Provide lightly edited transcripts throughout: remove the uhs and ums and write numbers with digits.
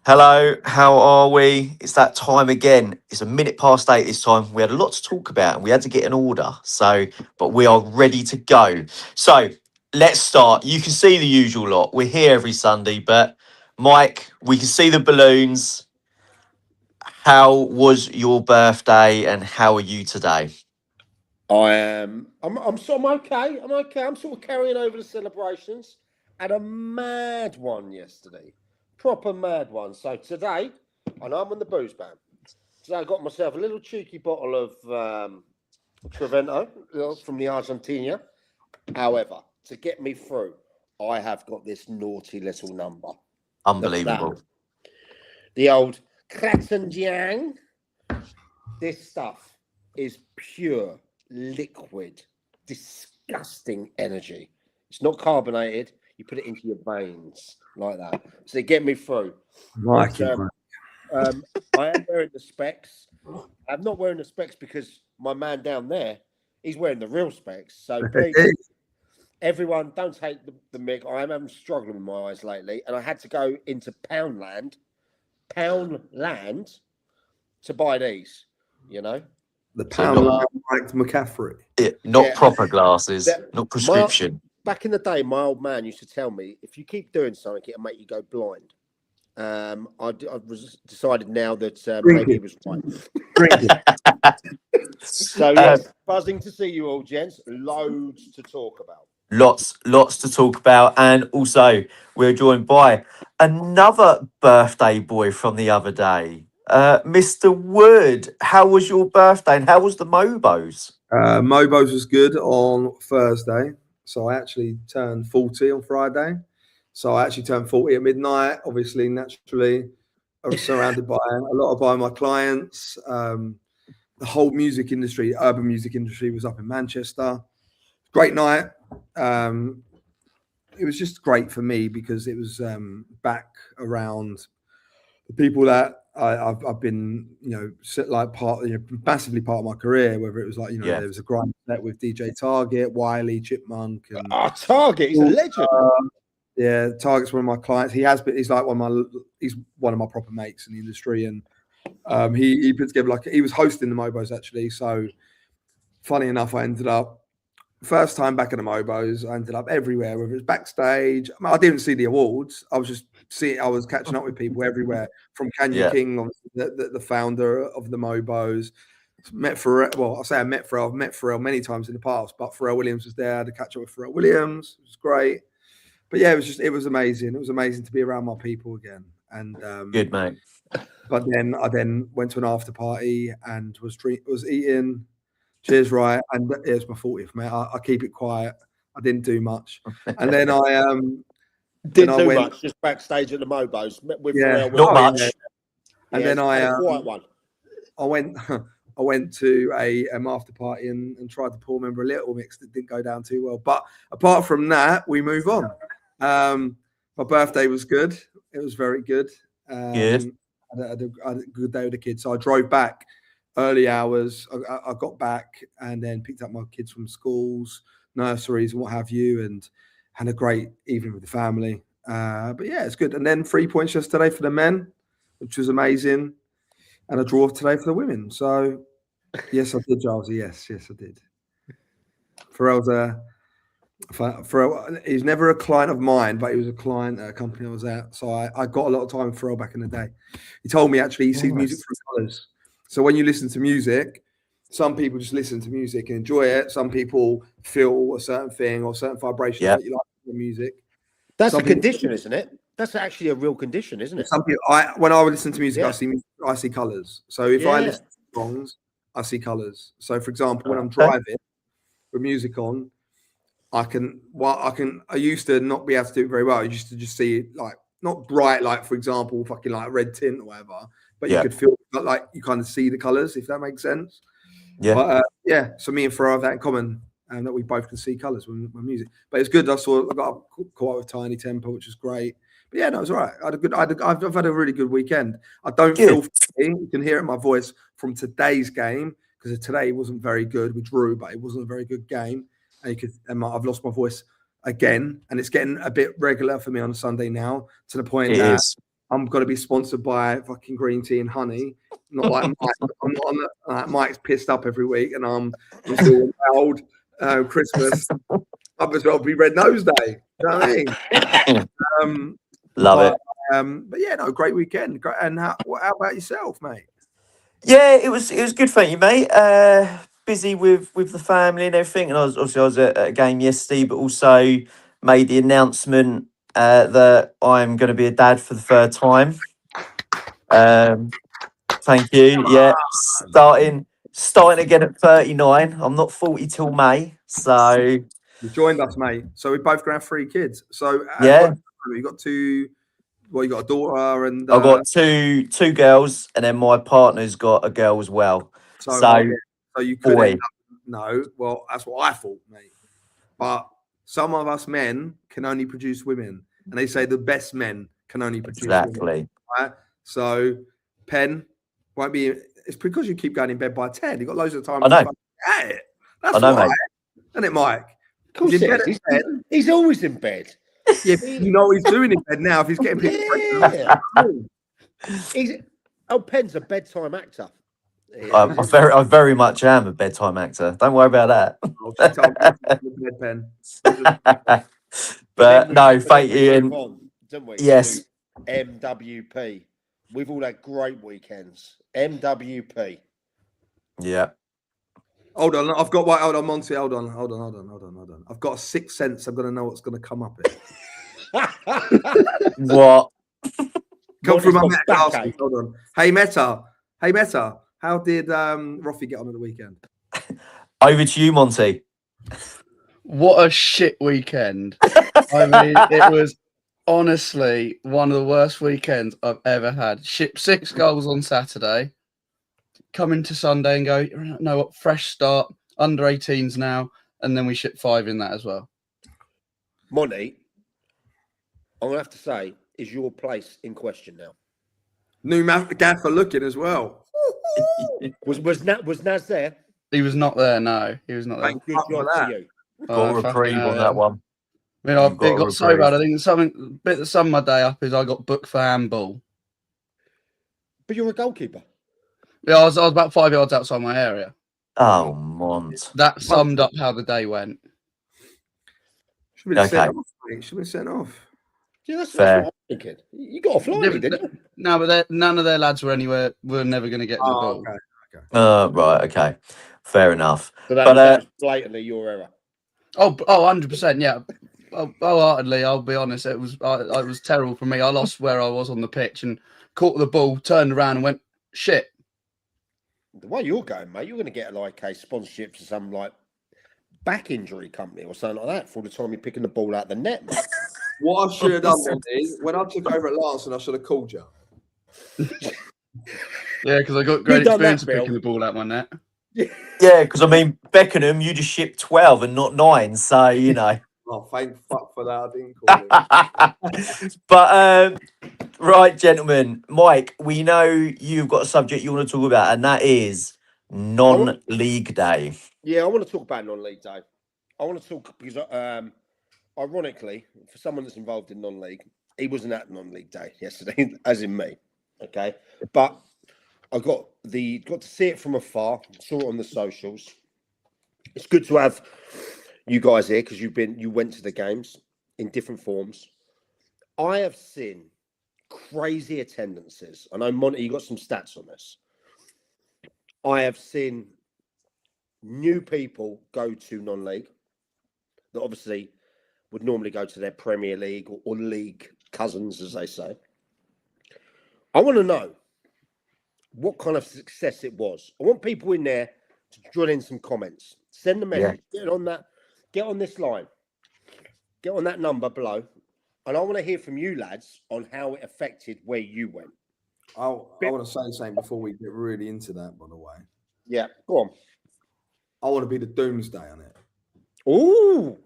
Hello, how are we? It's that time again. It's a minute past 8 this time. We had a lot to talk about and we had to get an order. But we are ready to go. So, let's start. You can see the usual lot. We're here every Sunday, but Mike, we can see the balloons. How was your birthday and how are you today? I am. I'm okay. I'm okay. I'm sort of carrying over the celebrations. Had a mad one yesterday, proper mad one. So today, I know I'm on the booze ban. So I got myself a little cheeky bottle of Trevento from the Argentina. However, to get me through, I have got this naughty little number, the Unbelievable. plan, the old Kratzenjang. This stuff is pure liquid, disgusting energy. It's not carbonated. You put it into your veins like that. So they get me through. Like But, I am wearing the specs. I'm not wearing the specs because my man down there, he's wearing the real specs. So please, everyone, don't take the mick. I am having struggling with my eyes lately, and I had to go into Poundland, to buy these. You know, the So pound not, like McCaffrey. not Yeah. proper glasses, That- not prescription. back in the day, my old man used to tell me, if you keep doing something, it'll make you go blind. I've decided now that maybe he was right. Drink it. So yes, buzzing to see you all, gents. Loads to talk about. Lots to talk about. And also, we're joined by another birthday boy from the other day, Mr. Wood. How was your birthday and how was the Mobos? Mobo's was good on Thursday. So I actually turned 40 on Friday. So I actually turned 40 at midnight. Obviously, naturally, I was surrounded by by my clients. The whole music industry, urban music industry, was up in Manchester. Great night. It was just great for me because it was back around the people that I've been, like massively part of my career. Whether it was like, Yeah. there was a grind set with DJ Target, Wiley, Chipmunk, and Target, he's a legend. yeah, Target's one of my clients. He's like he's one of my proper mates in the industry, and he put together he was hosting the Mobos actually. So funny enough, I ended up first time back at the Mobos. I ended up everywhere, whether it's backstage. I didn't see the awards. I was catching up with people everywhere, from Kanye King, the founder of the Mobos. Met Pharrell. Well, I say I met Pharrell. I've met Pharrell many times in the past, but Pharrell Williams was there. I had to catch up with Pharrell Williams. It was great. But yeah, it was amazing. It was amazing to be around my people again. And Good, mate. But then I went to an after party and was eating. Cheers, right? And it was my 40th, mate. I keep it quiet. I didn't do much, and then I didn't do much. Just backstage at the Mobos, met with Pharrell. Not much. And then a quiet one. I went to a after party and tried to pour a member a little mix that didn't go down too well. But apart from that, we move on. My birthday was good. It was very good. Good. I had a good day with the kids. So I drove back early hours. I got back and then picked up my kids from schools, nurseries, and what have you, and had a great evening with the family. But yeah, it's good. And then 3 points yesterday for the men, which was amazing, and a draw today for the women. So yes, I did, Giles. Yes, I did. Pharrell, he's never a client of mine, but he was a client at a company I was at. So I got a lot of time with Pharrell back in the day. He told me actually he sees music through colours. So when you listen to music, some people just listen to music and enjoy it. Some people feel a certain thing or certain vibrations that you like in the music. That's a condition, isn't it? That's actually a real condition, isn't it? Some people, when I would listen to music, I see colours. So if I listen to songs, I see colours. So for example, when I'm driving with music on, I used to not be able to do it very well. I used to just see it like not bright, like for example, fucking like red tint or whatever, but you could feel like you kind of see the colours, if that makes sense. Yeah. But so me and Pharrell have that in common, and that we both can see colours with music. But it's good. I got caught up with Tiny Temper, which was great. But yeah, no, it was all right. I've had a really good weekend. I don't feel you can hear it in my voice from today's game, because today wasn't very good. We drew, but it wasn't a very good game. And I've lost my voice again, and it's getting a bit regular for me on a Sunday now, to the point I'm going to be sponsored by fucking green tea and honey. Not like Mike. I'm not on the, Mike's pissed up every week and I'm installing old Christmas. I've as well be Red Nose Day. You know what I mean? Love it. But yeah, no, great weekend. And how about yourself, mate? Yeah, it was good, thank you, mate. Busy with the family and everything, and I was at a game yesterday, but also made the announcement that I'm going to be a dad for the third time. Thank you. Yeah, starting again at 39. I'm not 40 till May, so You joined us, mate. So we both gonna have 3 kids. So yeah, you got 2. Well, you got a daughter and I've got two girls, and then my partner's got a girl as well. so you could boy. end up, no. Well, that's what I thought, mate. But some of us men can only produce women, and they say the best men can only produce Exactly. women. Right? So Penn won't be. It's because you keep going in bed by 10. You've got loads of time. I know. To at it. That's I know, why, mate. isn't it, Mike? Of course, He's in bed at 10. he's always in bed. Yeah, you know what he's doing in bed now. If he's getting people Yeah. Penn's a bedtime actor. I very much am a bedtime actor. Don't worry about that. But no, thank you. And yes, MWP. We've all had great weekends. MWP. Yeah. Hold on, I've got hold on, Monty. Hold on. I've got a sixth sense. I'm gonna know what's gonna come up here. What? Come through my Meta glasses. Hold on. Hey Meta. How did Roffy get on at the weekend? Over to you, Monty. What a shit weekend. I mean, it was honestly one of the worst weekends I've ever had. Shipped 6 goals on Saturday. Come into Sunday and go, you know what, fresh start, under 18s now, and then we ship 5 in that as well. Monty, I'm going to have to say, is your place in question now? New gaffer looking as well. was Naz there? He was not there, no. He was not there. Good job to you. Got a reprieve on that one. I mean, it got so bad. I think something bit that summed my day up is I got booked for handball. But you're a goalkeeper. Yeah, I was about 5 yards outside my area. Oh, Mont. That summed up how the day went. Should be sent off, mate. Should be sent off. Yeah, that's fair. What I'm thinking. You got a fly, didn't you? No, but none of their lads were anywhere. We're never going to get the ball. Okay. Right. Okay. Fair enough. So that was blatantly your error. Oh, 100%. Yeah. Wholeheartedly, I'll be honest. It was terrible for me. I lost where I was on the pitch and caught the ball, turned around and went, shit. The way you're going, mate, you're going to get like a sponsorship to some like back injury company or something like that for the time you're picking the ball out the net, mate. What I should have done is when I took over at Lancing, I should have called you. Yeah, because I got great experience of picking the ball out my net. Yeah, because I mean, Beckenham, you just shipped 12 and not 9, so you know. Oh, thank fuck for that. I didn't call it. But right, gentlemen, Mike, we know you've got a subject you want to talk about, and that is non-league day. Yeah, I want to talk about non-league day. I want to talk because, ironically, for someone that's involved in non-league, he wasn't at non-league day yesterday, as in me. Okay, but I got to see it from afar. Saw it on the socials. It's good to have you guys here because you went to the games in different forms. I have seen crazy attendances. I know, Monty, you got some stats on this. I have seen new people go to non-league that obviously would normally go to their Premier League or league cousins, as they say. I want to know what kind of success it was. I want people in there to drill in some comments. Send a message. Yeah. Get on this line. Get on that number below. And I want to hear from you lads on how it affected where you went. I want to say something before we get really into that, by the way. Yeah, go on. I want to be the doomsday on it. Ooh.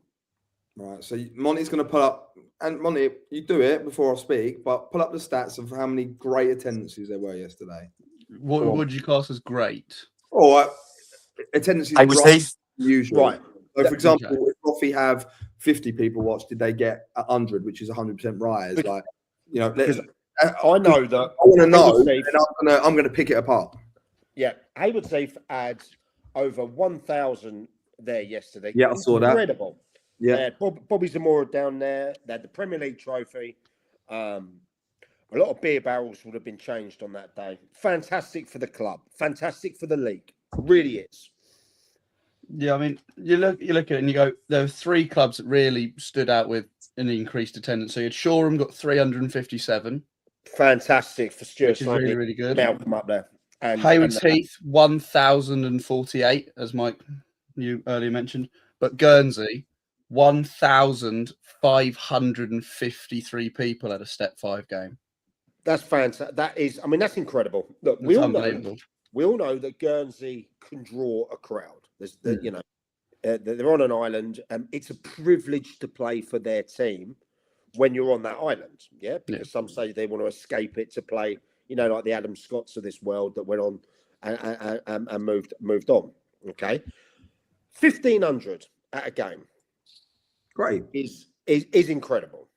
Right, so Monty's going to pull up, and Monty, you do it before I speak, but pull up the stats of how many great attendances there were yesterday. What would you class as great? All right, attendances usual. Right. So, for example, if Roffy have 50 people watch, did they get 100, which is 100% rise? Like, you know, I know that. I want to know, Haywood Heath- and I'm going to pick it apart. Yeah, Haywood Heath had over 1,000 there yesterday. Yeah, I saw that. Incredible. Yeah. They had Bobby Zamora down there. They had the Premier League trophy. A lot of beer barrels would have been changed on that day. Fantastic for the club. Fantastic for the league. Really is. Yeah, I mean, you look at it and you go, there were 3 clubs that really stood out with an increased attendance. So you had Shoreham got 357. Fantastic for Stuart. Which is really, really good. Malcolm up there. And Haywood Heath, 1,048, as Mike, you earlier mentioned. But Guernsey, 1,553 people at a Step 5 game. That's fantastic. That is, I mean, that's incredible. Look, we all know that Guernsey can draw a crowd. There's, you know, they're on an island. It's a privilege to play for their team when you're on that island. Yeah, because some say they want to escape it to play. You know, like the Adam Scotts of this world that went on and moved on. Okay, 1,500 at a game. Great. Is incredible.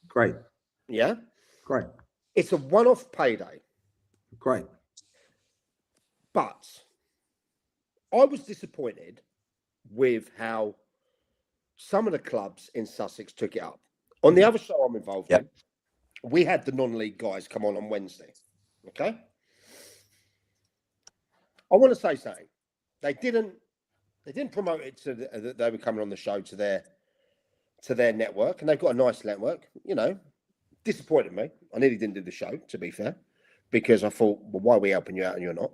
Great. Yeah. Great. It's a one-off payday. Great. But I was disappointed with how some of the clubs in Sussex took it up. On the other show I'm involved in, we had the non-league guys come on Wednesday. Okay? I want to say something. They didn't promote it to that they were coming on the show to their network, and they've got a nice network, you know. Disappointed me. I nearly didn't do the show, to be fair, because I thought, well, why are we helping you out and you're not?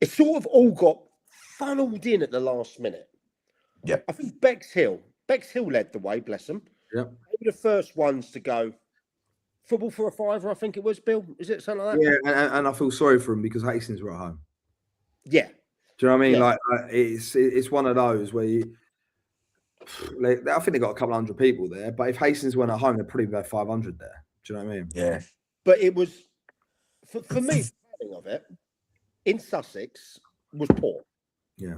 It sort of all got funneled in at the last minute. Yeah. I think Bexhill led the way, bless them. Yeah. They were the first ones to go football for a £5, I think it was, Bill. Is it something like that? Yeah, and I feel sorry for them because Hastings were at home. Yeah. Do you know what I mean? Yeah. Like it's one of those where I think they got a couple hundred people there, but if Hastings went at home, they'd probably be about 500 there. Do you know what I mean? Yeah. But it was, for me, the planning of it in Sussex was poor. Yeah.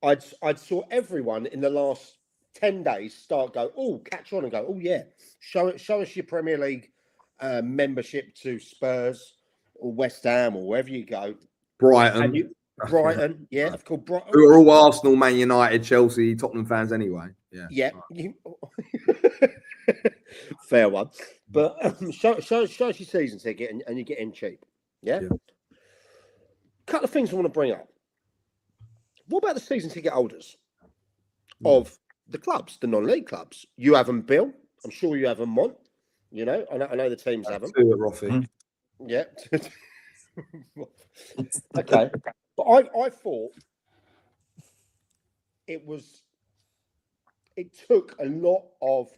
I'd saw everyone in the last 10 days catch on and go, oh yeah, show us your Premier League membership to Spurs or West Ham or wherever you go. Brighton. Brighton, yeah, of course. Brighton. Who are all Arsenal, Man United, Chelsea, Tottenham fans anyway. Yeah. Yeah. Fair one. But show us your season ticket and you get in cheap. Yeah? Couple of things I want to bring up. What about the season ticket holders of the clubs, the non-league clubs? You have them, Bill. I'm sure you have them, Mont. You know, I know the teams have them. Two at Roffey. Yeah. Okay. But I thought it took a lot of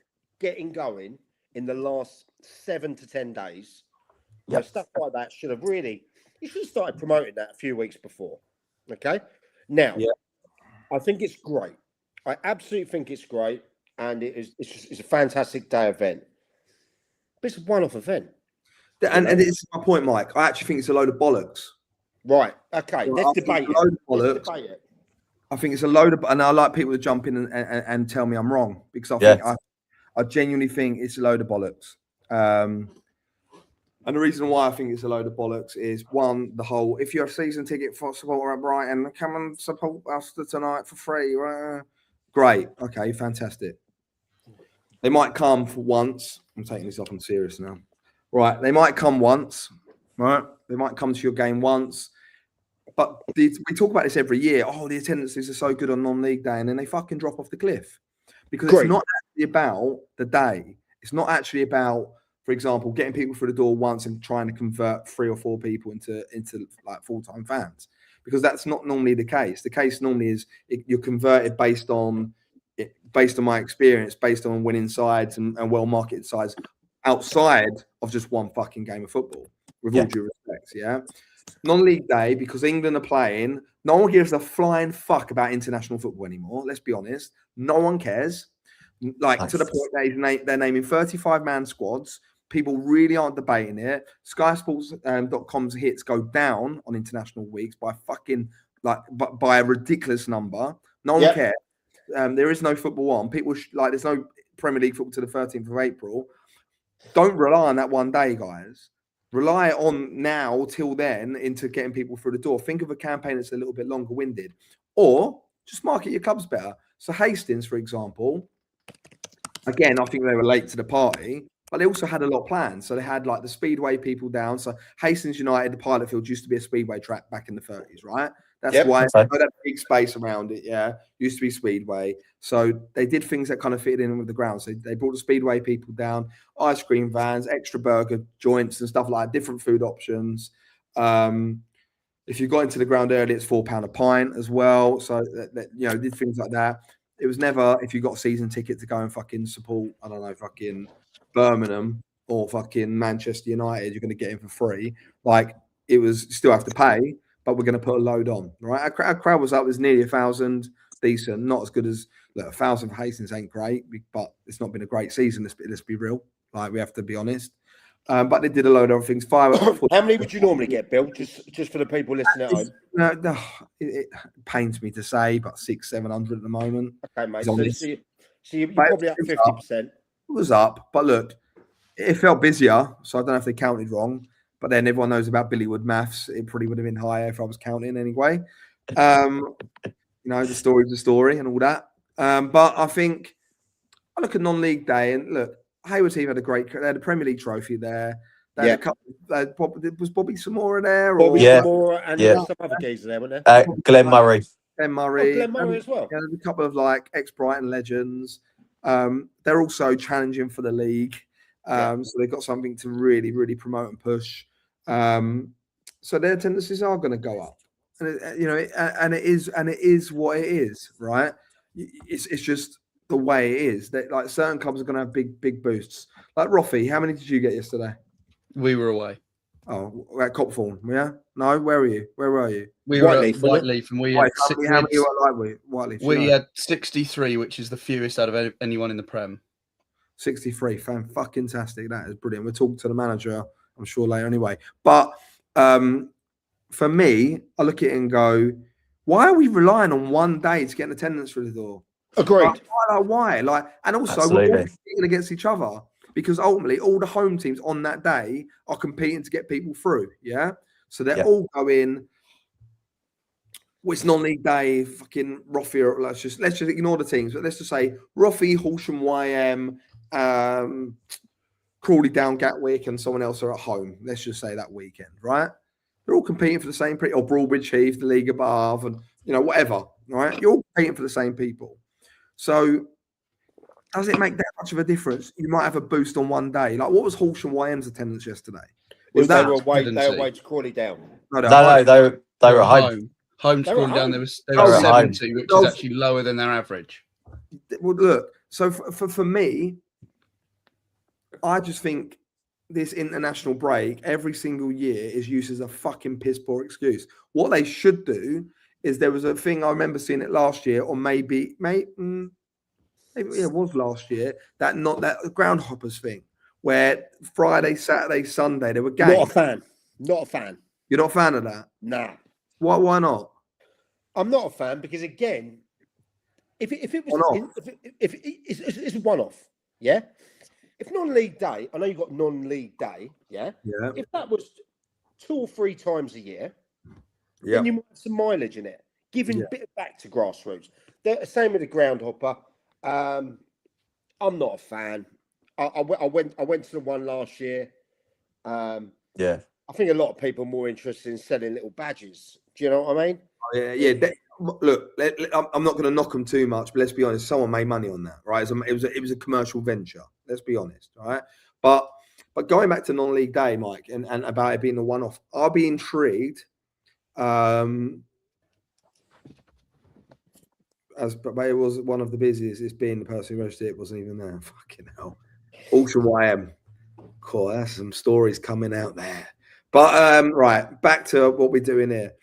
getting going in the last 7 to 10 days. Yep. So stuff like that you should have started promoting that a few weeks before. Okay. Now, I think it's great. I absolutely think it's great. And it's a fantastic day event. But it's a one-off event. And it's my point, Mike. I actually think it's a load of bollocks. Right. Okay. Let's debate it. I think it's a load of, and I like people to jump in and tell me I'm wrong because I think I genuinely think it's a load of bollocks. And the reason why I think it's a load of bollocks is one, the whole if you're a season ticket for supporter at Brighton, come and support us tonight for free. Great. Okay, fantastic. They might come for once. I'm taking this off on serious now. Right. They might come once. Right. They might come to your game once. But we talk about this every year. Oh, the attendances are so good on non-league day, and then they fucking drop off the cliff because it's not actually about the day. It's not actually about, for example, getting people through the door once and trying to convert 3 or 4 people into like full-time fans, because that's not normally the case. The case normally is you're converted based on my experience, based on winning sides and well-marketed sides outside of just one fucking game of football. With all due respect, non-league day, because England are playing, no one gives a flying fuck about international football anymore. Let's be honest. No one cares. Like, to the point that they're naming 35-man squads. People really aren't debating it. Sky Sports.com's hits go down on international weeks by by a ridiculous number. No one cares. There is no football on. People there's no Premier League football to the 13th of April. don't rely on that one day, guys. Rely on now till then into getting people through the door. Think of a campaign that's a little bit longer winded, or just market your clubs better. So Hastings, for example, again, I think they were late to the party, but they also had a lot planned. So they had like the Speedway people down. So Hastings United, the pilot field used to be a Speedway track back in the 30s, right? That's why that big space around it, used to be Speedway. So they did things that kind of fit in with the ground. So they brought the Speedway people down, ice cream vans, extra burger joints and stuff like that, different food options. If you got into the ground early, it's £4 a pint as well. So did things like that. It was never, if you got a season ticket to go and fucking support, I don't know, fucking Birmingham or fucking Manchester United, you're going to get in for free. Like, it was, still have to pay, but we're going to put a load on, right? Our crowd was up, there's nearly 1,000, decent, not as good as, 1,000 for Hastings ain't great, but it's not been a great season, let's be real. Like, we have to be honest. But they did a load of other things. Fireworks. How many would you normally get, Bill? Just for the people listening at home. No, it pains me to say, but 600-700 at the moment. Okay, mate. So you're probably up 50%. It was up, but look, it felt busier. So I don't know if they counted wrong. But then everyone knows about Billywood maths. It probably would have been higher if I was counting anyway. The story's a story and all that. But I think I look at non-league day and look, Hayward team had they had a Premier League trophy there. They had a couple, was Bobby Samora there? Bobby Samora and some other guys there, weren't there? Glenn Murray. Glenn Murray as well. There's a couple of like ex-Brighton legends. They're also challenging for the league. So they've got something to really, really promote and push. So their tendencies are going to go up. And it is what it is, right? It's just the way it is. That like certain clubs are going to have big boosts. Like Roffy, how many did you get yesterday? We were away. Oh, at Copthorne, yeah. No, where were you? Where were you? We were at Whiteleaf, and we had how many were Whiteleaf? We had 63, which is the fewest out of anyone in the Prem. 63, fantastic. That is brilliant. We'll talk to the manager, I'm sure, later anyway. But for me, I look at it and go, why are we relying on one day to get an attendance through the door? Agreed. Why? And also, we're all competing against each other because ultimately all the home teams on that day are competing to get people through. Yeah. So they're all going, it's non-league day, fucking Roffy. Let's just ignore the teams, but let's just say Roffy, Horsham, YM, Crawley Down, Gatwick, and someone else are at home. Let's just say that weekend, right? They're all competing for the same or Broadbridge Heath, the league above, and whatever, right? You're all competing for the same people. So does it make that much of a difference? You might have a boost on one day. Like, what was Horsham YM's attendance yesterday? They were away to Crawley Down. No, they were at home. Home to Crawley Down. They were 70, which is actually lower than their average. Well, look. So for me, I just think this international break every single year is used as a fucking piss poor excuse. What they should do is, there was a thing, I remember seeing it last year, or maybe it was last year, that groundhoppers thing, where Friday, Saturday, Sunday there were games. Not a fan. You're not a fan of that? Nah. Why not? I'm not a fan because, again, if it's a one-off, yeah. If non-league day, I know you've got non-league day, yeah. If that was 2 or 3 times a year, then you might have some mileage in it, giving a bit back to grassroots. The same with the groundhopper. I'm not a fan. I went to the one last year. I think a lot of people are more interested in selling little badges. Do you know what I mean? Oh, yeah. Look, I'm not going to knock them too much, but let's be honest. Someone made money on that, right? It was a commercial venture. Let's be honest, right? But going back to non-league day, Mike, and about it being a one-off, I'll be intrigued. But it was one of the busiest. It's being the person who registered it wasn't even there. Fucking hell. Ultra YM. Cool. That's some stories coming out there. But right, back to what we're doing here.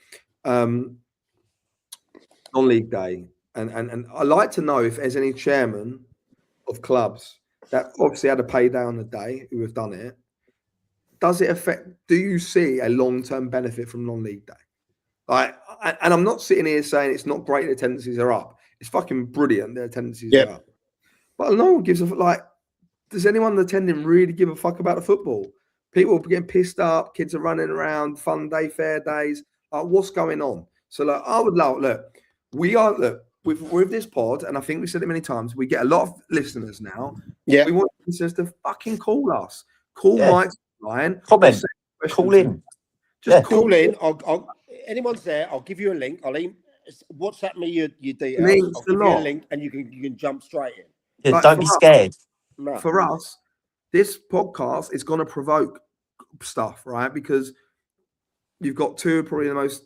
Non-league day. And I'd like to know if there's any chairman of clubs that obviously had to pay down the day who have done it. Do you see a long-term benefit from non-league day? And I'm not sitting here saying it's not great, the attendances are up. It's fucking brilliant, the attendances are up. But no one gives a does anyone attending really give a fuck about the football? People are getting pissed up. Kids are running around. Fun day, fair days. What's going on? So look, I would love with this pod, and I think we said it many times. We get a lot of listeners now. Yeah. We want listeners to fucking call us. Call Mike's line. Comment. Call in. Just Call in. Anyone's there. I'll give you a link. I'll WhatsApp me your details. Links I'll give you a link, and you can jump straight in. Yeah, don't be scared. No. For us, this podcast is going to provoke stuff, right? Because you've got two of probably the most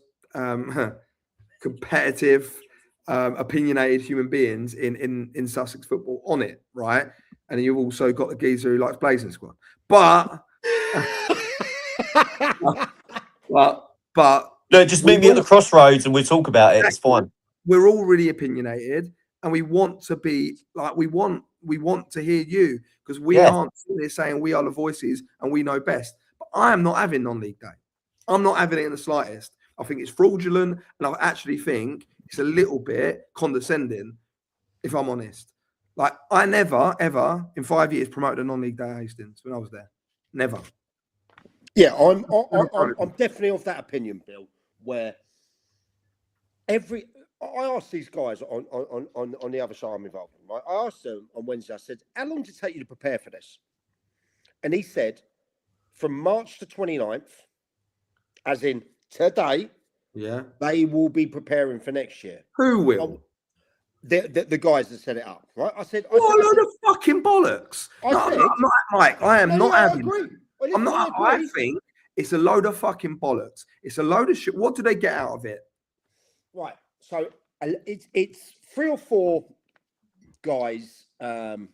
competitive, opinionated human beings in Sussex football on it, right? And you've also got the geezer who likes Blazing Squad. But Look, just meet me at the crossroads and we'll talk about it. It's fine. We're all really opinionated, and we want to be like we want to hear you, because we aren't sitting there saying we are the voices and we know best. But I am not having non-league day. I'm not having it in the slightest. I think it's fraudulent, and I actually think it's a little bit condescending, if I'm honest. Like, I never, ever in 5 years promoted a non-league day at Hastings when I was there. Never. Yeah, I'm definitely of that opinion, Bill, where I asked these guys on the other side I'm involved in, right? I asked them on Wednesday, I said, how long did it take you to prepare for this? And he said, from March the 29th, as in today, they will be preparing for next year. Who will? The guys that set it up, right? I said, what a load of fucking bollocks. I'm not Mike. I am not having. I'm not. I think it's a load of fucking bollocks. It's a load of shit. What do they get out of it? Right. So it's 3 or 4 guys that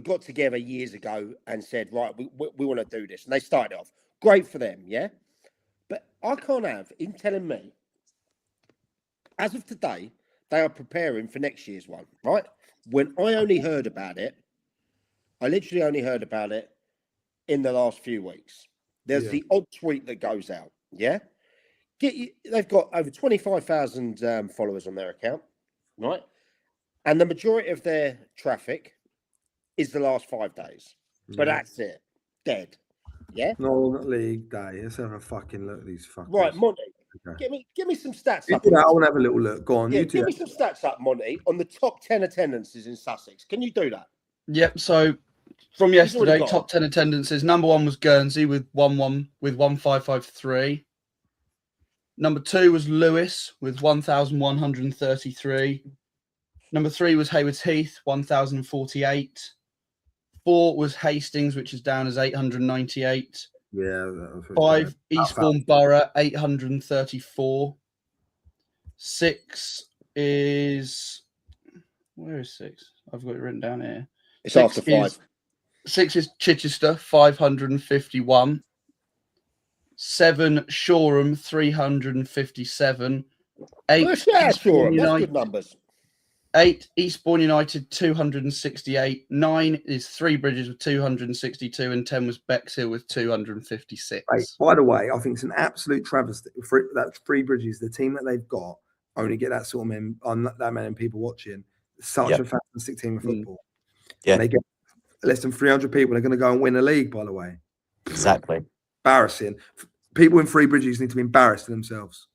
got together years ago and said, right, we want to do this, and they started off. Great for them, yeah. But I can't have him telling me, as of today, they are preparing for next year's one, right? When I only heard about it, I literally only heard about it in the last few weeks. There's the odd tweet that goes out, yeah? They've got over 25,000 followers on their account, right? And the majority of their traffic is the last 5 days. But that's it. Dead. Yeah? Non-league day. Let's have a fucking look at these fuckers. Right, Monty. Okay. Give me some stats up. I want to have a little look. Go on. Yeah, give me some stats up, Monty, on the top 10 attendances in Sussex. Can you do that? Yep. So from yesterday, top 10 attendances. Number 1 was Guernsey with 1,553. Number 2 was Lewis with 1,133. Number 3 was Haywards Heath, 1,048. 4 was Hastings, which is down as 898. Yeah. 5, Eastbourne Borough, 834. 6 is... Where is 6? I've got it written down here. It's after 5. 6 is Chichester, 551. 7, Shoreham, 357. 8, Shoreham. That's good numbers. 8, Eastbourne United, 268. 9 is Three Bridges with 262. And 10 was Bexhill with 256. Right, by the way, I think it's an absolute travesty that Three Bridges, the team that they've got, only get that sort of that many people watching. Such a fantastic team of football. Yeah. And they get less than 300 people. They're going to go and win a league, by the way. Exactly. Embarrassing. People in Three Bridges need to be embarrassed of themselves.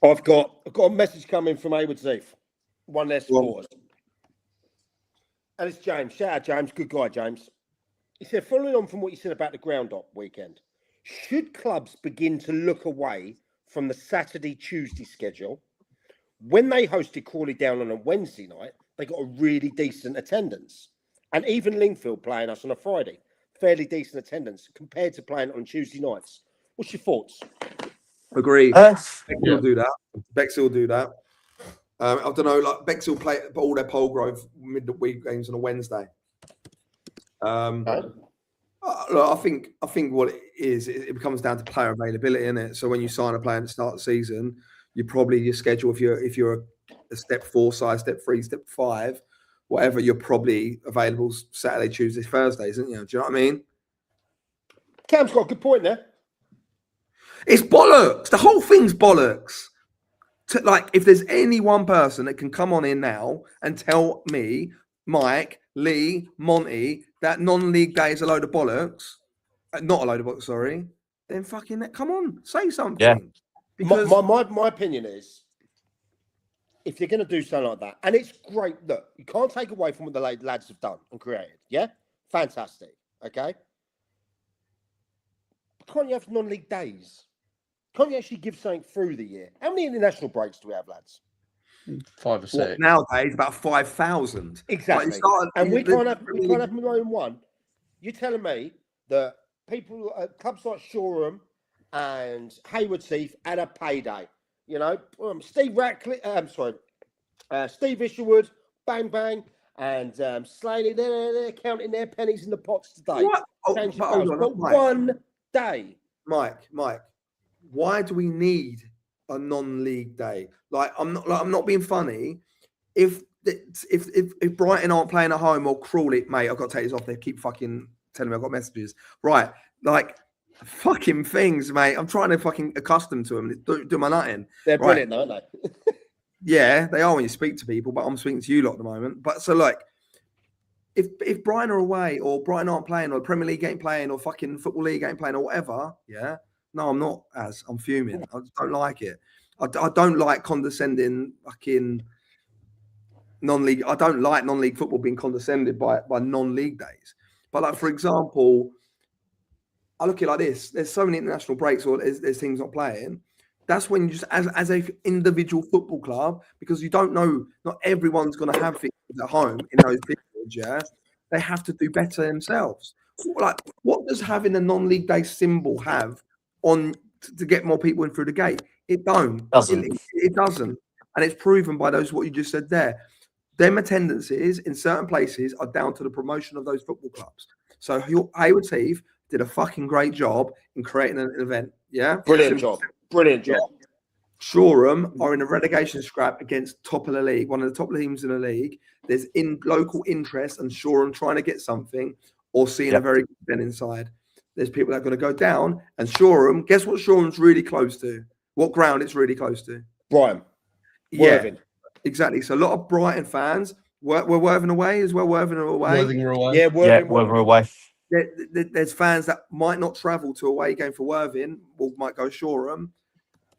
I've got a message coming from Haywards Heath. One of their supporters. And it's James. Shout out, James. Good guy, James. He said, following on from what you said about the ground up weekend, should clubs begin to look away from the Saturday-Tuesday schedule? When they hosted Crawley Down on a Wednesday night, they got a really decent attendance. And even Lingfield playing us on a Friday, fairly decent attendance compared to playing on Tuesday nights. What's your thoughts? Agree. Bexhill will do that. Bexhill will do that. I don't know, like Bexhill play all their Polgrove midweek games on a Wednesday. Look, I think what it is, it comes down to player availability, isn't it? So when you sign a player at the start of the season, you probably your schedule, if you're a step 4 side, step 3, step 5, whatever, you're probably available Saturday, Tuesday, Thursday, isn't you? Do you know what I mean? Cam's got a good point there. It's bollocks. The whole thing's bollocks. Like, if there's any one person that can come on in now and tell me, Mike, Lee, Monty, that non-league day is a load of bollocks, not a load of bollocks, sorry, then fucking come on, say something. Yeah. Because My opinion is, if you're going to do something like that, and it's great, look, you can't take away from what the lads have done and created. Yeah, fantastic. Okay, can't you have non-league days? Can't you actually give something through the year? How many international breaks do we have, lads? 5 or 6. nowadays about 5,000. Exactly. And we can't have more than one. You're telling me that people, clubs like Shoreham and Hayward Heath had a payday. You know, Steve Ratcliffe, Steve Isherwood, bang bang, and Slaney, they're counting their pennies in the pots today. What? But one day. Mike, why do we need a non-league day? Like, I'm not being funny. If Brighton aren't playing at home or Crawley, mate, I've got to take this off. They keep fucking telling me I've got messages. Right, like fucking things, mate. I'm trying to fucking accustom to them. Do my nutting. They're brilliant, though, aren't they? Yeah, they are when you speak to people, but I'm speaking to you lot at the moment. But so like, if Brighton are away or Brighton aren't playing or the Premier League ain't playing or fucking Football League ain't playing or whatever, yeah. No, I'm not. I'm fuming. I just don't like it. I don't like condescending fucking non-league. I don't like non-league football being condescended by non-league days. But like, for example, I look at it like this. There's so many international breaks or there's teams not playing. That's when you just, as a individual football club, because you don't know, not everyone's going to have things at home in those periods, yeah? They have to do better themselves. Like, what does having a non-league day symbol have on to get more people in through the gate? It don't. It doesn't. And it's proven by those, what you just said there. Them attendances in certain places are down to the promotion of those football clubs. So Hayward Heath did a fucking great job in creating an event. Yeah. Brilliant job. Yeah. Shoreham are in a relegation scrap against top of the league, one of the top teams in the league. There's local interest and Shoreham trying to get something or seeing a very good event inside. There's people that are going to go down, and Shoreham, guess what Shoreham's really close to? What ground it's really close to? Brighton. Yeah, Worthing. Exactly. So a lot of Brighton fans were Worthing away as well. Worthing are away. Yeah, Worthing away. There's fans that might not travel to away game for Worthing, or might go Shoreham,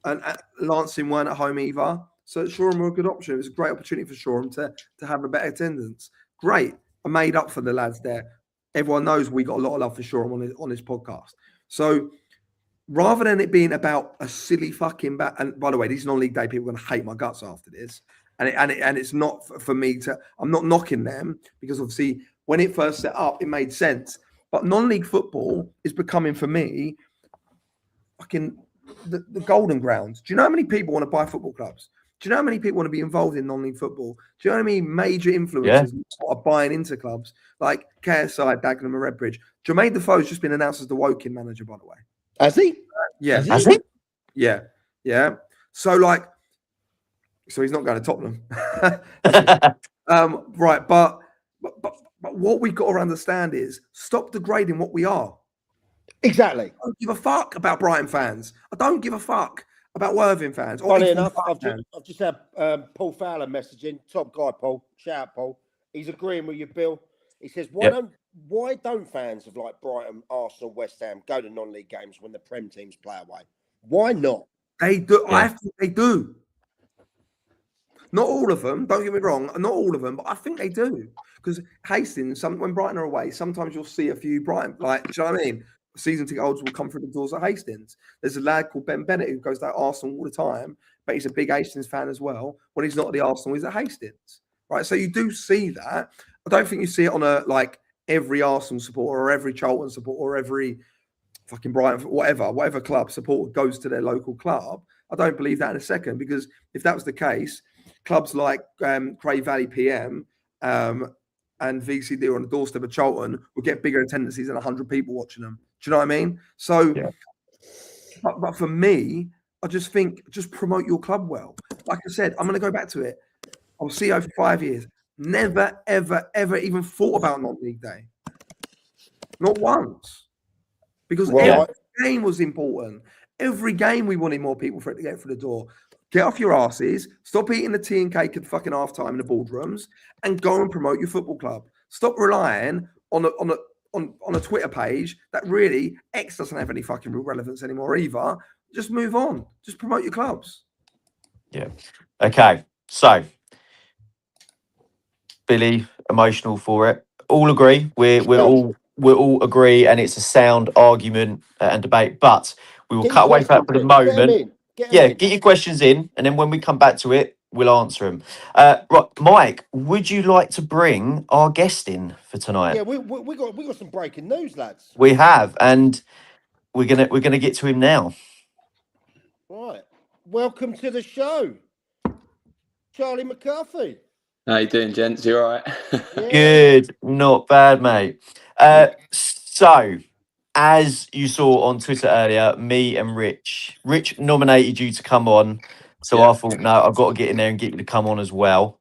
and Lancing weren't at home either. So Shoreham were a good option. It was a great opportunity for Shoreham to have a better attendance. Great. I made up for the lads there. Everyone knows we got a lot of love for Shoreham on this podcast. So rather than it being about a silly fucking and by the way, these non-league day people are going to hate my guts after this. And it's not for me to. I'm not knocking them because obviously when it first set up, it made sense. But non-league football is becoming for me fucking the golden ground. Do you know how many people want to buy football clubs? Do you know how many people want to be involved in non-league football? Do you know how many major influencers are buying into clubs like KSI, Dagenham, and Redbridge? Jermaine Defoe's just been announced as the Woking manager, by the way. Has he? Yeah. Has he? Yeah. Yeah. So he's not going to Tottenham. Right. But what we've got to understand is stop degrading what we are. Exactly. I don't give a fuck about Brighton fans. I don't give a fuck about Worthing fans. Funny enough, I've just had Paul Fowler messaging. Top guy, Paul. Shout out, Paul. He's agreeing with you, Bill. He says, why don't fans of like Brighton, Arsenal, West Ham go to non-league games when the Prem teams play away? Why not? They do. Yeah. I think they do. Not all of them. Don't get me wrong. Not all of them, but I think they do. Because Hastings, when Brighton are away, sometimes you'll see a few Brighton, like, do you know what I mean? Season ticket holders will come through the doors at Hastings. There's a lad called Ben Bennett who goes to Arsenal all the time, but he's a big Hastings fan as well. When he's not at the Arsenal, he's at Hastings, right? So you do see that. I don't think you see it on every Arsenal supporter or every Charlton supporter or every fucking Brighton, whatever club supporter goes to their local club. I don't believe that in a second, because if that was the case, clubs like Cray Valley PM and VCD on the doorstep of Charlton would get bigger attendances than 100 people watching them. Do you know what I mean? So, but for me, I just think, just promote your club well. Like I said, I'm going to go back to it. I was CEO for 5 years. Never, ever, ever even thought about non-league day. Not once. Because every game was important. Every game we wanted more people for it to get through the door. Get off your asses, stop eating the tea and cake at fucking half time in the boardrooms, and go and promote your football club. Stop relying on a Twitter page that really X doesn't have any fucking real relevance anymore either. Just move on. Just promote your clubs. Yeah. Okay. So, Billy, emotional for it. All agree. We're all agree, and it's a sound argument and debate. But we will Get cut your away from that questions for the in. Get 'em moment. in. Get 'em Yeah, in. get your questions in, and then when we come back to it, we'll answer them. Right, Mike, would you like to bring our guest in for tonight? Yeah, we got some breaking news, lads. We have, and we're gonna get to him now. Right. Welcome to the show, Charlie McCarthy. How you doing, gents? You all right? Yeah. Good, not bad, mate. So, as you saw on Twitter earlier, me and Rich nominated you to come on. So Yeah. I thought, no, I've got to get in there and get you to come on as well.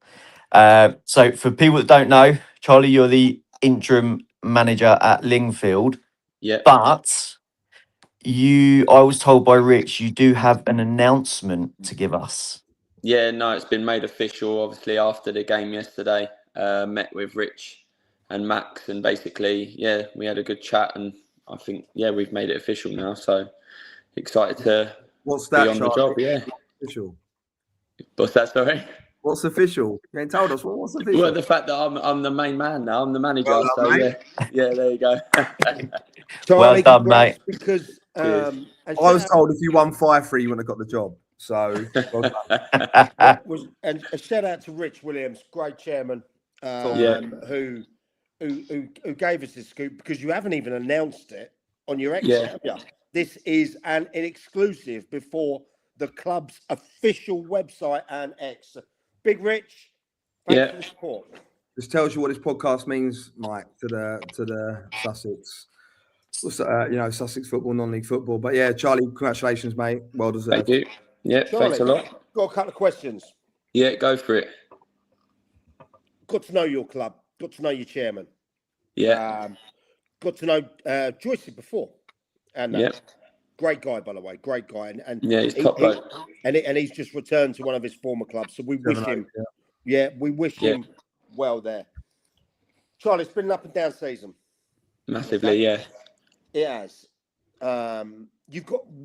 So for people that don't know, Charlie, you're the interim manager at Lingfield, Yeah. but I was told by Rich, you do have an announcement to give us. Yeah, no, it's been made official, obviously, after the game yesterday. Met with Rich and Max, and basically, yeah, we had a good chat, and I think, yeah, we've made it official now, so excited to What's be that, on the Charlie? job, yeah. Official. What's that, sorry? What's official? You ain't told us. What's official? Well, the fact that I'm the main man now, I'm the manager, Well done, so mate. yeah, there you go. Charlie, done, congrats, mate. Because Cheers. and I was shout told if you won 5-3, you wouldn't have got the job. So, well done. out- and a shout out to Rich Williams, great chairman, Yeah. who gave us this scoop, because you haven't even announced it on your X. Yeah. Have you? This is an exclusive before the club's official website and X. Big Rich, thanks Yeah. for the support. This tells you what this podcast means, Mike, to the Sussex, Sussex football, non-league football. But yeah, Charlie, congratulations, mate. Well deserved. Thank you. Yeah, Charlie, thanks a lot. got a couple of questions. Yeah, go for it. Got to know your club. Got to know your chairman. Yeah, Got to know Joyce before, and yeah, great guy, by the way, great guy, and yeah, he's top bloke. and he's just returned to one of his former clubs, so we wish him, we wish him well there. Charlie, it's been an up and down season. Massively, yeah. It has.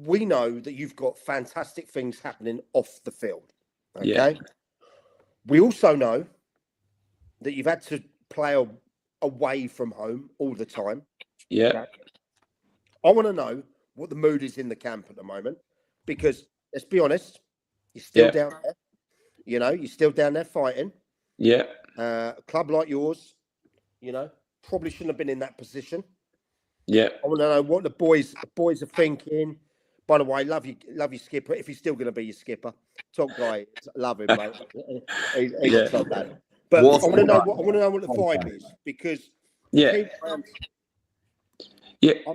We know that you've got fantastic things happening off the field. Okay. Yeah. We also know that you've had to play away from home all the time. Yeah. Okay? I want to know what the mood is in the camp at the moment, because let's be honest, you're still down there. You know, you're still down there fighting. Yeah. A club like yours, probably shouldn't have been in that position. Yeah. I want to know what the boys are thinking. By the way, love you skipper. If he's still going to be your skipper, top guy, love him, mate. He's top man. But I want to know what the vibe is, because I'm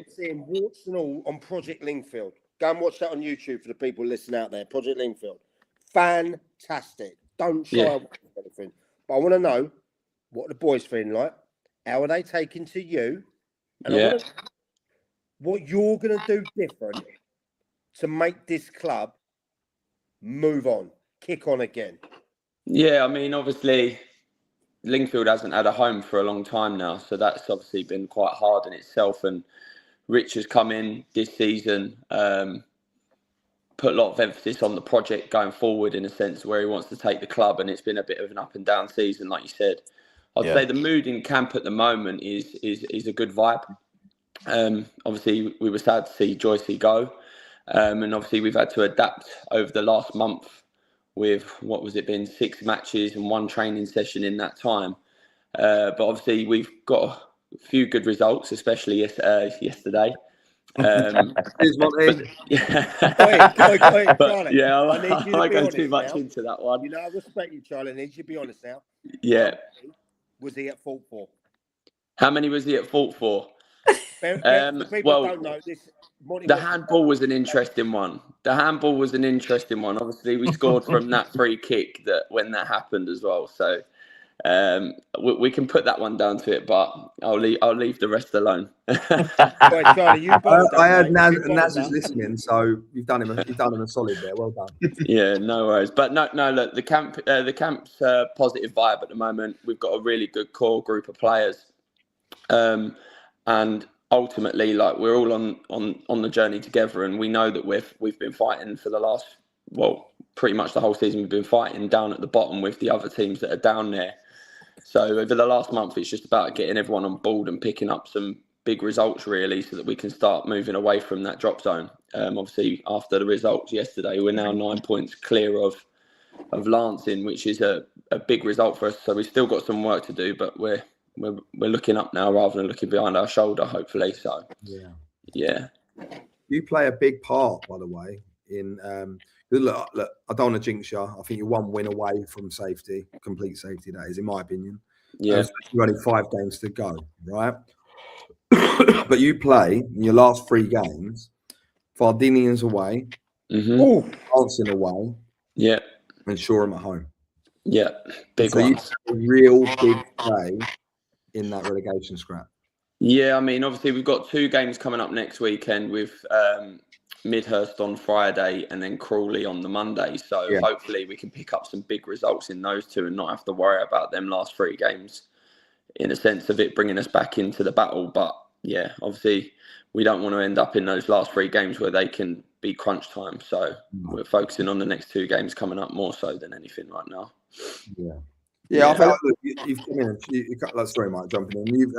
seeing warts and all on Project Lingfield. Go and watch that on YouTube for the people listening out there. Project Lingfield, fantastic. Don't shy away from anything. But I want to know what the boys feeling like. How are they taking to you? And I want to know what you're going to do different to make this club move on, kick on again. Yeah, I mean, obviously, Lingfield hasn't had a home for a long time now, so that's obviously been quite hard in itself. And Rich has come in this season, put a lot of emphasis on the project going forward, in a sense where he wants to take the club, and it's been a bit of an up and down season, like you said. I'd say the mood in camp at the moment is a good vibe. Obviously, we were sad to see Joycey go, and obviously we've had to adapt over the last month with, been 6 matches and 1 training session in that time. But obviously we've got a few good results, especially yesterday. Cheers, Monty. Charlie, I won't go too much into that one. I respect you, Charlie. I need you to be honest now. Yeah. Was he at fault for? How many was he at fault for? The people don't know this. The handball was an interesting one. Obviously, we scored from that free kick when that happened as well. So we can put that one down to it, but I'll leave the rest alone. Right, Charlie, I heard Naz is listening, so you've done him a solid there. Well done. Yeah, no worries. But no. Look, the camp's positive vibe at the moment. We've got a really good core group of players. And ultimately, like, we're all on the journey together, and we know that we've been fighting for the last, well, pretty much the whole season. We've been fighting down at the bottom with the other teams that are down there. So over the last month, it's just about getting everyone on board and picking up some big results, really, so that we can start moving away from that drop zone. Obviously, after the results yesterday, we're now 9 points clear of Lancing, which is a big result for us. So we've still got some work to do, but we're looking up now rather than looking behind our shoulder, hopefully. So yeah. You play a big part, by the way, in look, I don't want to jinx you. I think you're one win away from safety, complete safety, that is, in my opinion. Yeah. You've only 5 games to go, right? But you play in your last 3 games, Fardinians away, Lancing away, Yeah. and Shoreham at home. Yeah. Big so ones. You a real big play in that relegation scrap. Yeah, I mean, obviously we've got 2 games coming up next weekend with Midhurst on Friday and then Crawley on the Monday. So hopefully we can pick up some big results in those 2 and not have to worry about them last 3 games, in a sense of it bringing us back into the battle. But yeah, obviously we don't want to end up in those last 3 games where they can be crunch time. So we're focusing on the next 2 games coming up more so than anything right now. Yeah. I feel like, look, you've come in. Sorry, Mike, jumping in. You've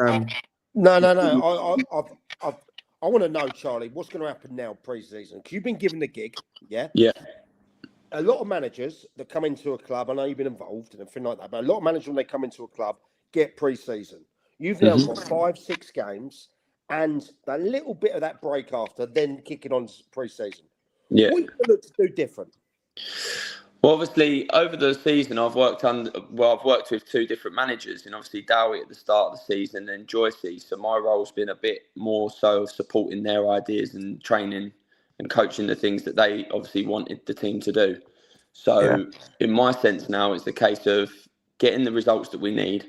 No. I want to know, Charlie, what's going to happen now pre-season? Because you've been given the gig, yeah? Yeah. A lot of managers that come into a club, I know you've been involved and everything like that, but a lot of managers, when they come into a club, get pre-season. You've now got 5-6 games and a little bit of that break after, then kicking on pre-season. Yeah. What are you going to look to do different? Well, obviously, over the season, I've worked with 2 different managers, and obviously Dowie at the start of the season, and Joycey. So my role's been a bit more so of supporting their ideas and training and coaching the things that they obviously wanted the team to do. So in my sense now, it's the case of getting the results that we need,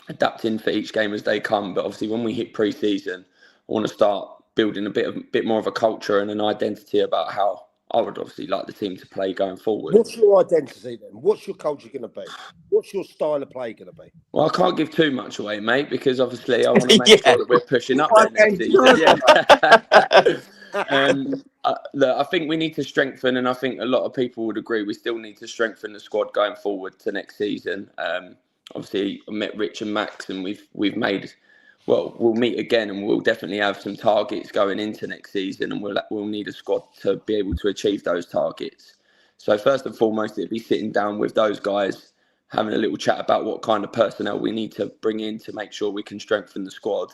adapting for each game as they come. But obviously, when we hit pre-season, I want to start building a bit more of a culture and an identity about how I would obviously like the team to play going forward. What's your identity then? What's your culture going to be? What's your style of play going to be? Well, I can't give too much away, mate, because obviously I want to make sure that we're pushing up there next season. Look, I think we need to strengthen, and I think a lot of people would agree, we still need to strengthen the squad going forward to next season. Obviously, I met Rich and Max, and we've made... Well, we'll meet again, and we'll definitely have some targets going into next season, and we'll need a squad to be able to achieve those targets. So first and foremost, it'd be sitting down with those guys, having a little chat about what kind of personnel we need to bring in to make sure we can strengthen the squad.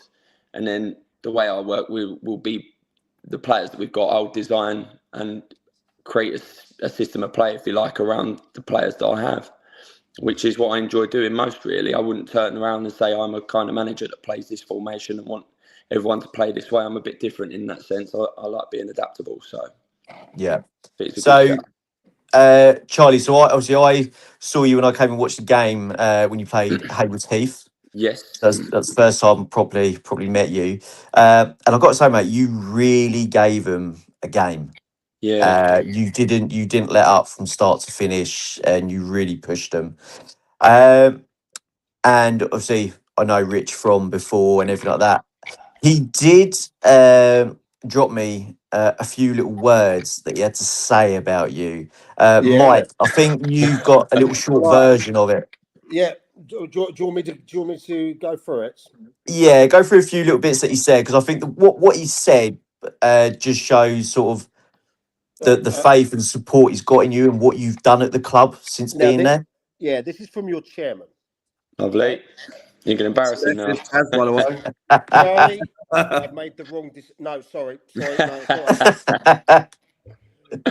And then the way I work will be the players that we've got. I'll design and create a system of play, if you like, around the players that I have, which is what I enjoy doing most, really. I wouldn't turn around and say I'm a kind of manager that plays this formation and want everyone to play this way. I'm a bit different in that sense. I like being adaptable. So, yeah. So, Charlie, so I saw you when I came and watched the game when you played Haywards Heath. Yes. That's the first time probably met you. And I've got to say, mate, you really gave them a game. Yeah. You didn't let up from start to finish, and you really pushed them. And obviously, I know Rich from before and everything like that. He did drop me a few little words that he had to say about you. Mike, I think you've got a little short version of it. Yeah. Do you want me to go through it? Yeah, go through a few little bits that he said, because I think what he said just shows sort of the faith and support he's got in you and what you've done at the club since being there. Yeah, this is from your chairman. Lovely. You can embarrass him now. By the way. Charlie, I've made the wrong decision. No, sorry. No,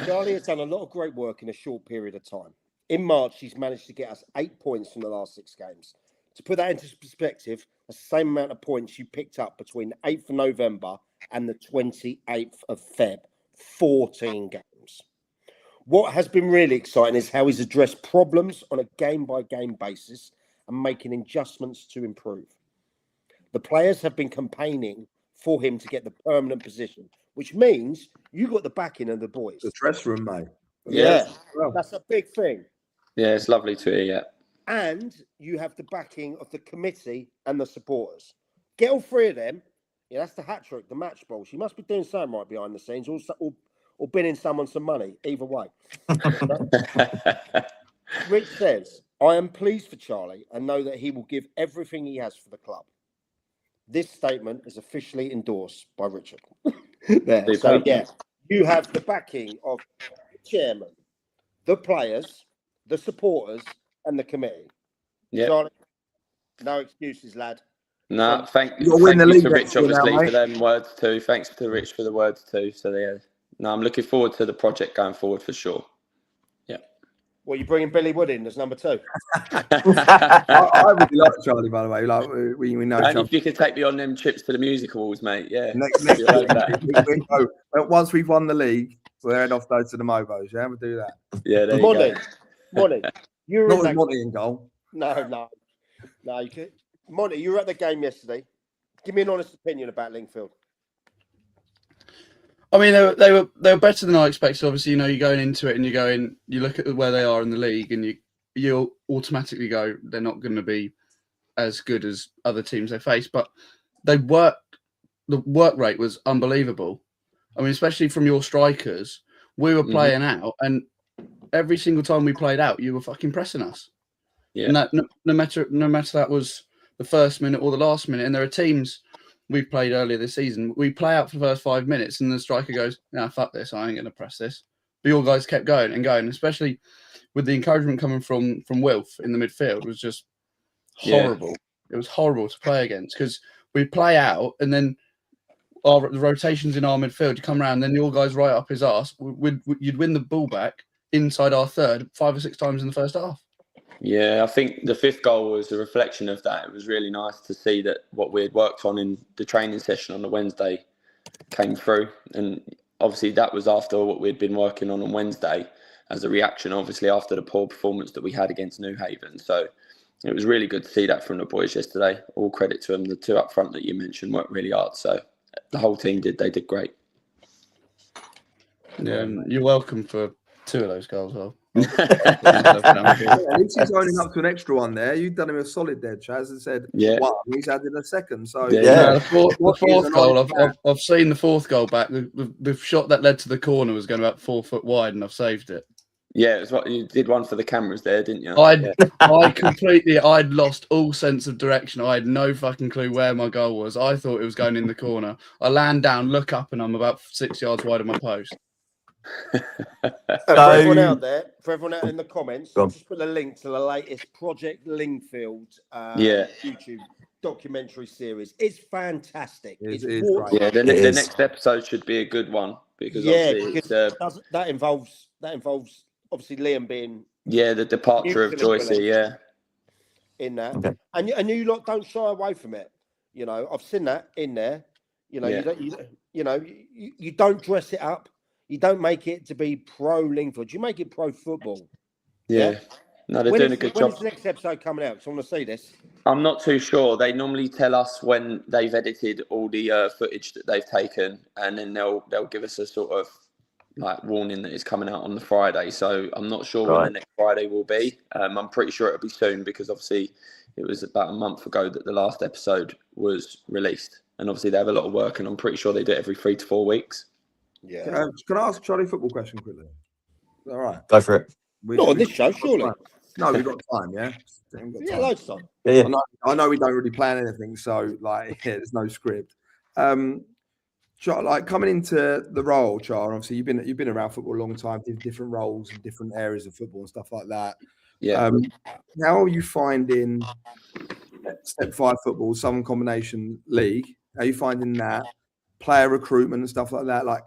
Charlie has done a lot of great work in a short period of time. In March, he's managed to get us 8 points from the last 6 games. To put that into perspective, the same amount of points you picked up between the 8th of November and the 28th of Feb. 14 games. What has been really exciting is how he's addressed problems on a game-by-game basis and making adjustments to improve. The players have been campaigning for him to get the permanent position, which means you got the backing of the boys. The dress room, mate. Yeah, that's a big thing. Yeah, it's lovely to hear, yeah. And you have the backing of the committee and the supporters. Get all three of them. Yeah, that's the hat trick, the match ball. She must be doing something right behind the scenes, or binning someone some money. Either way. Rich says, I am pleased for Charlie and know that he will give everything he has for the club. This statement is officially endorsed by Richard. There. So, yeah, you have the backing of the chairman, the players, the supporters, and the committee. Yeah. Charlie, no excuses, lad. No, thank You'll win the you league to next Rich, year now, obviously, mate. for them words too. Thanks to Rich for the words too. So, yeah. No, I'm looking forward to the project going forward for sure. Yeah. Well, you're bringing Billy Wood in as number 2. I really like Charlie, by the way. Like we know And Charlie. if you could take me on them trips to the music halls, mate, yeah. Next You'll have that. we go. Once we've won the league, we'll head off those to the Mobos. Yeah, we'll do that. Yeah, there you Monty, go. Monty, you were Not in with that... Monty in goal. No. You could... Monty, you were at the game yesterday. Give me an honest opinion about Lingfield. I mean, they were better than I expected. Obviously, you know, you're going into it and you look at where they are in the league, and you automatically go, they're not going to be as good as other teams they face. But the work rate was unbelievable. I mean, especially from your strikers, we were playing out, and every single time we played out, you were fucking pressing us. Yeah. And that, no matter that was the first minute or the last minute. And there are teams we've played earlier this season. We play out for the first 5 minutes, and the striker goes, "Nah, fuck this. I ain't going to press this." But your guys kept going and going, especially with the encouragement coming from Wilf in the midfield. It was just horrible. Yeah. It was horrible to play against because we play out, and then the rotations in our midfield, you come around, then your guys right up his arse. You'd win the ball back inside our third 5 or 6 times in the first half. Yeah, I think the 5th goal was a reflection of that. It was really nice to see that what we had worked on in the training session on the Wednesday came through. And obviously that was after what we'd been working on Wednesday as a reaction, obviously, after the poor performance that we had against New Haven. So it was really good to see that from the boys yesterday. All credit to them. The 2 up front that you mentioned worked really hard. So the whole team did. They did great. Yeah, and you're welcome for 2 of those goals, though. At least he's owning up to an extra one there. You've done him a solid there, Chaz, and said, "Wow, he's added a second." So the fourth goal. I've seen the 4th goal back. The shot that led to the corner was going about 4 foot wide, and I've saved it. Yeah, it was what you did one for the cameras there, didn't you? I'd lost all sense of direction. I had no fucking clue where my goal was. I thought it was going in the corner. I land down, look up, and I'm about 6 yards wide of my post. For everyone out there, in the comments, just put a link to the latest Project Lingfield YouTube documentary series. It's fantastic. It's great. Yeah, the next episode should be a good one because that involves obviously Liam being the departure of Joycey, in that, and you lot don't shy away from it. You know, I've seen that in there. You know, you don't dress it up. You don't make it to be pro Lingfield. You make it pro football. Yeah. No, they're doing a good job. When's the next episode coming out? So I want to see this. I'm not too sure. They normally tell us when they've edited all the footage that they've taken, and then they'll give us a sort of like warning that it's coming out on the Friday. So I'm not sure when the next Friday will be. I'm pretty sure it'll be soon because obviously it was about a month ago that the last episode was released, and obviously they have a lot of work, and I'm pretty sure they do it every 3 to 4 weeks. Yeah. Can I ask Charlie a football question quickly? All right. Go for it. Not on this show, surely. No, we've got time, yeah? Loads of time. Yeah. I know we don't really plan anything, so there's no script. Like coming into the role, Char, obviously you've been around football a long time, did different roles in different areas of football and stuff like that. Yeah. How are you finding Step 5 football, Southern Combination League? How are you finding that? Player recruitment and stuff like that? Like,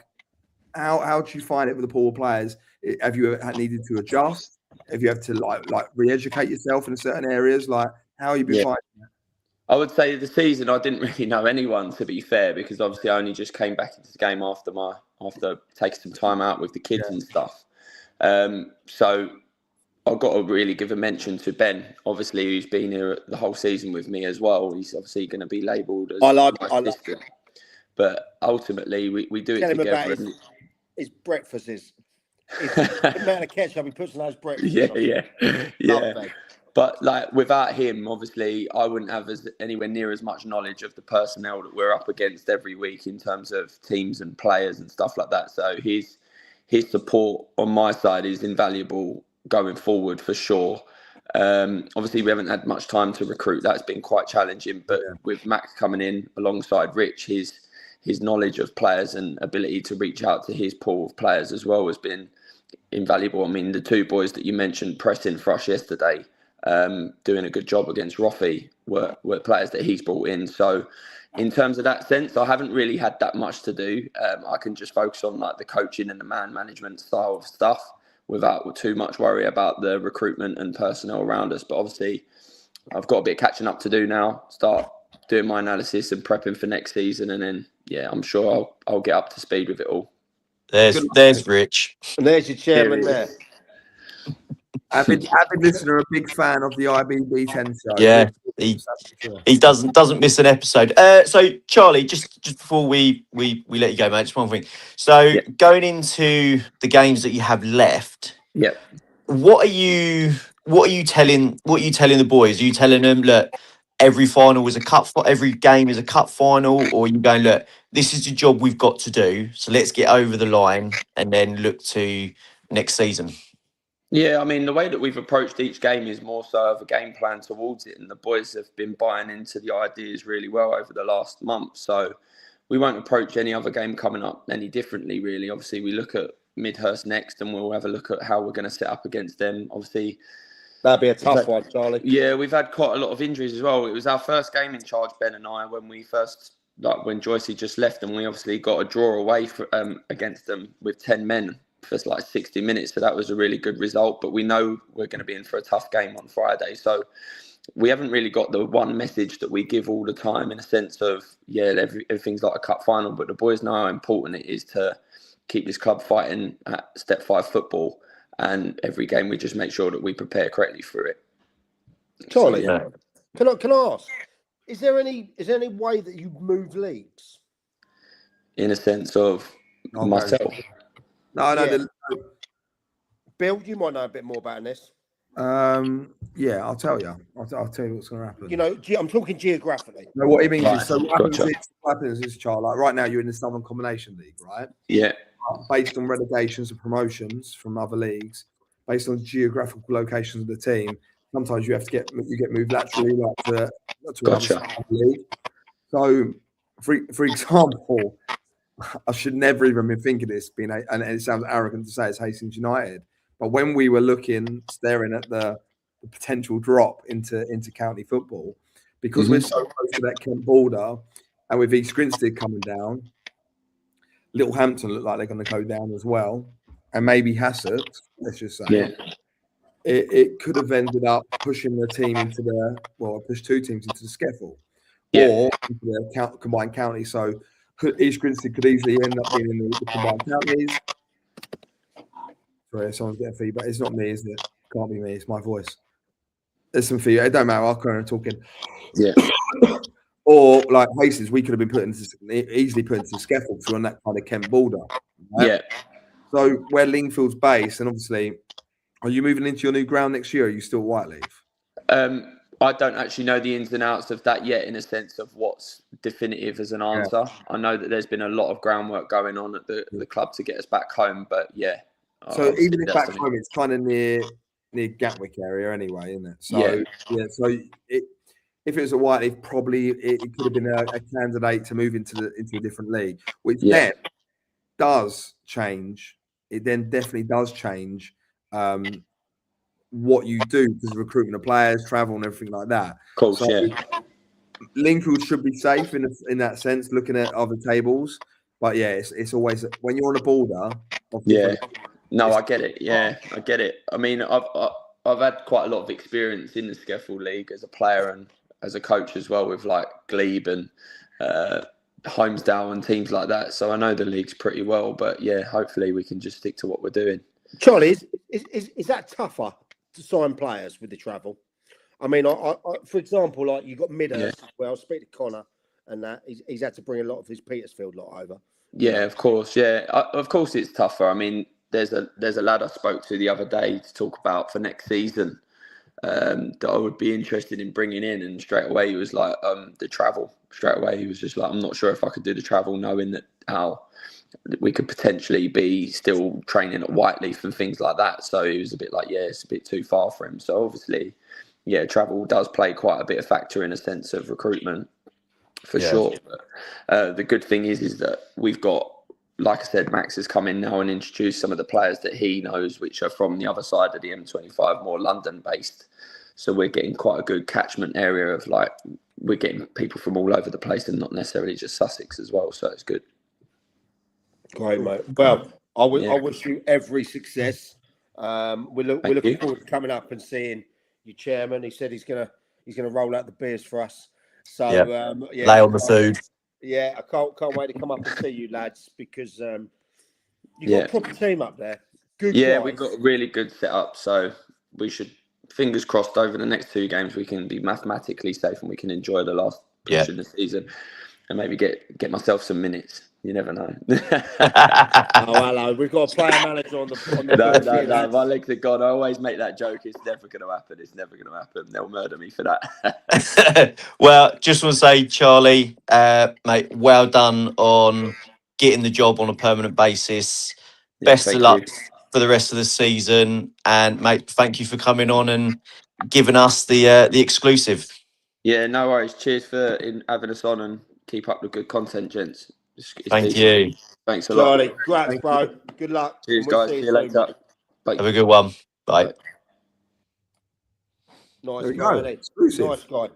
how do you find it with the poor players? Have you needed to adjust? Have you had to like re-educate yourself in certain areas? Like, how have you been finding that? I would say the season I didn't really know anyone, to be fair, because obviously I only just came back into the game after taking some time out with the kids and stuff. So I've got to really give a mention to Ben, obviously, who's been here the whole season with me as well. He's obviously going to be labelled as my assistant. But ultimately, we do it together. His breakfast is the amount of ketchup he puts on those breakfasts. Yeah. But like without him, obviously, I wouldn't have anywhere near as much knowledge of the personnel that we're up against every week in terms of teams and players and stuff like that. So his support on my side is invaluable going forward for sure. Obviously, we haven't had much time to recruit. That's been quite challenging. But with Max coming in alongside Rich, his knowledge of players and ability to reach out to his pool of players as well has been invaluable. I mean, the two boys that you mentioned pressing for us yesterday, doing a good job against Roffey were players that he's brought in. So in terms of that sense, I haven't really had that much to do. I can just focus on like the coaching and the man management style of stuff without too much worry about the recruitment and personnel around us. But obviously I've got a bit of catching up to do now, start doing my analysis and prepping for next season. And then, yeah, I'm sure I'll get up to speed with it all. There's Rich. And there's your chairman there. Avid listener, a big fan of the IBB10 show. Yeah, he doesn't miss an episode. So Charlie, just before we let you go, mate, just one thing. So going into the games that you have left, what are you telling the boys? Are you telling them, look, every final is every game is a cup final, or are you going, look, this is the job we've got to do, so let's get over the line and then look to next season? Yeah, I mean, the way that we've approached each game is more so of a game plan towards it, and the boys have been buying into the ideas really well over the last month. So we won't approach any other game coming up any differently, really. Obviously, we look at Midhurst next, and we'll have a look at how we're going to set up against them. Obviously, that'd be a tough one, Charlie. Yeah, we've had quite a lot of injuries as well. It was our first game in charge, Ben and I, when Joycey just left, and we obviously got a draw away against them with 10 men for like 60 minutes. So that was a really good result. But we know we're going to be in for a tough game on Friday. So we haven't really got the one message that we give all the time in a sense of, everything's like a cup final. But the boys know how important it is to keep this club fighting at Step 5 football. And every game we just make sure that we prepare correctly for it. Charlie, can I ask, is there any way that you move leagues? In a sense of myself? No. Bill, you might know a bit more about this. Yeah, I'll tell you. I'll tell you what's going to happen. You know, I'm talking geographically. No, what he means is, so what happens is, Charlie, like right now you're in the Southern Combination League, right? Yeah. Based on relegations and promotions from other leagues, based on geographical locations of the team, sometimes you get moved laterally to another league. So, for example, I should never even been thinking this, and it sounds arrogant to say it's Hastings United, but when we were staring at the potential drop into county football, because we're so close to that Kent border, and with East Grinstead coming down, Littlehampton look like they're going to go down as well, and maybe Hassocks, let's just say, it could have ended up pushing the team push two teams into the Skeffel, or into the combined county. So East Grinstead could easily end up being in the combined counties. Sorry, someone's getting feedback. It's not me, is it? Can't be me. It's my voice. There's some feedback. It don't matter. I'll carry on talking. Yeah. Or like Hastings, we could have been easily put into the Skeffel on that kind of Kent border. Right? Yeah. So where Lingfield's based, and obviously, are you moving into your new ground next year? Or are you still at Whiteleaf? I don't actually know the ins and outs of that yet, in a sense of what's definitive as an answer. I know that there's been a lot of groundwork going on at the club to get us back home, but yeah. So even if back home, it's kind of near Gatwick area anyway, isn't it? So so if it was at Whiteleaf, probably it could have been a candidate to move into a different league, which then does change. It then definitely does change what you do, because recruitment of players, travel, and everything like that. Cool. So Lingfield should be safe in that sense, looking at other tables. But yeah, it's always when you're on a border. No, I get it. Yeah, I get it. I mean, I've had quite a lot of experience in the Skeffel League as a player and as a coach as well, with like Glebe and Holmesdale and teams like that. So I know the leagues pretty well. But yeah, hopefully we can just stick to what we're doing. Charlie, is that tougher to sign players with the travel? I mean, I for example, like you got Midhurst as well. Speak to Connor, and that he's had to bring a lot of his Petersfield lot over. Yeah, of course. Yeah, of course it's tougher. I mean, there's a lad I spoke to the other day to talk about for next season. that I would be interested in bringing in. And straight away he was like, the travel. Straight away he was just like, I'm not sure if I could do the travel, knowing that how we could potentially be still training at Whiteleaf and things like that. So he was a bit like, yeah, it's a bit too far for him. So obviously, yeah, travel does play quite a bit of factor in a sense of recruitment, for sure. But the good thing is that we've got, like I said, Max has come in now and introduced some of the players that he knows, which are from the other side of the M25, more London based. So we're getting quite a good catchment area of like, we're getting people from all over the place and not necessarily just Sussex as well. So it's good. Great, mate. Well, I wish you every success. We're looking forward to coming up and seeing your chairman. He said he's gonna roll out the beers for us. So lay on the food. Yeah, I can't wait to come up and see you lads, because you've got a proper team up there. Good guys. We've got a really good setup. So we should, fingers crossed, over the next 2 games we can be mathematically safe and we can enjoy the last push of the season and maybe get myself some minutes. You never know. Oh, hello. We've got a player manager on the No, my legs are gone. I always make that joke. It's never going to happen. It's never going to happen. They'll murder me for that. Well, just want to say, Charlie, mate, well done on getting the job on a permanent basis. Best of luck for the rest of the season. And, mate, thank you for coming on and giving us the exclusive. Yeah, no worries. Cheers for having us on, and keep up the good content, gents. Thank you. Thanks a lot. Charlie, congrats, bro. Good luck. Cheers, guys. See you later. Bye. Have a good one. Bye. Nice guy, nice guy.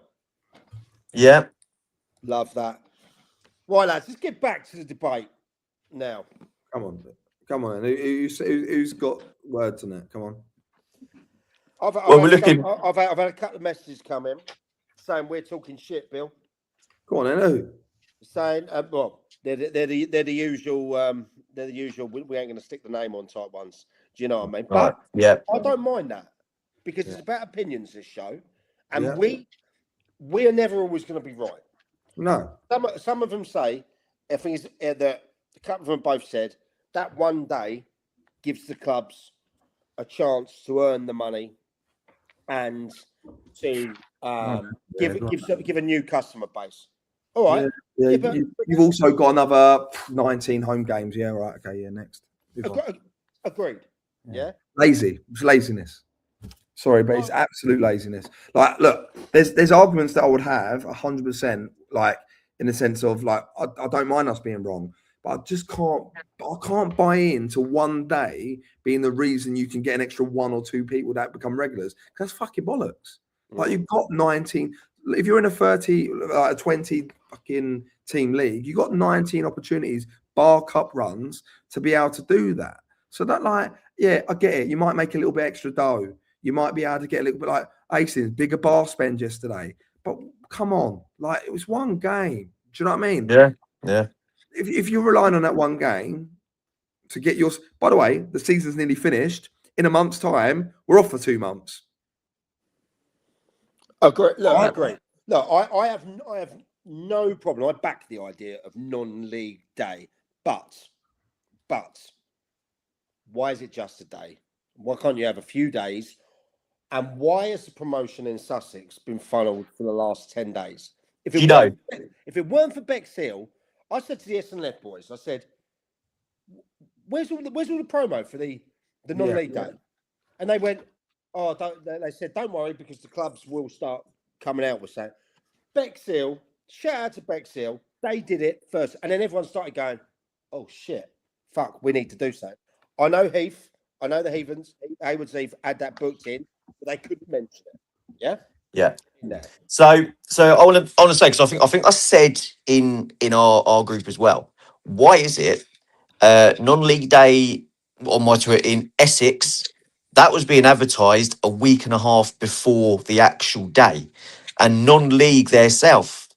Yeah. Love that. Right, lads, let's get back to the debate now. Come on. Who's got words on it? Come on. I've had a couple of messages come in saying we're talking shit, Bill. Go on, who? Saying, well, they're the usual. They're the usual. We ain't going to stick the name on type ones. Do you know what I mean? But I don't mind that, because it's about opinions, this show, and we are never always going to be right. No. Some of them say, I think it's that a couple of them both said that one day gives the clubs a chance to earn the money and to give a new customer base. All right. You've also got another 19 home games. Yeah, right. Okay. Yeah. Next. Agreed. Yeah. Lazy. It's laziness. Sorry, but it's absolute laziness. Like, look, there's arguments that I would have 100%, like in the sense of like I don't mind us being wrong, but I just can't. I can't buy into one day being the reason you can get an extra 1 or 2 people that become regulars. That's fucking bollocks. Like, you've got 19. If you're in a 20 fucking team league, you got 19 opportunities, bar cup runs, to be able to do that. So that, like, yeah, I get it. You might make a little bit extra dough. You might be able to get a little bit like Aces, bigger bar spend yesterday. But come on, like, it was one game. Do you know what I mean? Yeah. If you're relying on that one game to get yours, by the way, the season's nearly finished. In a month's time, we're off for 2 months. Agree. Look, I have no problem. I back the idea of non-league day, but why is it just a day? Why can't you have a few days? And why has the promotion in Sussex been funneled for the last 10 days? If it weren't for Bexhill, I said to the SNLF boys, I said, "Where's all the promo for the non-league day?" And they went, "Oh, they said, don't worry, because the clubs will start coming out with something." Bexhill, shout out to Bexhill, they did it first, and then everyone started going, "Oh shit, fuck, we need to do something." I know Heath, I know the Haywards Heath had that booked in, but they couldn't mention it. Yeah. No. So I want to say, because I think I said in our group as well. Why is it non-league day on my Twitter in Essex? That was being advertised a week and a half before the actual day, and non-league theirself,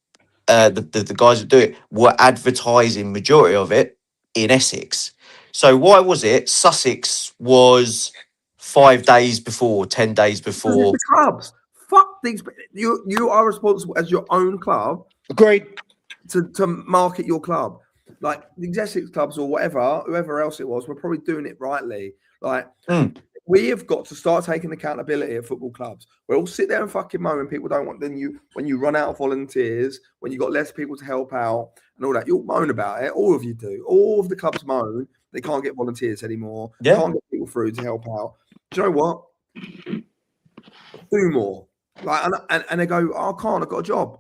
the guys that do it were advertising majority of it in Essex. So why was it Sussex was 5 days before, 10 days before? The clubs. Fuck these. You are responsible as your own club. Agreed. To market your club. Like the Essex clubs or whatever, whoever else it was, were probably doing it rightly. Like we have got to start taking accountability at football clubs. We all sit there and fucking moan when people don't want. Then when you run out of volunteers, when you got less people to help out and all that, you'll moan about it. All of you do. All of the clubs moan. They can't get volunteers anymore. Yeah. Can't get people through to help out. Do you know what? Do more. Like, and they go, oh, I can't. I've got a job.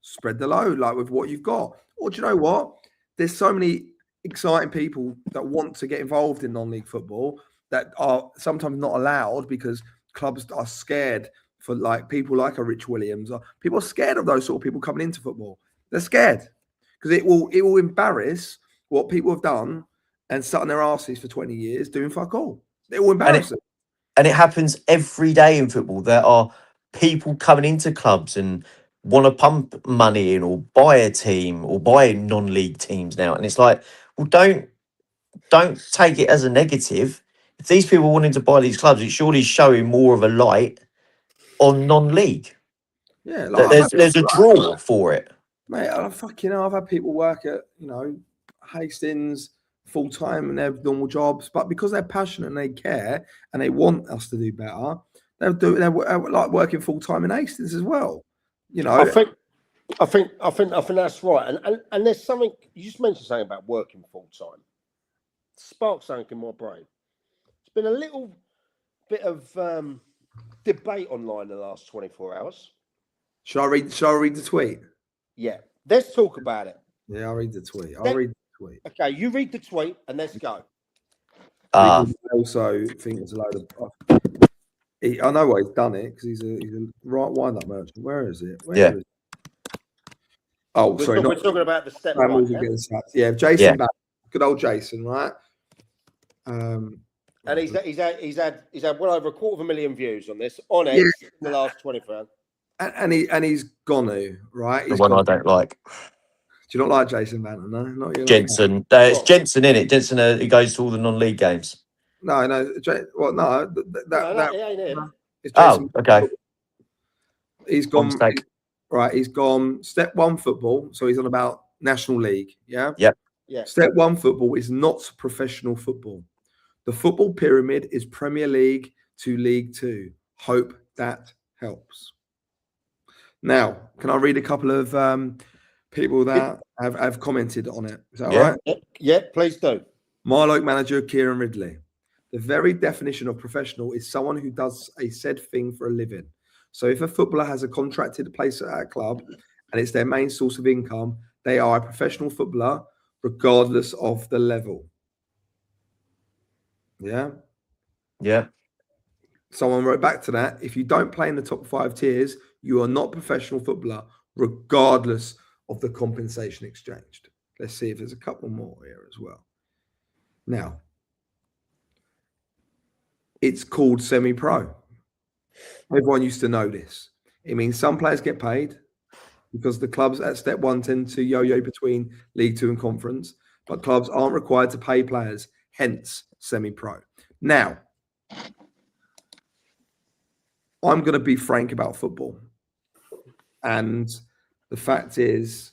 Spread the load, like with what you've got. Or do you know what? There's so many exciting people that want to get involved in non-league football that are sometimes not allowed because clubs are scared for like people like a Rich Williams. Or people are scared of those sort of people coming into football. They're scared because it will embarrass what people have done and sat on their asses for 20 years doing fuck all. It will embarrass them. And it happens every day in football. There are people coming into clubs and want to pump money in or buy a team or buy non-league teams now. And it's like, well, don't take it as a negative. If these people wanting to buy these clubs, it's surely showing more of a light on non-league. Yeah, like There's a draw for it. Mate, I've had people work at, Hastings full time and they have normal jobs, but because they're passionate and they care and they want us to do better, they're like working full time in Hastings as well. I think that's right. And there's something you just mentioned something about working full time. Sparked something in my brain. It's been a little bit of debate online the last 24 hours. Shall I read the tweet? Yeah, let's talk about it. Yeah, I'll read the tweet. Okay, you read the tweet and let's go. I also think it's a load of. I know why he's done it because he's a right wind-up merchant. Where is it? Where is it? Oh, sorry. We're talking about the step. Yeah, Jason. Back. Good old Jason, right? And he's had well over 250,000 views on this on X in the last 24 hours. And he's gone, right? The one I don't like. Do you not like Jason Banton? No, not you. Jensen. It's Jensen, in it. Jensen, he goes to all the non-league games. No. Well, no. He ain't in. Oh, okay. He's gone. Right, he's gone. Step one football. So he's on about National League. Yeah. Yep. Yeah. Step one football is not professional football. The football pyramid is Premier League to League Two. Hope that helps. Now, can I read a couple of people that have commented on it? Is that all right? Yeah, please do. Marloke manager Kieran Ridley. The very definition of professional is someone who does a said thing for a living. So if a footballer has a contracted place at a club and it's their main source of income, they are a professional footballer regardless of the level. Yeah? Yeah. Someone wrote back to that. If you don't play in the top 5 tiers, you are not a professional footballer regardless of the compensation exchanged. Let's see if there's a couple more here as well. Now, it's called semi-pro. Everyone used to know this. It means some players get paid because the clubs at step 1 tend to yo-yo between League 2 and Conference, but clubs aren't required to pay players, hence semi-pro. Now, I'm going to be frank about football. And the fact is,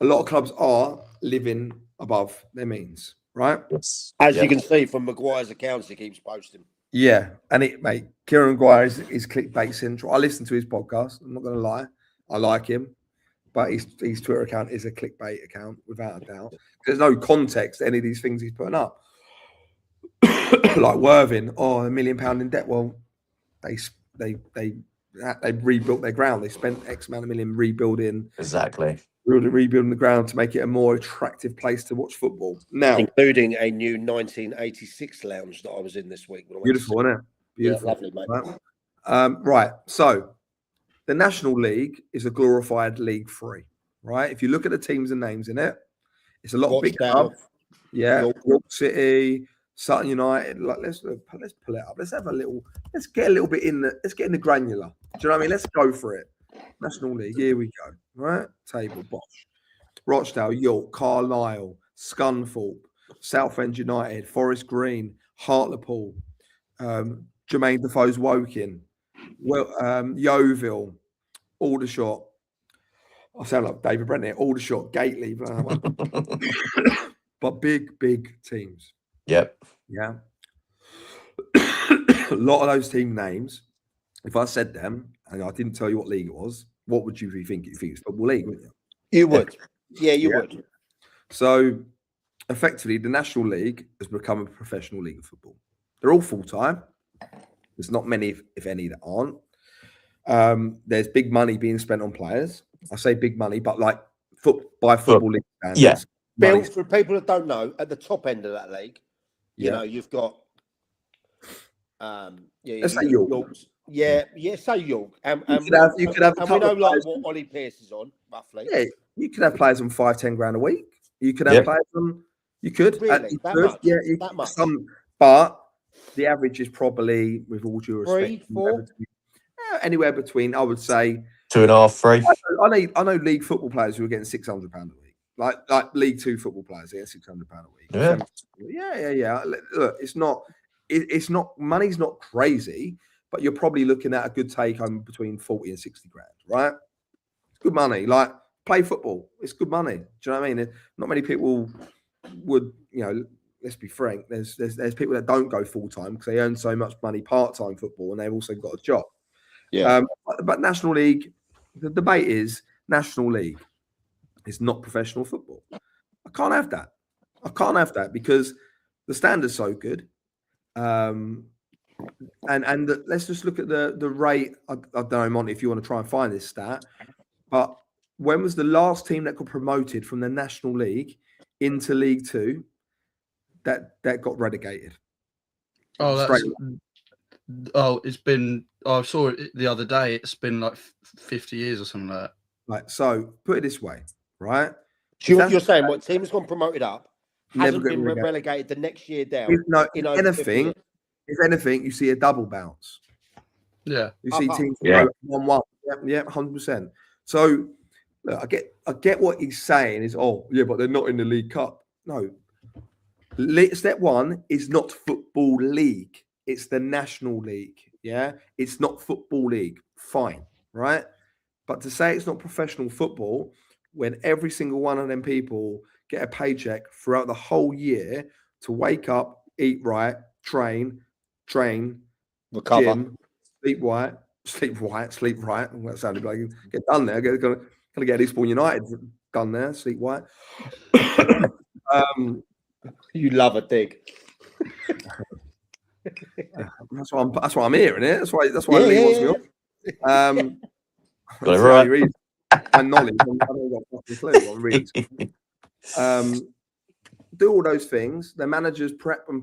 a lot of clubs are living above their means, right? Yes. As you can see from Maguire's accounts, he keeps posting. Yeah, and mate, Kieran Maguire is clickbait central. I listen to his podcast. I'm not going to lie, I like him, but his Twitter account is a clickbait account without a doubt. There's no context to any of these things he's putting up. Like Worthing, £1 million in debt. Well, they rebuilt their ground. They spent X amount of million rebuilding. Exactly. Rebuilding the ground to make it a more attractive place to watch football. Now, including a new 1986 lounge that I was in this week. Beautiful, isn't it? Beautiful. Yeah, lovely, mate. Right. So, the National League is a glorified League 3, right? If you look at the teams and names in it, it's a lot of big clubs. Yeah, York City, Sutton United. Like, let's pull it up. Let's get a little bit in the. Let's get in the granular. Do you know what I mean? Let's go for it. National League. Here we go. Right, table. Bosh, Rochdale, York, Carlisle, Scunthorpe, Southend United, Forest Green, Hartlepool, Jermaine Defoe's Woking, Yeovil, Aldershot. I sound like David Brent here. Aldershot, Gately, but big teams. Yep. Yeah. a lot of those team names, if I said them and I didn't tell you what league it was, what would you think? You think it's Football League, wouldn't you? You would. Yeah, you Yeah. would. So effectively, the National League has become a professional league of football. They're all full-time. There's not many, if any, that aren't. There's big money being spent on players. I say big money, but like by football league standards. Yeah. Bill, for people that don't know, at the top end of that league, you know, you've got let's say York. York's. Yeah, say York. You could have a and we couple know of like players. what Ollie Pearce is on, roughly. Yeah, you could have players on 5-10 grand a week. You could have players on. You could. Really? You That could. much? Yeah, That much? But the average is probably, with all due respect, 3, 4? anywhere between, I would say, 2.5, 3. I know league football players who are getting £600 a week. Like League Two football players, they get £600 a week. Yeah. Look, it's not money's not crazy, but you're probably looking at a good take home between 40 and 60 grand, right? It's good money. Like, play football, it's good money. Do you know what I mean? Not many people would, let's be frank. There's people that don't go full time because they earn so much money part time football, and they've also got a job. Yeah. But National League, the debate is National League is not professional football. I can't have that because the standard's so good. And let's just look at the rate. I don't know, Monty, if you want to try and find this stat, but when was the last team that got promoted from the National League into League Two that got relegated? It's been. I saw it the other day. It's been like 50 years or something like that. Right. So put it this way, right? So you're saying what team has gone promoted up hasn't been relegated. relegated the next year down? If anything, you see a double bounce. Yeah. You see teams 1-1. Yeah, 100%. So look, I get what he's saying is, but they're not in the League Cup. No. Step one is not Football League. It's the National League. Yeah. It's not Football League. Fine. Right. But to say it's not professional football when every single one of them people get a paycheck throughout the whole year to wake up, eat right, train, recover, gym, sleep right. That sounded like get done there. Gonna get Eastbourne United done there. Sleep right. You love a dig. That's why I'm here, innit? That's why Lee wants me on. Got it right. And knowledge. I don't got a clue. I'm reading. Do all those things. The managers prep and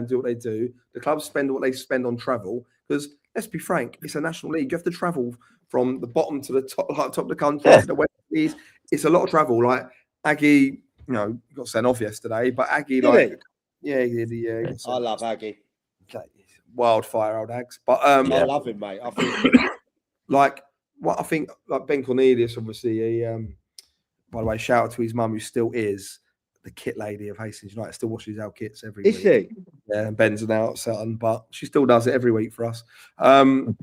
do what they do. The clubs spend what they spend on travel. Because let's be frank, it's a National League. You have to travel from the bottom to the top of the country to the West East. It's a lot of travel. Like Aggie, got sent off yesterday, but Aggie, he did. Yeah, I love Aggie. Okay. Wildfire, old Ags. But I love him, mate. I think I think Ben Cornelius, obviously, he, by the way, shout out to his mum, who still is the kit lady of Hastings United, still washes our kits every week. Is she? Yeah, and Ben's an out Sutton, but she still does it every week for us. 1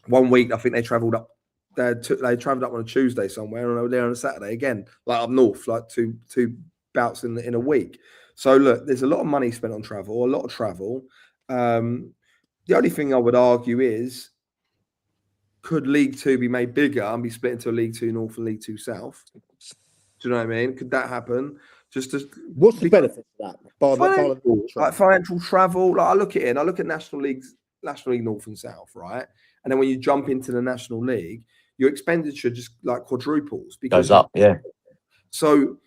week, I think they travelled up. They travelled up on a Tuesday somewhere, and they were there on a Saturday again, like up north, like two bouts in a week. So look, there's a lot of money spent on travel, a lot of travel. The only thing I would argue is, could League Two be made bigger and be split into a League Two North and League Two South? Do you know what I mean? Could that happen? What's the benefit of that? Financial travel. Like I look at National League North and South, right? And then when you jump into the National League, your expenditure just like quadruples. Goes up, yeah. So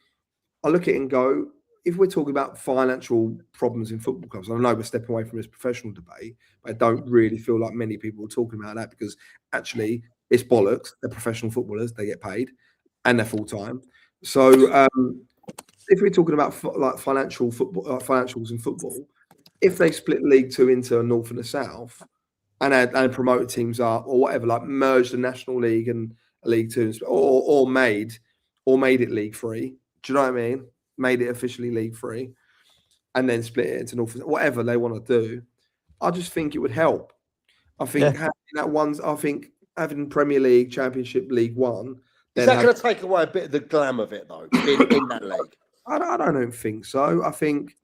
I look at it and go, if we're talking about financial problems in football clubs, I know we're stepping away from this professional debate, but I don't really feel like many people are talking about that because actually it's bollocks. They're professional footballers, they get paid, and they're full time. So if we're talking about financials in football, if they split League Two into a North and a South, and promoted teams up or whatever, like merged the National League and League Two, or made it League Three. Do you know what I mean? Made it officially League Three, and then split it into North, whatever they want to do. I just think it would help. I think having Premier League, Championship, League One. Is that going to take away a bit of the glam of it, though, in that league? I don't think so. I think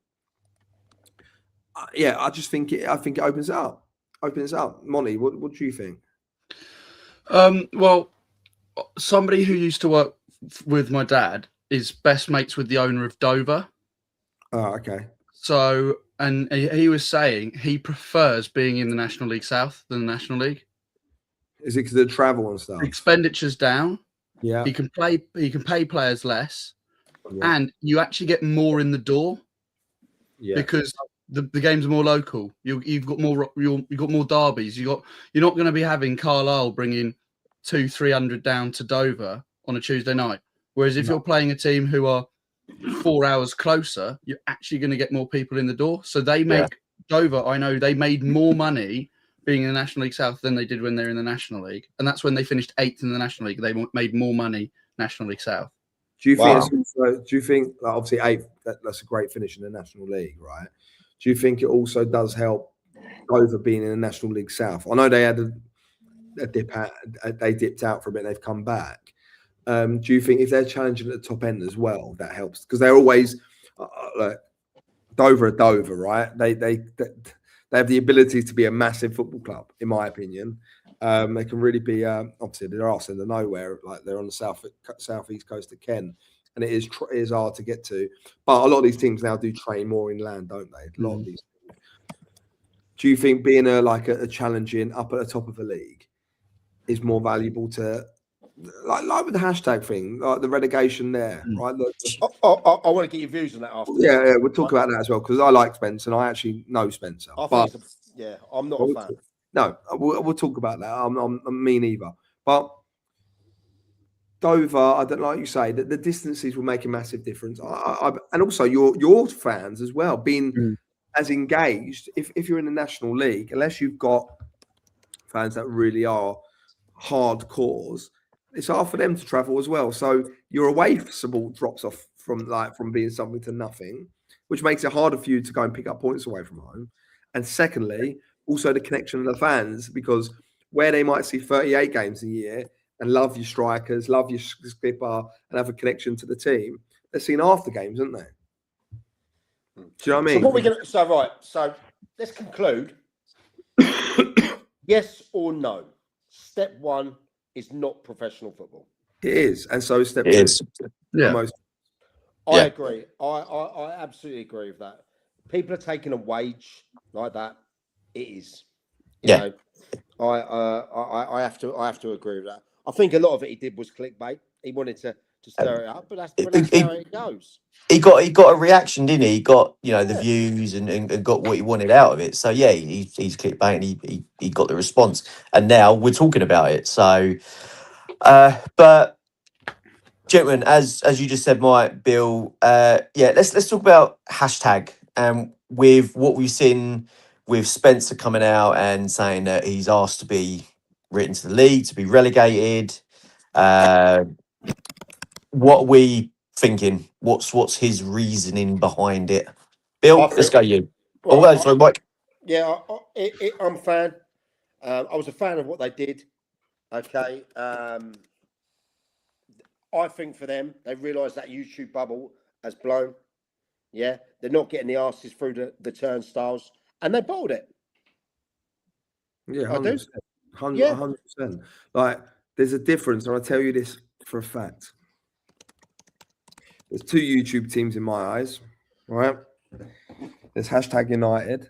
yeah, I just think it. I think it opens it up. Opens it up. Monty, what do you think? Well, somebody who used to work with my dad is best mates with the owner of Dover. Oh, okay. So, and he was saying he prefers being in the National League South than the National League. Is it because of the travel and stuff? Expenditure's down. Yeah. He can pay players less, Yeah. and you actually get more in the door Yeah. because the games are more local. You've got more derbies. You're not going to be having Carlisle bringing 200-300 down to Dover on a Tuesday night. Whereas if you're playing a team who are 4 hours closer, you're actually going to get more people in the door. So they make Dover. I know they made more money being in the National League South than they did when they're in the National League, and that's when they finished 8th in the National League. They made more money National League South. Do you think? Do you think? Like, obviously, 8th. That's a great finish in the National League, right? Do you think it also does help Dover being in the National League South? I know they had a dip out. They dipped out for a bit. They've come back. Do you think if they're challenging at the top end as well, that helps? Because they're always like Dover, right? They have the ability to be a massive football club, in my opinion. They can really be. Obviously, they're arse in the nowhere. Like they're on the southeast coast of Kent, and it is hard to get to. But a lot of these teams now do train more inland, don't they? A lot of these. Do you think being a challenging up at the top of a league is more valuable to? Like with the hashtag thing, like the relegation there, right? I want to get your views on that after. Yeah, we'll talk about that as well because I like Spencer and I actually know Spencer. I'm not a fan. No, we'll talk about that. I'm me neither. But Dover, I don't like you say that the distances will make a massive difference. And also your fans as well being as engaged. If you're in the National League, unless you've got fans that really are hardcores, it's hard for them to travel as well. So your away support drops off from being something to nothing, which makes it harder for you to go and pick up points away from home. And secondly, also the connection of the fans, because where they might see 38 games a year and love your strikers, love your skipper, and have a connection to the team, they're seeing after games, aren't they? Do you know what I mean? So what we're going to so let's conclude. Yes or no? Step one is not professional football. It is, and so step It two. is. Yeah. I agree. I absolutely agree with that. People are taking a wage like that. It is. You know, I have to agree with that. I think a lot of it he did was clickbait. He wanted to stir it up, but that's how it goes. He got a reaction, didn't he? He got the views and got what he wanted out of it. So yeah, he's clickbait and he got the response, and now we're talking about it. So, but gentlemen, as you just said, Mike, Bill, let's talk about hashtag with what we've seen with Spencer coming out and saying that he's asked to be written to the league, to be relegated. What are we thinking? What's his reasoning behind it? Bill, let's go you. Well, sorry, Mike. Yeah, I'm a fan. I was a fan of what they did. Okay. I think for them, they realise that YouTube bubble has blown. Yeah, they're not getting the asses through the turnstiles, and they bottled it. Yeah, 100%. 100%. Like, there's a difference, and I'll tell you this for a fact. There's two YouTube teams in my eyes, right? There's hashtag United,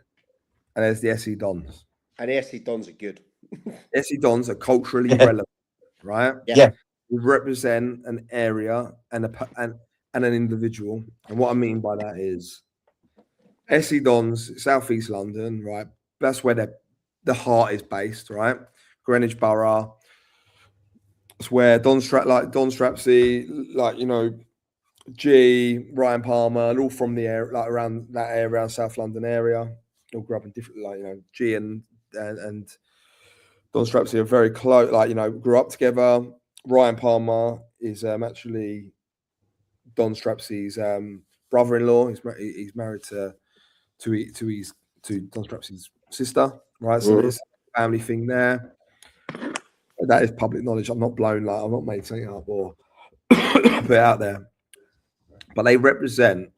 and there's the SE Dons. And the SE Dons are good. SE Dons are culturally relevant, right? Yeah. We represent an area and an individual. And what I mean by that is SE Dons, Southeast London, right? That's where the heart is based, right? Greenwich Borough. It's where Don Strapsy, G, Ryan Palmer, and all from the area, like around that area, around South London area. All grew up in different, G and Don Strapsy are very close, grew up together. Ryan Palmer is actually Don Strapsy's brother-in-law. He's married to Don Strapsy's sister, right? So there's a family thing there. That is public knowledge. I'm not blown, I'm not making something up or put it out there. But they represent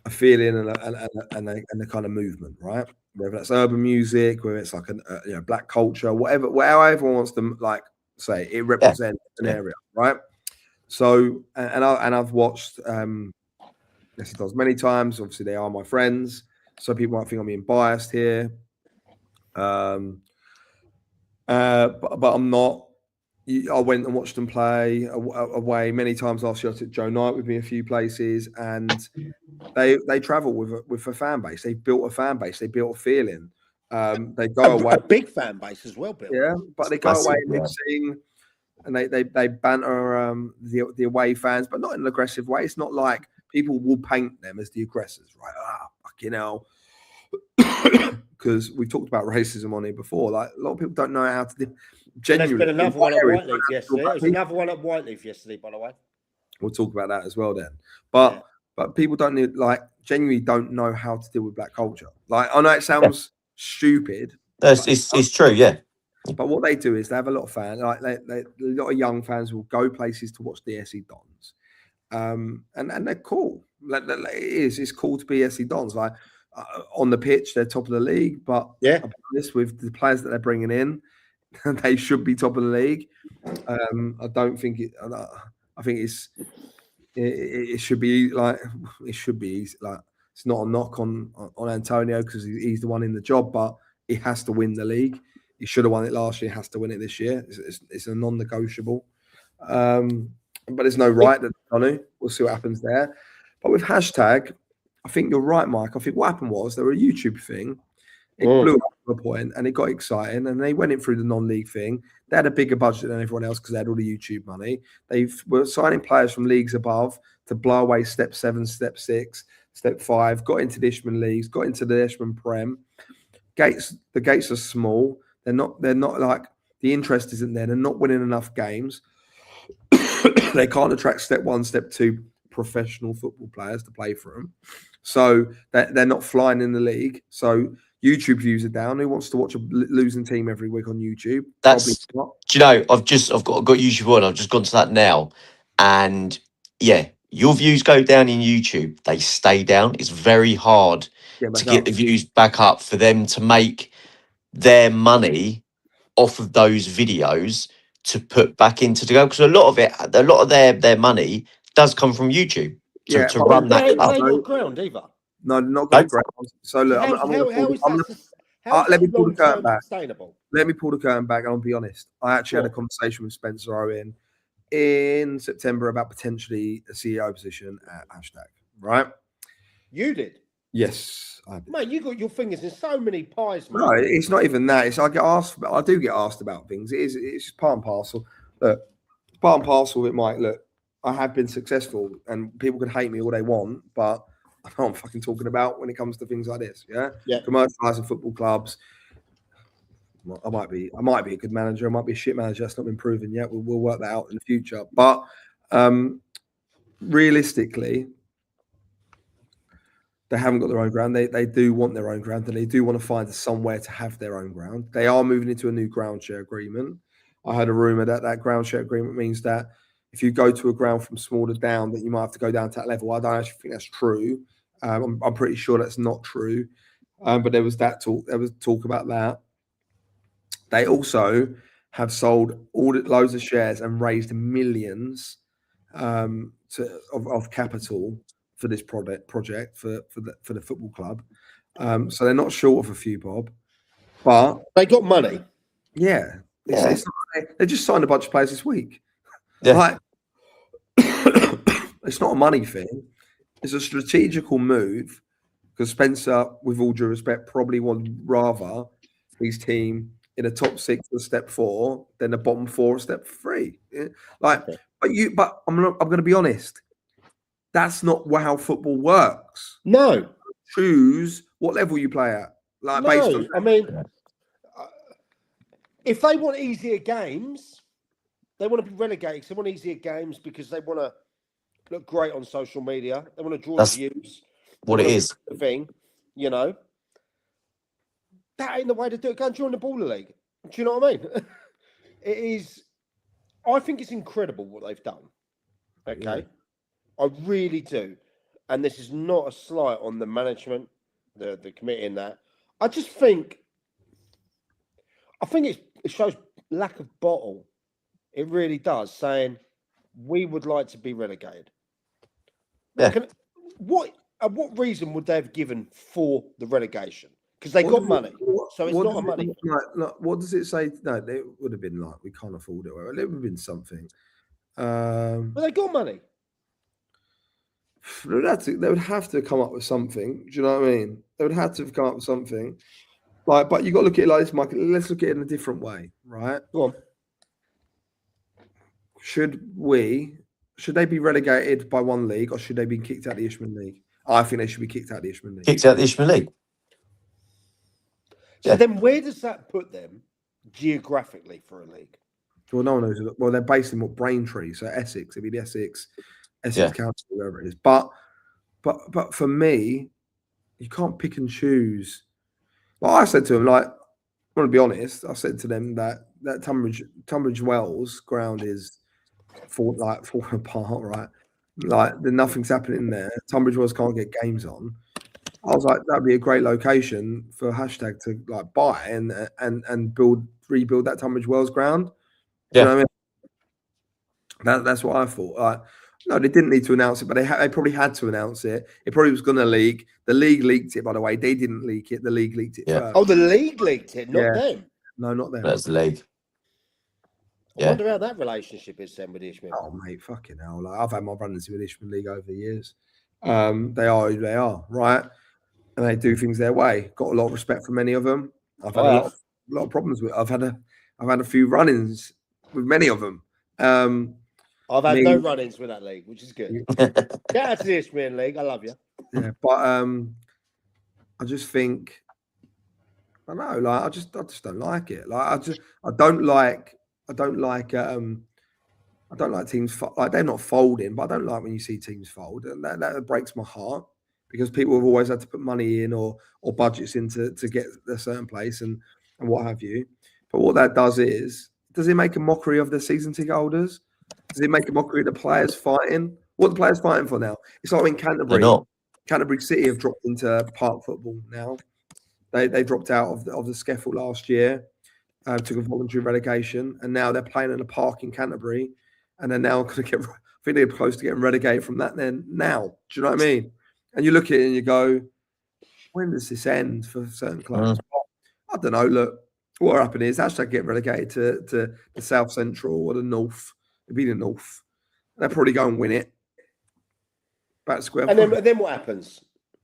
a feeling and a kind of movement, right? Whether that's urban music, whether it's like black culture, whatever everyone wants to like say, it represents an area, right? So I've watched Yes, it does many times. Obviously, they are my friends. Some people might think I'm being biased here, but I'm not. I went and watched them play away many times last year. I took Joe Knight with me a few places, and they travel with a fan base. They built a fan base. They built a feeling. They go away, a big fan base as well, Bill. yeah, but they go away and they sing, and they banter the away fans, but not in an aggressive way. It's not like people will paint them as the aggressors, right? Fucking hell. Because we talked about racism on here before. Like a lot of people don't know how to do. Genuinely, there's been another one at Whiteleaf yesterday. There's another one at Whiteleaf yesterday, by the way. We'll talk about that as well then. But people genuinely don't know how to deal with black culture. Like I know it sounds stupid. It's true, yeah. But what they do is they have a lot of fans. Like a lot of young fans will go places to watch the SE Dons, and they're cool. It's cool to be SE Dons. Like on the pitch, they're top of the league. But this with the players that they're bringing in, they should be top of the league. I don't think it. I think it should be like it should be easy. Like it's not a knock on Antonio because he's the one in the job, but he has to win the league. He should have won it last year. Has to win it this year. It's a non-negotiable. But there's no right that we'll see what happens there. But with hashtag, I think you're right, Mike. I think what happened was there were a YouTube thing. It blew up to a point and it got exciting, and they went in through the non-league thing. They had a bigger budget than everyone else because they had all the YouTube money. They were signing players from leagues above to blow away step 7, step 6, step 5. Got into the Isthmian leagues, got into the Isthmian Prem. The gates are small. They're not like the interest isn't there. They're not winning enough games. They can't attract step 1, step 2 professional football players to play for them. So they're not flying in the league. So YouTube views are down. Who wants to watch a losing team every week on YouTube? Do you know? I've got YouTube on. I've just gone to that now, and yeah, your views go down in YouTube. They stay down. It's very hard to get the views back up for them to make their money off of those videos to put back into the go, because a lot of their money does come from YouTube to run that. They ain't got ground either. No, not got ground. So look, let me pull the curtain back. Let me pull the curtain back. I'll be honest. I actually had a conversation with Spencer Owen in September about potentially a CEO position at hashtag. Right? You did. Yes, I did. Mate, you got your fingers in so many pies, mate. No, it's not even that. It's I do get asked about things. It's part and parcel. Look, part and parcel of it, Mike. Look, I have been successful, and people can hate me all they want, but I know what I'm fucking talking about when it comes to things like this. Yeah. Commercializing football clubs. I might be a good manager. I might be a shit manager. That's not been proven yet. We'll work that out in the future. But realistically, they haven't got their own ground. They do want their own ground, and they do want to find somewhere to have their own ground. They are moving into a new ground share agreement. I heard a rumor that ground share agreement means that if you go to a ground from smaller down, that you might have to go down to that level. I don't actually think that's true. I'm pretty sure that's not true. But there was that talk. There was talk about that. They also have sold loads of shares and raised millions of capital for this project for the football club. So they're not short of a few bob, but they got money. Yeah, it's not, they just signed a bunch of players this week. Yeah. Like, it's not a money thing. It's a strategical move because Spencer, with all due respect, probably would rather his team in a top 6 of step 4 than the bottom 4 of step 3. Yeah? But I'm going to be honest. That's not how football works. No. Choose what level you play at. Based on. I mean, if they want easier games, they want to be relegated. They want easier games because they want to look great on social media. They want to draw views. What it is. The thing, you know. That ain't the way to do it. Go and join the Baller League. Do you know what I mean? It is. I think it's incredible what they've done. Okay. Yeah. I really do. and this is not a slight on the management, the committee in that. I think it shows lack of bottle. It really does, saying we would like to be relegated. Yeah. What reason would they have given for the relegation? Because they got money, so it's not a money. What does it say? No, it would have been like we can't afford it. Or it would have been something. But they got money. They would have to come up with something. Do you know what I mean? They would have to come up with something. Like, but you got to look at it like this, Mike. Let's look at it in a different way, right? Go on. Should they be relegated by one league, or should they be kicked out of the Isthmian League? I think they should be kicked out of the Isthmian League. Kicked out the Isthmian League. So then, where does that put them geographically for a league? Well, no one knows. Well, they're based in Braintree, so Essex. It'd be the Essex County, wherever it is. But for me, you can't pick and choose. Like I said to them, like, I want to be honest. I said to them that Tunbridge Wells ground is falling apart, right? Like, nothing's happening there. Tunbridge Wells can't get games on. I was like, that'd be a great location for hashtag to like buy and rebuild that Tunbridge Wells ground. Do you know what I mean? That's what I thought. Like, no, they didn't need to announce it, but they probably had to announce it. It probably was going to leak. The league leaked it, by the way. They didn't leak it. The league leaked it first. Oh, the league leaked it, not them. No, not them. That's the league. I wonder how that relationship is then with Isthmian. Oh, mate, fucking hell. Like, I've had my run-ins with Isthmian League over the years. They are who they are, right? And they do things their way. Got a lot of respect from many of them. I've had a lot of problems with. I've had a few run-ins with many of them. I've had no run-ins with that league, which is good. Get out to the Isthmian League. I love you. Yeah, but I just think I don't know. Like I just don't like it. Like I don't like teams like they're not folding, but I don't like when you see teams fold, and that breaks my heart because people have always had to put money in or budgets in to get a certain place and what have you. But what that does it make a mockery of the season ticket holders? Does it make a mockery of the players fighting? What are the players fighting for now? It's like when Canterbury City have dropped into park football now. They dropped out of the SCEFL last year, took a voluntary relegation, and now they're playing in a park in Canterbury, and they're now going to get. I think they're close to getting relegated from that. Then now, do you know what I mean? And you look at it and you go, when does this end for certain clubs? I don't know. Look, what happened is hashtag get relegated to the South Central or the North. It'd be the North. They'll probably go and win it. Back to square. And then what happens?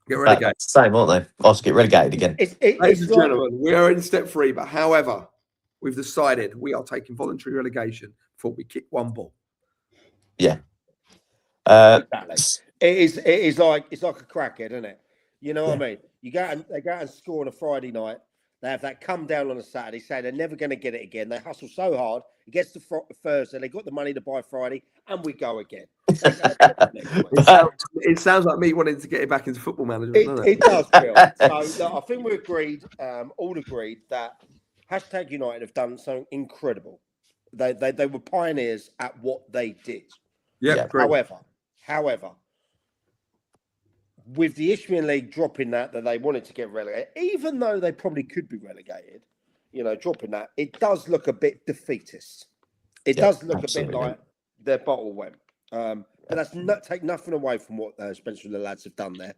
Get relegated. Same, aren't they? Also get relegated again. Ladies and gentlemen, we are in step 3, but however, we've decided we are taking voluntary relegation before we kick one ball. Yeah. Exactly. It is like a crackhead, isn't it? You know what I mean? They go out and score on a Friday night. They have that come down on a Saturday, say they're never going to get it again. They hustle so hard. It gets to Thursday. They got the money to buy Friday, and we go again. It sounds like me wanting to get it back into football management, doesn't it? It does, Bill. So I think we agreed, all agreed, that hashtag United have done something incredible. They were pioneers at what they did. Yeah. However, with the Isthmian League dropping that they wanted to get relegated, even though they probably could be relegated, dropping that, it does look a bit defeatist. It does look a bit like their bottle went. But that's not take nothing away from what Spencer and the lads have done there.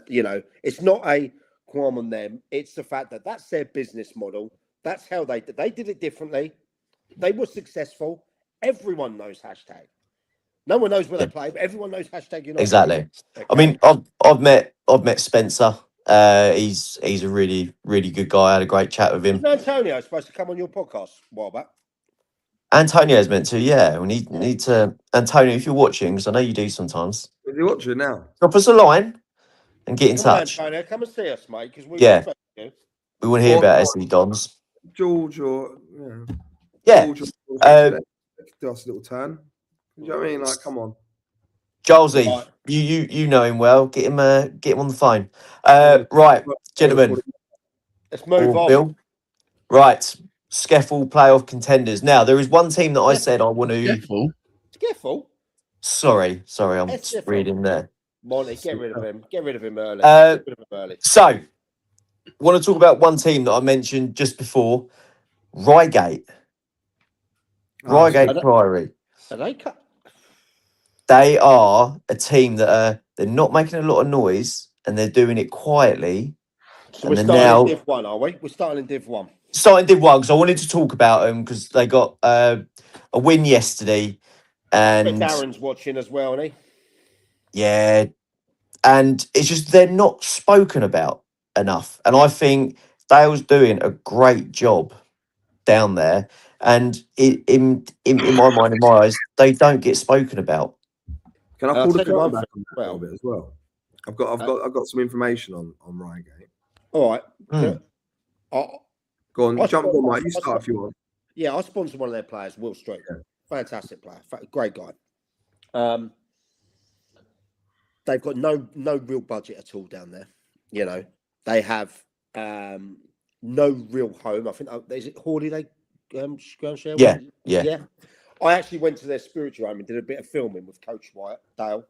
No. It's not a qualm on them. It's the fact that that's their business model. That's how they did it differently. They were successful. Everyone knows hashtag. No one knows where they play, but everyone knows hashtag United. Exactly. Okay. I mean, I've met Spencer. He's a really, really good guy. I had a great chat with him. Isn't Antonio supposed to come on your podcast a while back? Antonio's meant to, yeah. We need to. Antonio, if you're watching, because I know you do sometimes. Are you watching now? Drop us a line and get in touch. On, Antonio, come and see us, mate. Because we want to hear about SE Dons. George or George do us a little turn. Do you know what I mean? Like, come on, Jolsey, right. you know him well. Get him on the phone. Right, gentlemen. Let's move on. Bill. Right, SCEFL playoff contenders. Now there is one team that I said I want to. SCEFL. Sorry, I'm just reading there. Monty, get rid of him. Get rid of him early. Get rid of him early. So, want to talk about one team that I mentioned just before, Reigate. Reigate Priory. Are they cut? They are a team that they're not making a lot of noise and they're doing it quietly. So and we're they're starting now in Div 1, are we? We're starting in Div 1. starting Div 1 because I wanted to talk about them because they got a win yesterday. And Darren's watching as well, isn't he? Yeah. And it's just they're not spoken about enough. And I think Dale's doing a great job down there. And in my mind, in my eyes, they don't get spoken about. Can I pull the curtain back on that a well, little bit as well? I've got some information on Reigate. All right. Go on, jump on, Mike. You start if you want. Yeah, I sponsored one of their players, Will Street. Yeah. Fantastic player, great guy. They've got no real budget at all down there. You know, they have no real home. I think is it Hawley they go and share? Yeah. I actually went to their spiritual home and did a bit of filming with Coach Wyatt, Dale.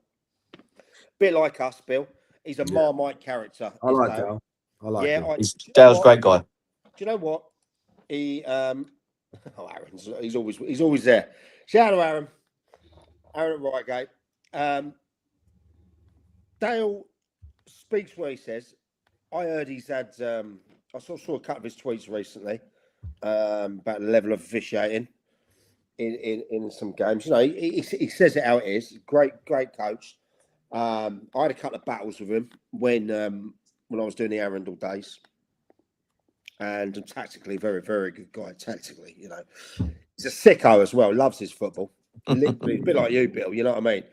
Bit like us, Bill. He's a Marmite character. I like Dale. I like him. Dale's a great guy. Do you know what? He Aaron's he's always there. Shout out to Aaron. Aaron at Reigate. Dale speaks where he says. I heard he's had I saw a couple of his tweets recently about the level of officiating in some games. You know, he says it how it is. Great coach. I had a couple of battles with him when I was doing the Arundel days. And tactically, very, very good guy. Tactically, you know, he's a sicko as well. Loves his football. Literally, a bit like you, Bill. You know what I mean?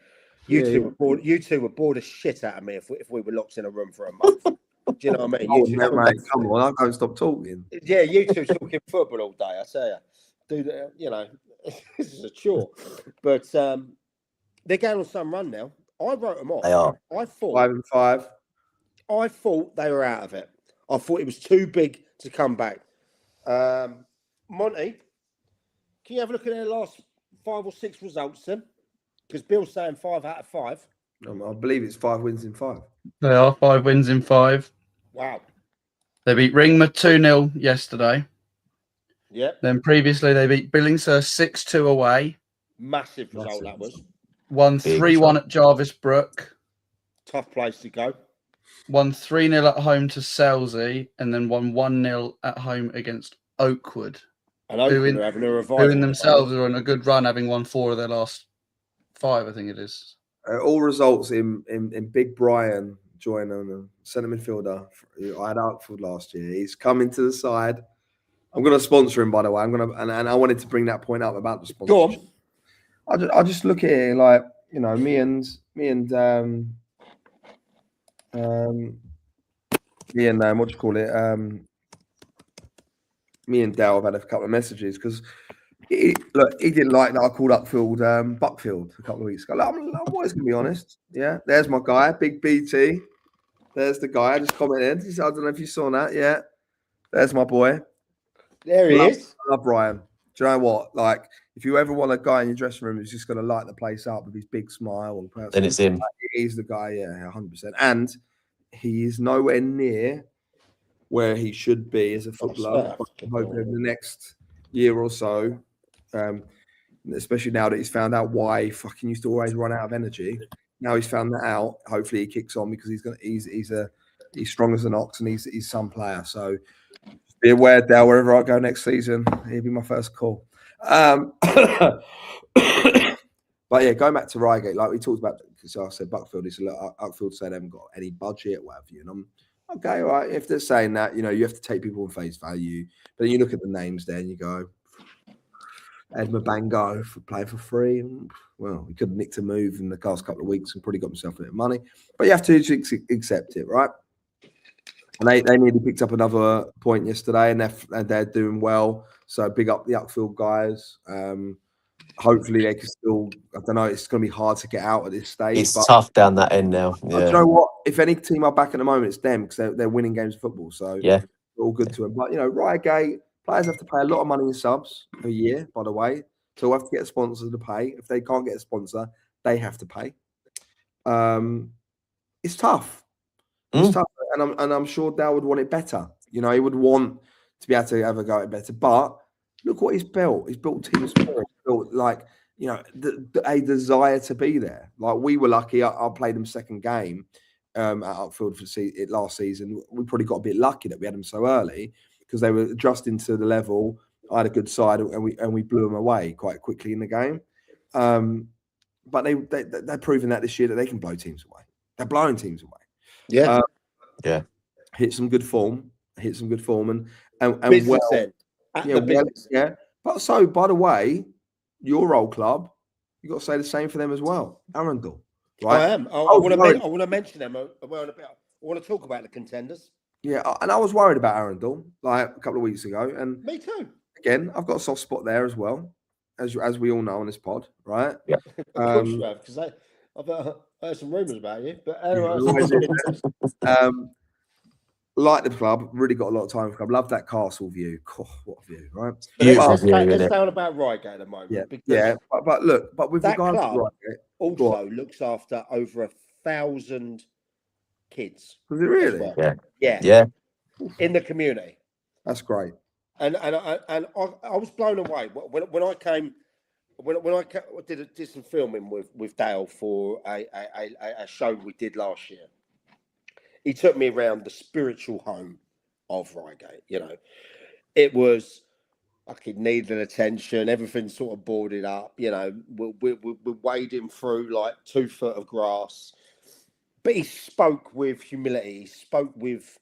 You two would bore the shit out of me if we were locked in a room for a month. Do you know what I mean? Mate, come on, I can't stop talking. Yeah, you two talking football all day. I tell you, dude. You know, this is a chore. But they're going on some run now. I wrote them off. They are. I thought 5 and 5. I thought they were out of it. I thought it was too big to come back. Monty, can you have a look at their last 5 or 6 results then? Because Bill's saying 5 out of 5. I believe it's 5 wins in 5. They are 5 wins in 5. Wow. They beat Ringmer 2-0 yesterday. Yeah. Then previously they beat Billingshurst 6-2 away. Massive result that was. Won 3-1 at Jarvis Brook. Tough place to go. Won 3-0 at home to Selsey, and then won 1-0 at home against Oakwood. And Oakwood are having a revival. Who in themselves are on a good run, having won 4 of their last 5, I think it is. All results in Big Brian joining a centre midfielder. I had Outfield last year. He's coming to the side. I'm going to sponsor him, by the way. And I wanted to bring that point up about the sponsor. Go on. I just look at it like, you know, me and what do you call it? Me and Dale have had a couple of messages because he didn't like that I called Upfield Buckfield a couple of weeks ago. I'm always going to be honest. Yeah, there's my guy, Big BT. There's the guy. I just commented. I don't know if you saw that. Yeah, there's my boy. There he is. I love Brian. Do you know what? Like, if you ever want a guy in your dressing room who's just going to light the place up with his big smile and person, then it's him. He's the guy. Yeah, 100%. And he is nowhere near where he should be as a footballer. I hope over the next year or so, especially now that he's found out why he fucking used to always run out of energy. Now he's found that out. Hopefully he kicks on because he's strong as an ox and he's some player. So be aware, Dale, wherever I go next season, he'll be my first call. But yeah, going back to Reigate, like we talked about, because I said Buckfield, it's a lot. Buckfield said they haven't got any budget, what have you. And I'm okay, all right. If they're saying that, you know, you have to take people on face value. But then you look at the names there and you go, Edmund Bango for playing for free. Well, he could have nicked a move in the past couple of weeks and probably got himself a bit of money. But you have to accept it, right? And they nearly picked up another point yesterday, and they're doing well. So big up the Uckfield guys. Hopefully they can still. I don't know. It's going to be hard to get out at this stage. It's tough down that end now. Yeah. Do you know what? If any team are back at the moment, it's them because they're winning games of football. So yeah, all good to them. But you know, Reigate players have to pay a lot of money in subs a year. By the way, so we'll have to get a sponsor to pay. If they can't get a sponsor, they have to pay. it's tough. It's tough, and I'm sure Dale would want it better. You know, he would want to be able to have a go at it better. But look what he's built. He's built team spirit. He's built a desire to be there. Like we were lucky. I played them second game at Upfield for last season. We probably got a bit lucky that we had them so early because they were adjusting to the level. I had a good side, and we blew them away quite quickly in the game. But they're proving that this year that they can blow teams away. They're blowing teams away. Yeah, hit some good form, and business well, end. At the business end. yeah. But so, by the way, your old club, you got to say the same for them as well, Arundel. Right? I am. I want to mention them. I want to talk about the contenders. Yeah, and I was worried about Arundel like a couple of weeks ago, and Me too. Again, I've got a soft spot there as well, as we all know on this pod, right? Yeah. Of course you have, because I've heard some rumours about you. But anyway, like the club, really got a lot of time for the club. Love that castle view. Oh, what a view, right? Let's stay on about Reigate at the moment. Yeah, but with that regard club to Reigate, also looks after over 1,000 kids. Was it really? Well. Yeah. In the community. That's great. And I was blown away when I came. When I did some filming with Dale for a show we did last year, he took me around the spiritual home of Reigate. You know, it was like it needed attention. Everything sort of boarded up. You know, we're wading through like 2 foot of grass. But he spoke with humility. He spoke with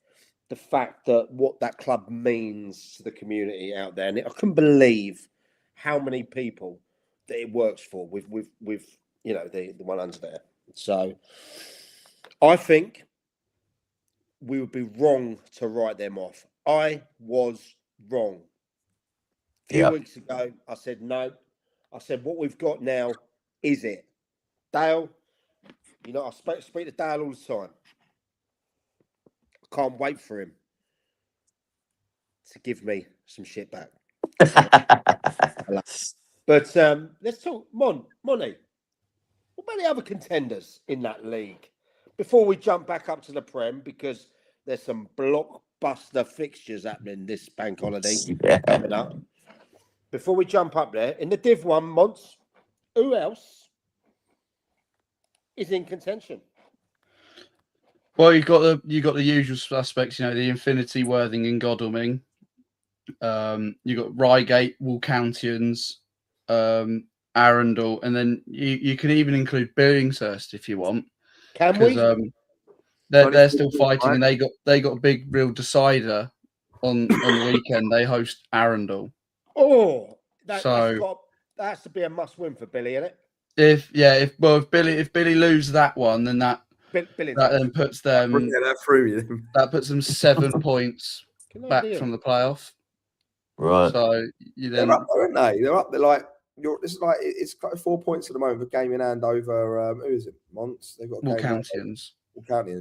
the fact that what that club means to the community out there, and I couldn't believe how many people that it works for with you know the one under there. So I think we would be wrong to write them off. I was wrong. A few weeks ago, I said no. I said what we've got now is it. Dale, you know, I speak to Dale all the time. I can't wait for him to give me some shit back. But let's talk, Monty. What about the other contenders in that league? Before we jump back up to the Prem, because there's some blockbuster fixtures happening this bank holiday coming up. Before we jump up there, in the Div 1, Monts, who else is in contention? Well, you got the usual suspects, you know, the Infinity, Worthing, and Godalming. You got Reigate, Woolcountians, Arundel, and then you can even include Billingshurst if you want. Can we? They're still fighting, and they got a big real decider on the weekend. They host Arundel. Oh, that has to be a must win for Billy, isn't it? If Billy loses that one, then that then puts them that puts them 7 points back from the playoff. Right. So they're up there, aren't they? They're up there like it's 4 points at the moment for game in hand over who is it? Monts. They've got Woolcountians.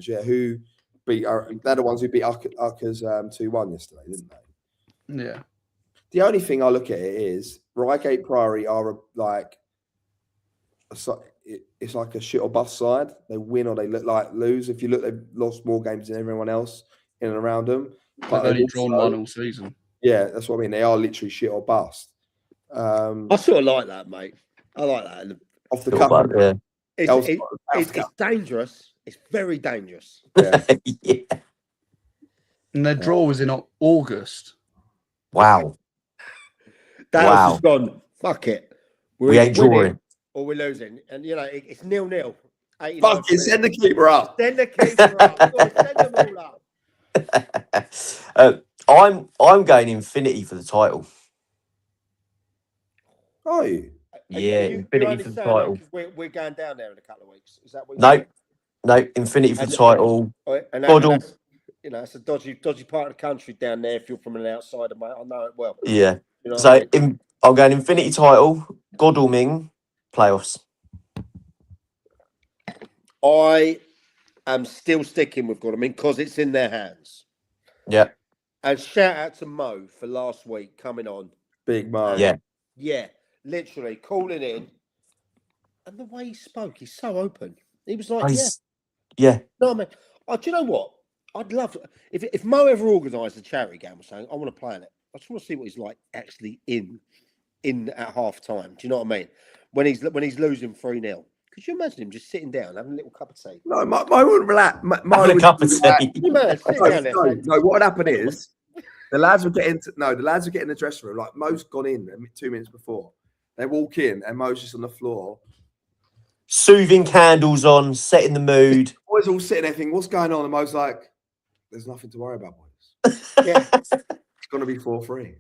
Yeah, who beat they're the ones who beat Uckers 2-1 yesterday, didn't they? Yeah. The only thing I look at it is Reigate Priory are it's like a shit or bust side. They win or they look like lose. If you look, they've lost more games than everyone else in and around them. But they've only drawn one all season. Yeah, that's what I mean. They are literally shit or bust. I sort of like that, mate. I like that. Off the cuff, yeah. It's dangerous. It's very dangerous. Yeah. Yeah. And their draw was in August. Wow. Dallas has gone, fuck it. We ain't drawing. Or we're losing. And, you know, it's 0-0. Fuck it, send the keeper up. Send the keeper up. Send them all up. I'm going Infinity for the title. Are you? Yeah, Infinity for the title. We're going down there in a couple of weeks. Is that what? No, Infinity for the title. And you know, it's a dodgy part of the country down there. If you're from an outsider, mate, I know it well. Yeah. You know So I'm going Infinity title, Godalming, playoffs. I am still sticking with Godalming because it's in their hands. Yeah. And shout out to Mo for last week coming on. Big Mo. Yeah, literally calling in. And the way he spoke, he's so open. He was like, Yeah. No, I mean, do you know what? I'd love if Mo ever organised a charity game, saying I want to play in it. I just want to see what he's like actually in at half time. Do you know what I mean? When he's losing 3-0. Could you imagine him just sitting down having a little cup of tea? No, Mo wouldn't relax. Mo Having a would cup of do that. tea. You man, sitting down there. saying, No, what would happen is the lads would get into the lads would get in the dressing room. Like Mo's gone in 2 minutes before. They walk in and Mo's just on the floor. Soothing candles on, setting the mood. Boys all sitting there thinking, what's going on? And Mo's like, there's nothing to worry about, boys. yeah, It's gonna be 4-3.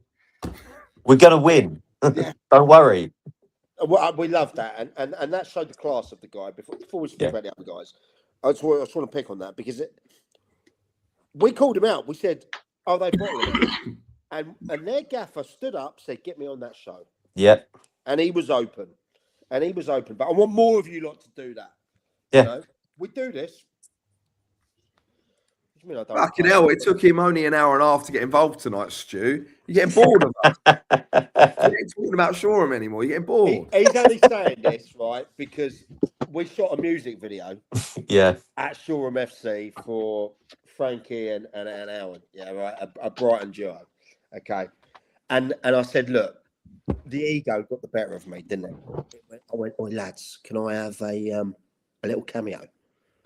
We're gonna win. Yeah. Don't worry. well, we love that, and that showed the class of the guy. Before we speak about the other guys, I just want to pick on that because we called him out. We said, "Oh, they bottling it," and their gaffer stood up, said, "Get me on that show." Yep. And he was open. But I want more of you lot to do that. Yeah. You know? We do this. What do you mean I don't Fucking play? hell, it took him only an hour and a half to get involved tonight, Stu. You're getting bored of us. You ain't talking about Shoreham anymore. You're getting bored. He's only saying this, right, because we shot a music video Yeah. at Shoreham FC for Frankie and Alan, yeah, right, a Brighton duo, okay, and I said, look, the ego got the better of me, didn't it? I went, oi lads, can I have a little cameo? And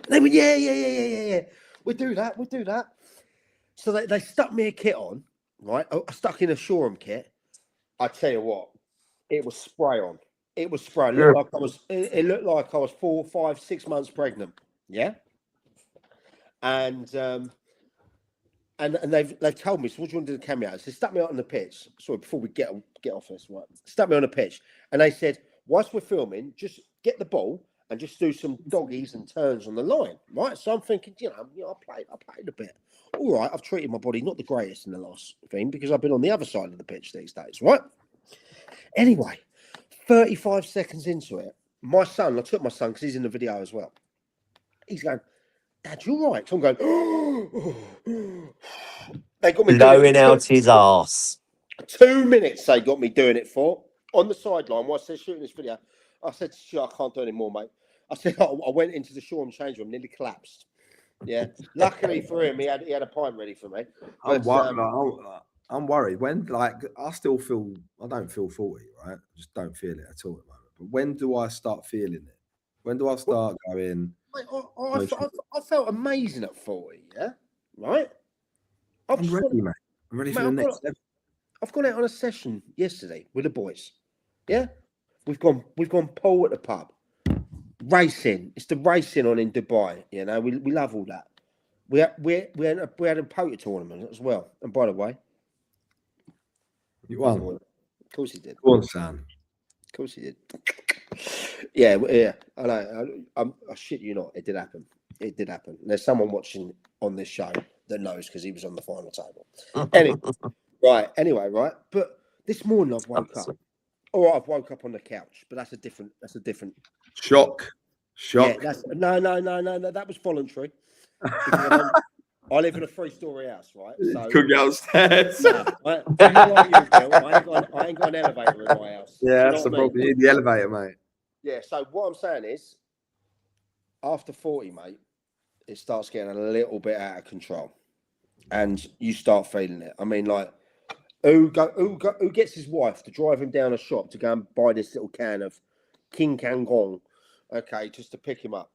they went, yeah. We do that. So they stuck me a kit on, right? I stuck in a Shoreham kit. I tell you what, it was spray on. It was spray. It looked like I was 4, 5, 6 months pregnant. Yeah. And they've told me, so what do you want to do the cameo? So they stuck me out on the pitch. Sorry, before we get off this, right? Stuck me on the pitch. And they said, whilst we're filming, just get the ball and just do some doggies and turns on the line. Right. So I'm thinking, I played a bit. All right, I've treated my body not the greatest in the last thing because I've been on the other side of the pitch these days, right? Anyway, 35 seconds into it, I took my son because he's in the video as well. He's going, Dad, you're right. So I'm going, they got me Blowing out his arse. 2 minutes they got me doing it for. On the sideline, whilst they're shooting this video, I said, I can't do any more, mate. I said, I went into the Shoreham change room, nearly collapsed. Yeah. Luckily for him, he had a pint ready for me. But, I'm worried. When, I don't feel 40, right? I just don't feel it at all at the moment. But when do I start feeling it? When do I start going? Mate, I felt amazing at 40, yeah? Right? I'm ready, mate. I'm ready for the next level. I've gone out on a session yesterday with the boys. Yeah? We've gone pool at the pub. Racing. It's the racing on in Dubai. You know, we love all that. We had a poker tournament as well. And by the way, you won. Of course he did. Go on, Sam. Of course he did. Yeah. I know. I shit you not. It did happen. There's someone watching on this show that knows because he was on the final table. Anyway, right. But this morning I've woke up. All right, I've woke up on the couch, but that's a different. Shock. Yeah, no. That was voluntary. I live in a 3-story house, right? So couldn't get upstairs. I ain't got an elevator in my house. Yeah, that's the problem. You need the elevator, mate. Yeah. So what I'm saying is, after 40, mate, it starts getting a little bit out of control, and you start feeling it. I mean, like, who gets his wife to drive him down a shop to go and buy this little can of King Kangong, okay, just to pick him up?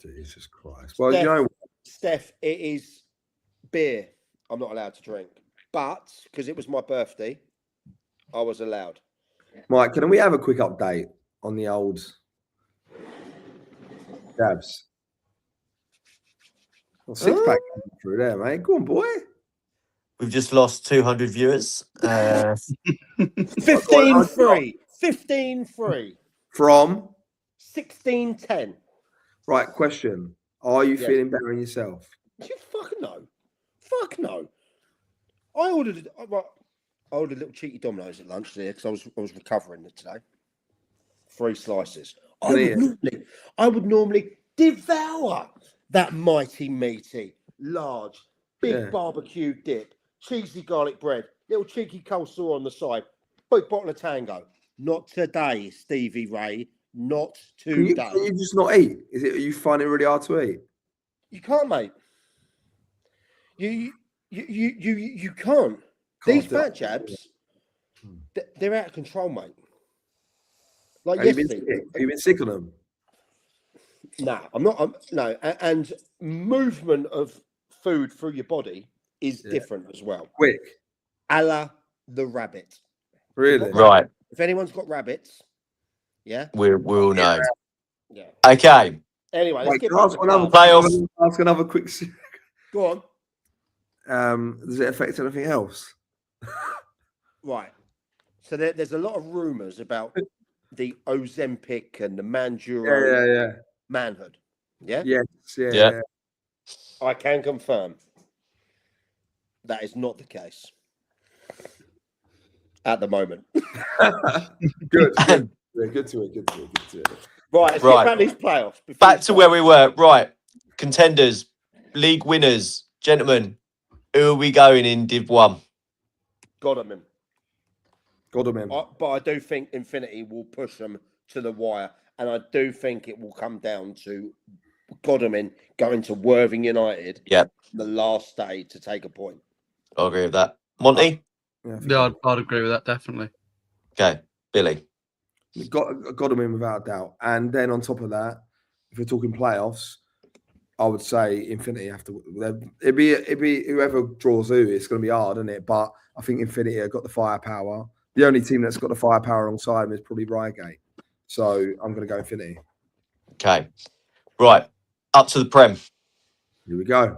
Jesus Christ. Well, you know, Steph, it is beer I'm not allowed to drink, but because it was my birthday, I was allowed. Mike, can we have a quick update on the old Dabs? Well, 6-pack through there, mate. Go on, boy. We've just lost 200 viewers. 15-3. 15-3. From? 16-10. Right, question. Are you feeling better in yourself? You fucking know. Fuck no. I ordered little cheeky Dominoes at lunch there because I was recovering today. 3 slices. I would normally devour that mighty meaty, large, big barbecue dip, cheesy garlic bread, little cheeky coleslaw on the side, big bottle of Tango. Not today, Stevie Ray. not Can today. you just not eat? Are you finding it really hard to eat? You can't, mate. You can't. These do it. fat jabs, they're out of control, mate. Like Have you been yesterday. sick? Have you been sick on them? No, I'm not. No, and movement of food through your body is different as well. Quick. A la the rabbit. Really? Right. If anyone's got rabbits, yeah, We'll know. yeah. Okay. Anyway, let's Wait, get can I back ask to another, Playoffs. ask another quick. Go on. Does it affect anything else? Right. So there's a lot of rumours about the Ozempic and the Manjuro Yeah. manhood. Yeah? Yes, Yeah. yeah. I can confirm that is not the case at the moment. Good. Good to it. Right, let's Right. get back to these playoffs. before Back we to where start. we were. Right. Contenders, league winners, gentlemen. Who are we going in Div 1? Got them in. Got them in. But I do think Infinity will push them to the wire. And I do think it will come down to Godalming going to Worthing United Yep. the last day to take a point. I agree with that. Monty? Yeah, I'd agree with that, definitely. Okay. Billy? Got them in without a doubt. And then on top of that, if we're talking playoffs, I would say Infinity have to. It'd be whoever draws who. It's going to be hard, isn't it? But I think Infinity have got the firepower. The only team that's got the firepower alongside them is probably Reigate. So I'm going to go Infinity. Okay. Right. Up to the Prem. Here we go.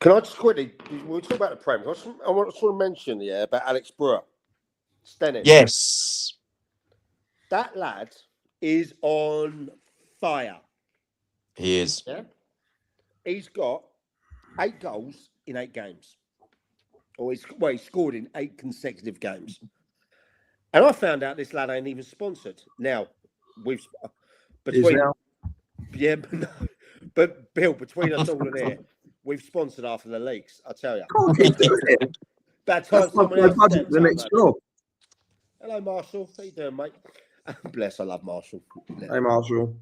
Can I just quickly, we'll talk about the Prem. I want to mention about Alex Brewer. Stenning. Yes. That lad is on fire. He is. Yeah. He's got 8 goals in 8 games. Or he scored in 8 consecutive games. And I found out this lad ain't even sponsored. Now, we've but Bill, between us all in here, we've sponsored half of the leagues, I tell you. Bad time someone else stepped the up, next mate. job. Hello, Marshall. How you doing, mate? Bless, I love Marshall. Hey, Marshall.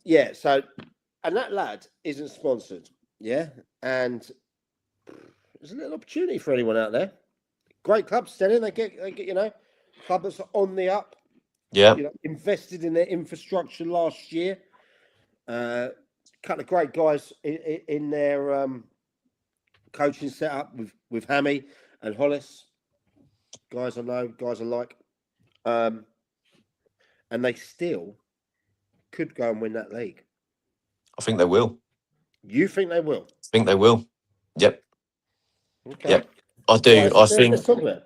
Yeah, so, and that lad isn't sponsored, yeah? And there's a little opportunity for anyone out there. Great club, Stenning. They get, club that's on the up. Yeah. Invested in their infrastructure last year. Couple of great guys in their coaching setup with Hammy and Hollis. Guys I know, guys I like. And they still could go and win that league. I think they will. You think they will? I think they will. Yep. Okay. Yep. I do. Right, I think let's talk about it.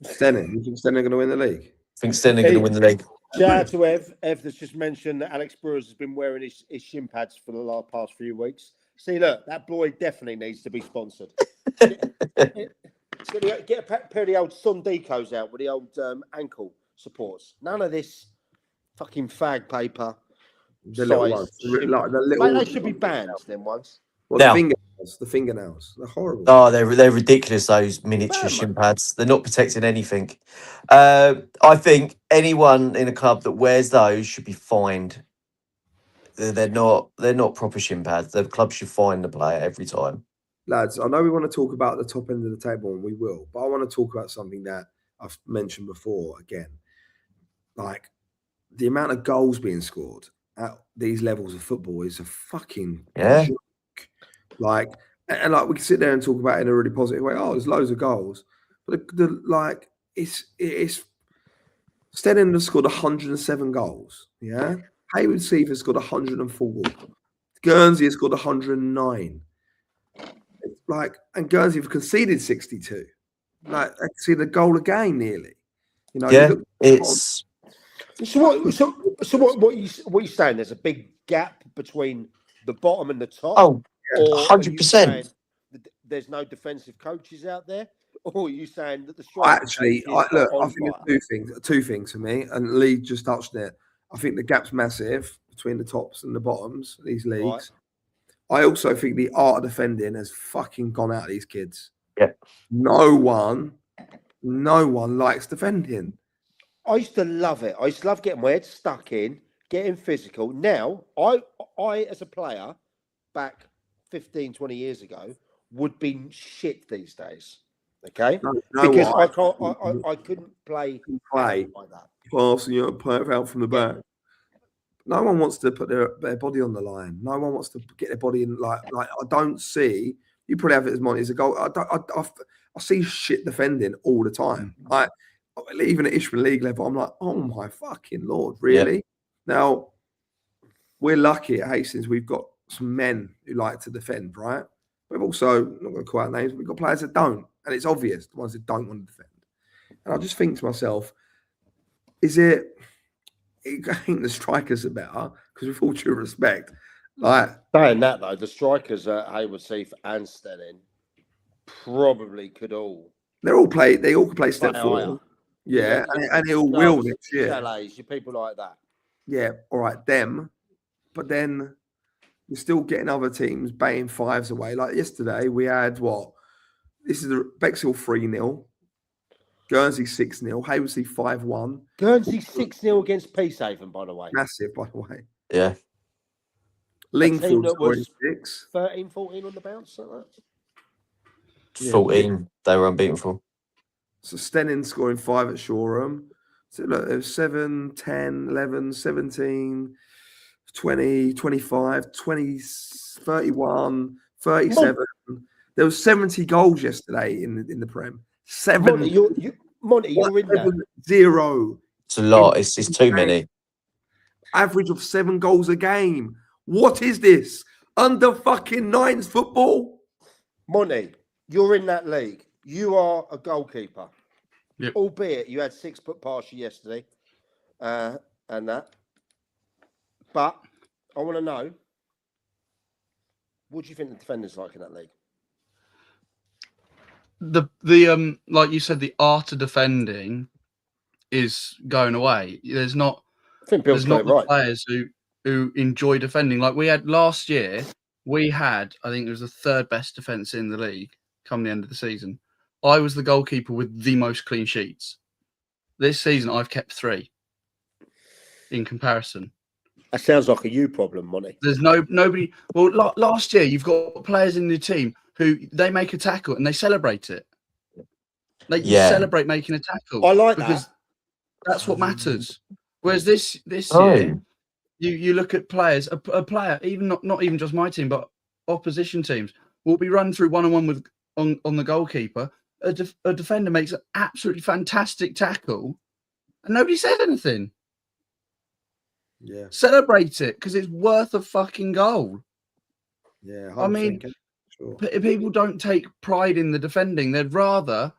Stenning. You think Stenning are going to win the league? Stenning are going to win the league. Shout out to Ev. Ev that's just mentioned that Alex Brewers has been wearing his shin pads for the past few weeks. See, look, that boy definitely needs to be sponsored. Get a pair of the old Sun Decos out with the old ankle supports. None of this fucking fag paper. The little ones. Like the little, Mate, they should be banned, them ones. Well, Now- the fingernails. They're horrible. Oh, they're ridiculous, those miniature Bad, shin mate. pads. They're not protecting anything. I think anyone in a club that wears those should be fined. They're not proper shin pads. The club should fine the player every time. Lads, I know we want to talk about the top end of the table, and we will, but I want to talk about something that I've mentioned before again. Like, the amount of goals being scored at these levels of football is a fucking joke. Like, and like we can sit there and talk about it in a really positive way. Oh, there's loads of goals, but it's Stenning has scored 107 goals. Yeah, Hayward Seaver has scored 104. Guernsey has scored 109. And Guernsey have conceded 62. Like, see the goal a game nearly. It's. So what you saying? There's a big gap between the bottom and the top. Oh, or 100%. There's no defensive coaches out there, or are you saying that the actually, I think it's two things for me, and Lee just touched it. I think the gap's massive between the tops and the bottoms of these leagues. Right. I also think the art of defending has fucking gone out of these kids. Yeah. No one likes defending. I used to love it. I used to love getting my head stuck in, getting physical. Now, I as a player, back 15, 20 years ago, would be shit these days. Okay? No, Because what? I couldn't play Play. like that. Passing, play it out from the Yeah. back. No one wants to put their body on the line. No one wants to get their body in. Like I don't see. You probably have it as money as a goal. I see shit defending all the time. Even at Isthmian League level, I'm like, oh my fucking Lord, really? Yeah. Now, we're lucky at Hastings. We've got some men who like to defend, right? We've also, not going to call out names, we've got players that don't. And it's obvious, the ones that don't want to defend. And I just think to myself, it ain't the strikers are better, because with all due respect, like Saying that though, the strikers at Hayward Heath and Stenning probably could all. they all can play step Play forward. higher. Yeah, Yeah, and they all will Stubbs, next year. Chalets, your people like that. Yeah, all right, them. But then you're still getting other teams baying fives away. Like yesterday, we had what? This is the Bexhill 3-0, Guernsey 6-0, Hayward 5-1. Guernsey 6-0 against Peacehaven, by the way. Massive, by the way. Yeah. Lingfield that scoring was 6. 13, 14 on the bounce, like that. 14 they were unbeaten for. So Stenning scoring 5 at Shoreham. So look, it was 7, 10, 11, 17, 20, 25, 20, 31, 37. There was 70 goals yesterday in the Prem. Monty, you're in there. 0. It's a lot. It's too many. Average of 7 goals a game. What is this? Under fucking nines football? Monty, you're in that league. You are a goalkeeper. Yep. Albeit you had 6 put past you yesterday. And that. But I want to know, what do you think the defenders like in that league? The like you said, the art of defending is going away. There's not I think Bill's got it right. players who enjoy defending. Like we had last year, I think it was the 3rd best defence in the league come the end of the season. I was the goalkeeper with the most clean sheets. This season I've kept 3 in comparison. That sounds like a you problem, Monty. There's nobody. Well, last year you've got players in the team who they make a tackle and they celebrate it. They celebrate making a tackle. I like because that's what matters. Whereas this Oh. year, you look at players, a player, even not even just my team, but opposition teams will be run through one-on-one with on the goalkeeper. A defender makes an absolutely fantastic tackle, and nobody said anything. Yeah. Celebrate it because it's worth a fucking goal. Yeah. I mean, sure. People don't take pride in the defending. They'd rather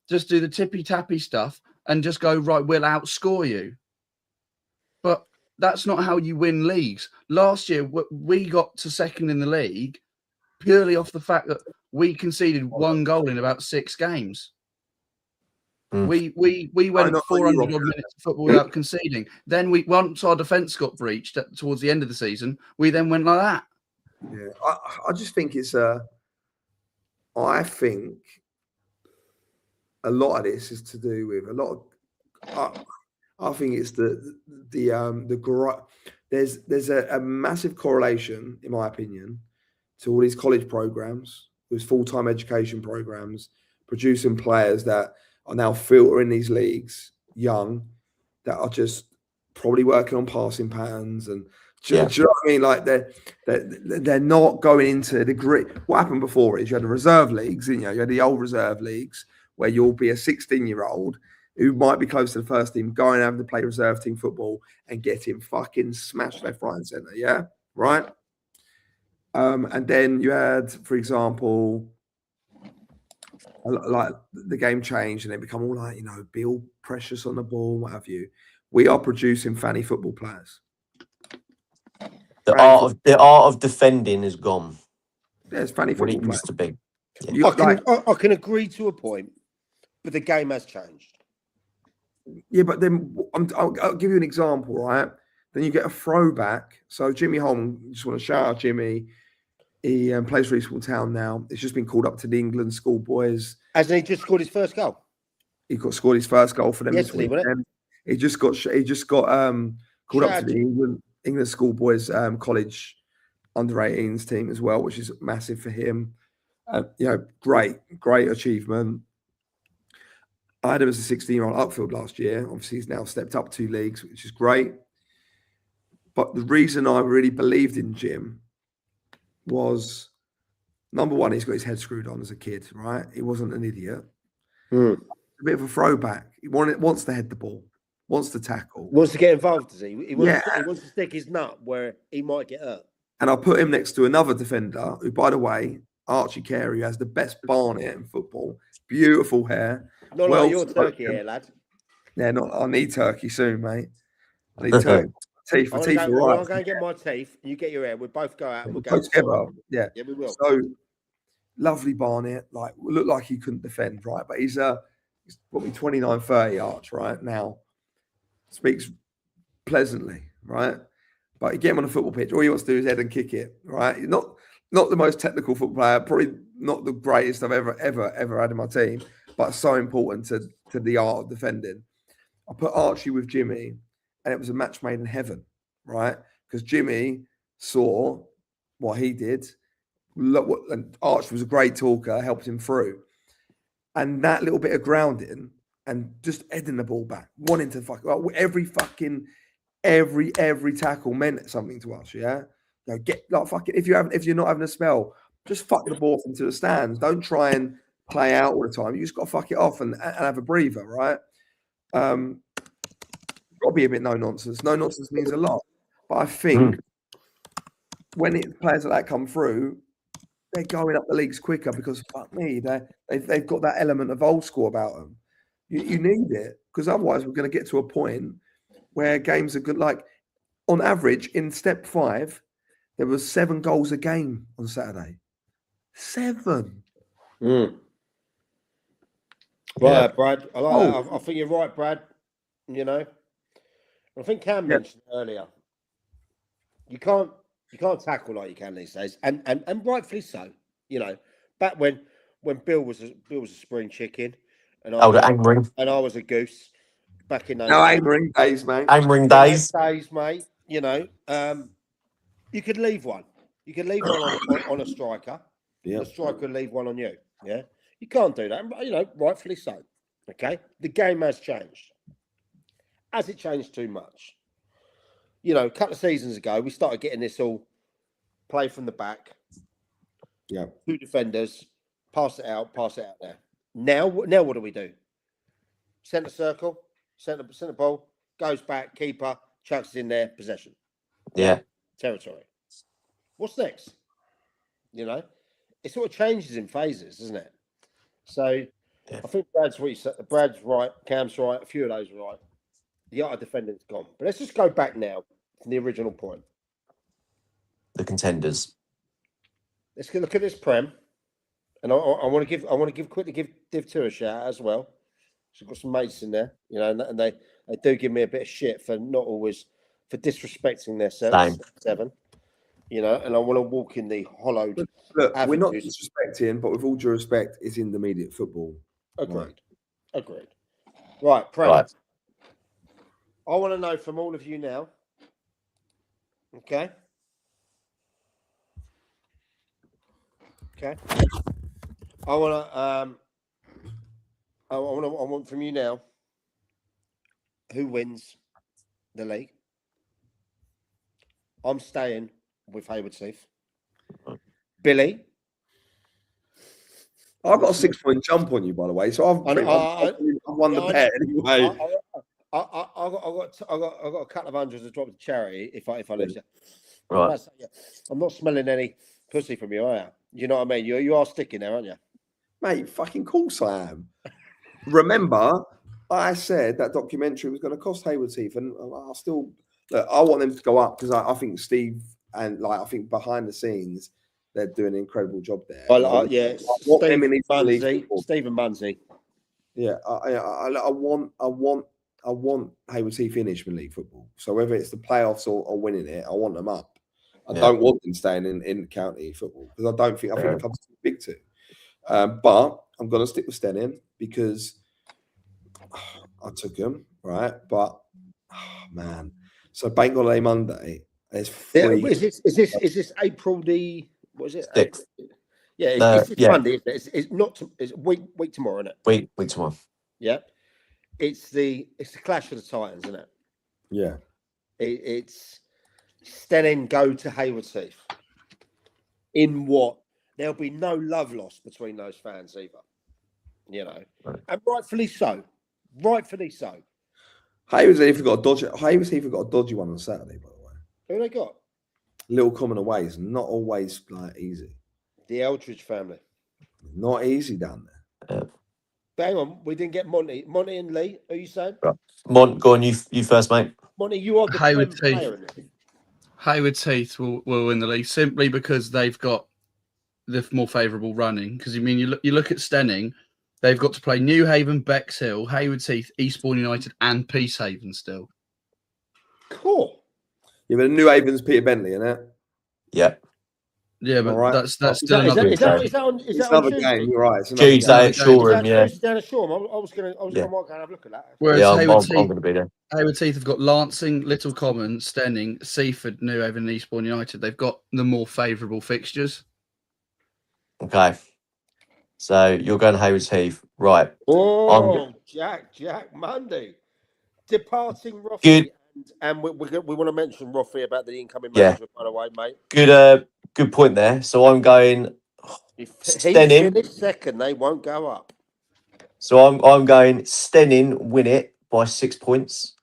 just do the tippy-tappy stuff and just go, right, we'll outscore you. But that's not how you win leagues. Last year, we got to 2nd in the league purely off the fact that we conceded 1 goal in about 6 games. We went 400 odd minutes of football without conceding. Then once our defence got breached towards the end of the season, we then went like that. Yeah, I just think it's I think a lot of this is to do with a lot of. I think it's there's a massive correlation, in my opinion, to all these college programs, these full-time education programs, producing players that are now filtering these leagues young, that are just probably working on passing patterns and. Do you know what I mean? Like they're not going into the grit. What happened before is you had the reserve leagues, you had the old reserve leagues where you'll be a 16-year-old who might be close to the first team, going and having to play reserve team football and getting fucking smashed left, right, and centre. Yeah, right. And then you had, for example, like the game changed and it become all like be all precious on the ball, what have you. We are producing fanny football players. The art of defending is gone. Yeah, it's fanny What football it used to be. Yeah. I can agree to a point, but the game has changed. Yeah, but then I'll give you an example, right? Then you get a throwback. So Jimmy Holm, just want to shout out Jimmy. He plays for Eastbourne Town now. It's just been called up to the England schoolboys. Hasn't he just scored his first goal? He scored his first goal for them yesterday, this weekend. He just got called up to the England schoolboys college under 18s team as well, which is massive for him. Great achievement. I had him as a 16-year-old upfield last year. Obviously, he's now stepped up 2 leagues, which is great. But the reason I really believed in Jim was, number one, he's got his head screwed on as a kid, right? He wasn't an idiot. A bit of a throwback. He wants to head the ball, wants to tackle. Wants to get involved, does he? He wants to stick his nut where he might get hurt. And I'll put him next to another defender who, by the way, Archie Carey, has the best barnet in football. Beautiful hair. Not like your turkey hair, lad. Yeah, I need turkey soon, mate. I need turkey. Teeth I'm are going right. to go and get my teeth. You get your hair. We'll both go out and we'll go go together. Yeah, we will. So lovely barnet. Like, looked like he couldn't defend, right? But he's probably 29, 30 Arch right now. Speaks pleasantly, right? But you get him on a football pitch, all he wants to do is head and kick it, right? Not the most technical football player, probably not the greatest I've ever had in my team, but so important to the art of defending. I put Archie with Jimmy, and it was a match made in heaven, right? Because Jimmy saw what he did. And Archie was a great talker, helped him through. And that little bit of grounding and just heading the ball back, wanting to every tackle meant something to us, yeah? If you're not having a spell, just fuck the ball into the stands. Don't try and play out all the time. You just got to fuck it off and have a breather, right? Got to be a bit no nonsense. No nonsense means a lot. But I think when players like that come through, they're going up the leagues quicker because fuck me, they've got that element of old school about them. You need it because otherwise we're going to get to a point where games are good. Like on average, in step 5, there was 7 goals a game on Saturday. 7. Right, yeah. Brad. I like that. I think you're right, Brad. You know, I think Cam mentioned earlier. You can't tackle like you can these days, and rightfully so. You know, back when Bill was a spring chicken, and I was a goose. Back in those aim days, mate. Aim days, mate. You know, you could leave one. You could leave one on a striker. Yeah. The striker could leave one on you. Yeah, you can't do that. You know, rightfully so. Okay, the game has changed. Has it changed too much? You know, a couple of seasons ago, we started getting this all play from the back. Yeah, 2 defenders, pass it out there. Now what do we do? Centre circle, centre ball, goes back, keeper, chucks it in there, possession. Yeah. Territory. What's next? You know, it sort of changes in phases, doesn't it? So I think Brad's right, Cam's right, a few of those are right. The art of defending's gone. But let's just go back now to the original point. The contenders. Let's look at this Prem. And I want to quickly give Div 2 a shout out as well. So I've got some mates in there, you know, and they do give me a bit of shit for not always for disrespecting their 7. You know, and I want to walk in the hollowed. Look, we're not disrespecting, but with all due respect, it's intermediate football. Agreed. Right, Prem. Right. I want to know from all of you now. Okay. I want from you now. Who wins the league? I'm staying with Haywards Heath. Billy. I've got a 6-point jump on you, by the way, so I've won the bet anyway. I got a couple of hundreds to drop to charity if I lose you. Right. I'm not smelling any pussy from you, are you? You know what I mean? You are sticking there, aren't you? Mate, fucking course I am. Remember, I said that documentary was going to cost Haywards Heath, and I still look. I want them to go up because I think Steve and I think behind the scenes they're doing an incredible job there. Well, Stephen Munsey. Yeah, I want Haywards Heath in Isthmian League football. So whether it's the playoffs or winning it, I want them up. I don't want them staying in county football because I think the club's too big to. But I'm going to stick with Stenning because I took them. right? But man, so Bank Holiday Monday, there's Yeah, three. is this April the what is it? 6th. Yeah, it's Yeah. Monday, isn't it? It's not. It's week tomorrow, isn't it? Week tomorrow. Yeah, it's the clash of the Titans, isn't it? Yeah, It's Stenning go to Hayward Heath. In what there'll be no love lost between those fans either, Right. and rightfully so. Rightfully so. Hayward Heath got a dodgy one on Saturday, by the way. Who they got? Little common ways, not always like easy. The Eldridge family. Not easy down there. But hang on, we didn't get Monty and Lee. Who are you saying? Right. Mont, go on, you first, mate. Monty, you are the Hayward Prem Heath. player in it. Hayward Heath will win the league simply because they've got the more favourable running. Because you look at Stenning, they've got to play New Haven, Bexhill, Hayward Heath, Eastbourne United, and Peacehaven still. Cool. Yeah, but New Haven's Peter Bentley, isn't it? Yeah. Yeah, but Alright. that's Is still that another. is that on It's on another Tuesday? game. You're right. It's another Tuesday game. at Shoreham, yeah. Tuesday down at Shoreham. I was gonna Yeah. go and have a look at that. Whereas Yeah, I'm Hayward going to be there. Heath have got Lancing, Little Common, Stenning, Seaford, New Haven, and Eastbourne United. They've got the more favourable fixtures. Okay. So you're going to Hayward Heath. Right. Oh, Jack Monday. Departing Roffey. Good. And we want to mention Roffey about the incoming Yeah. manager, by the way, mate. Good point there. So I'm going If he Stenning. finished second, they won't go up. So I'm going Stenning win it by 6 points.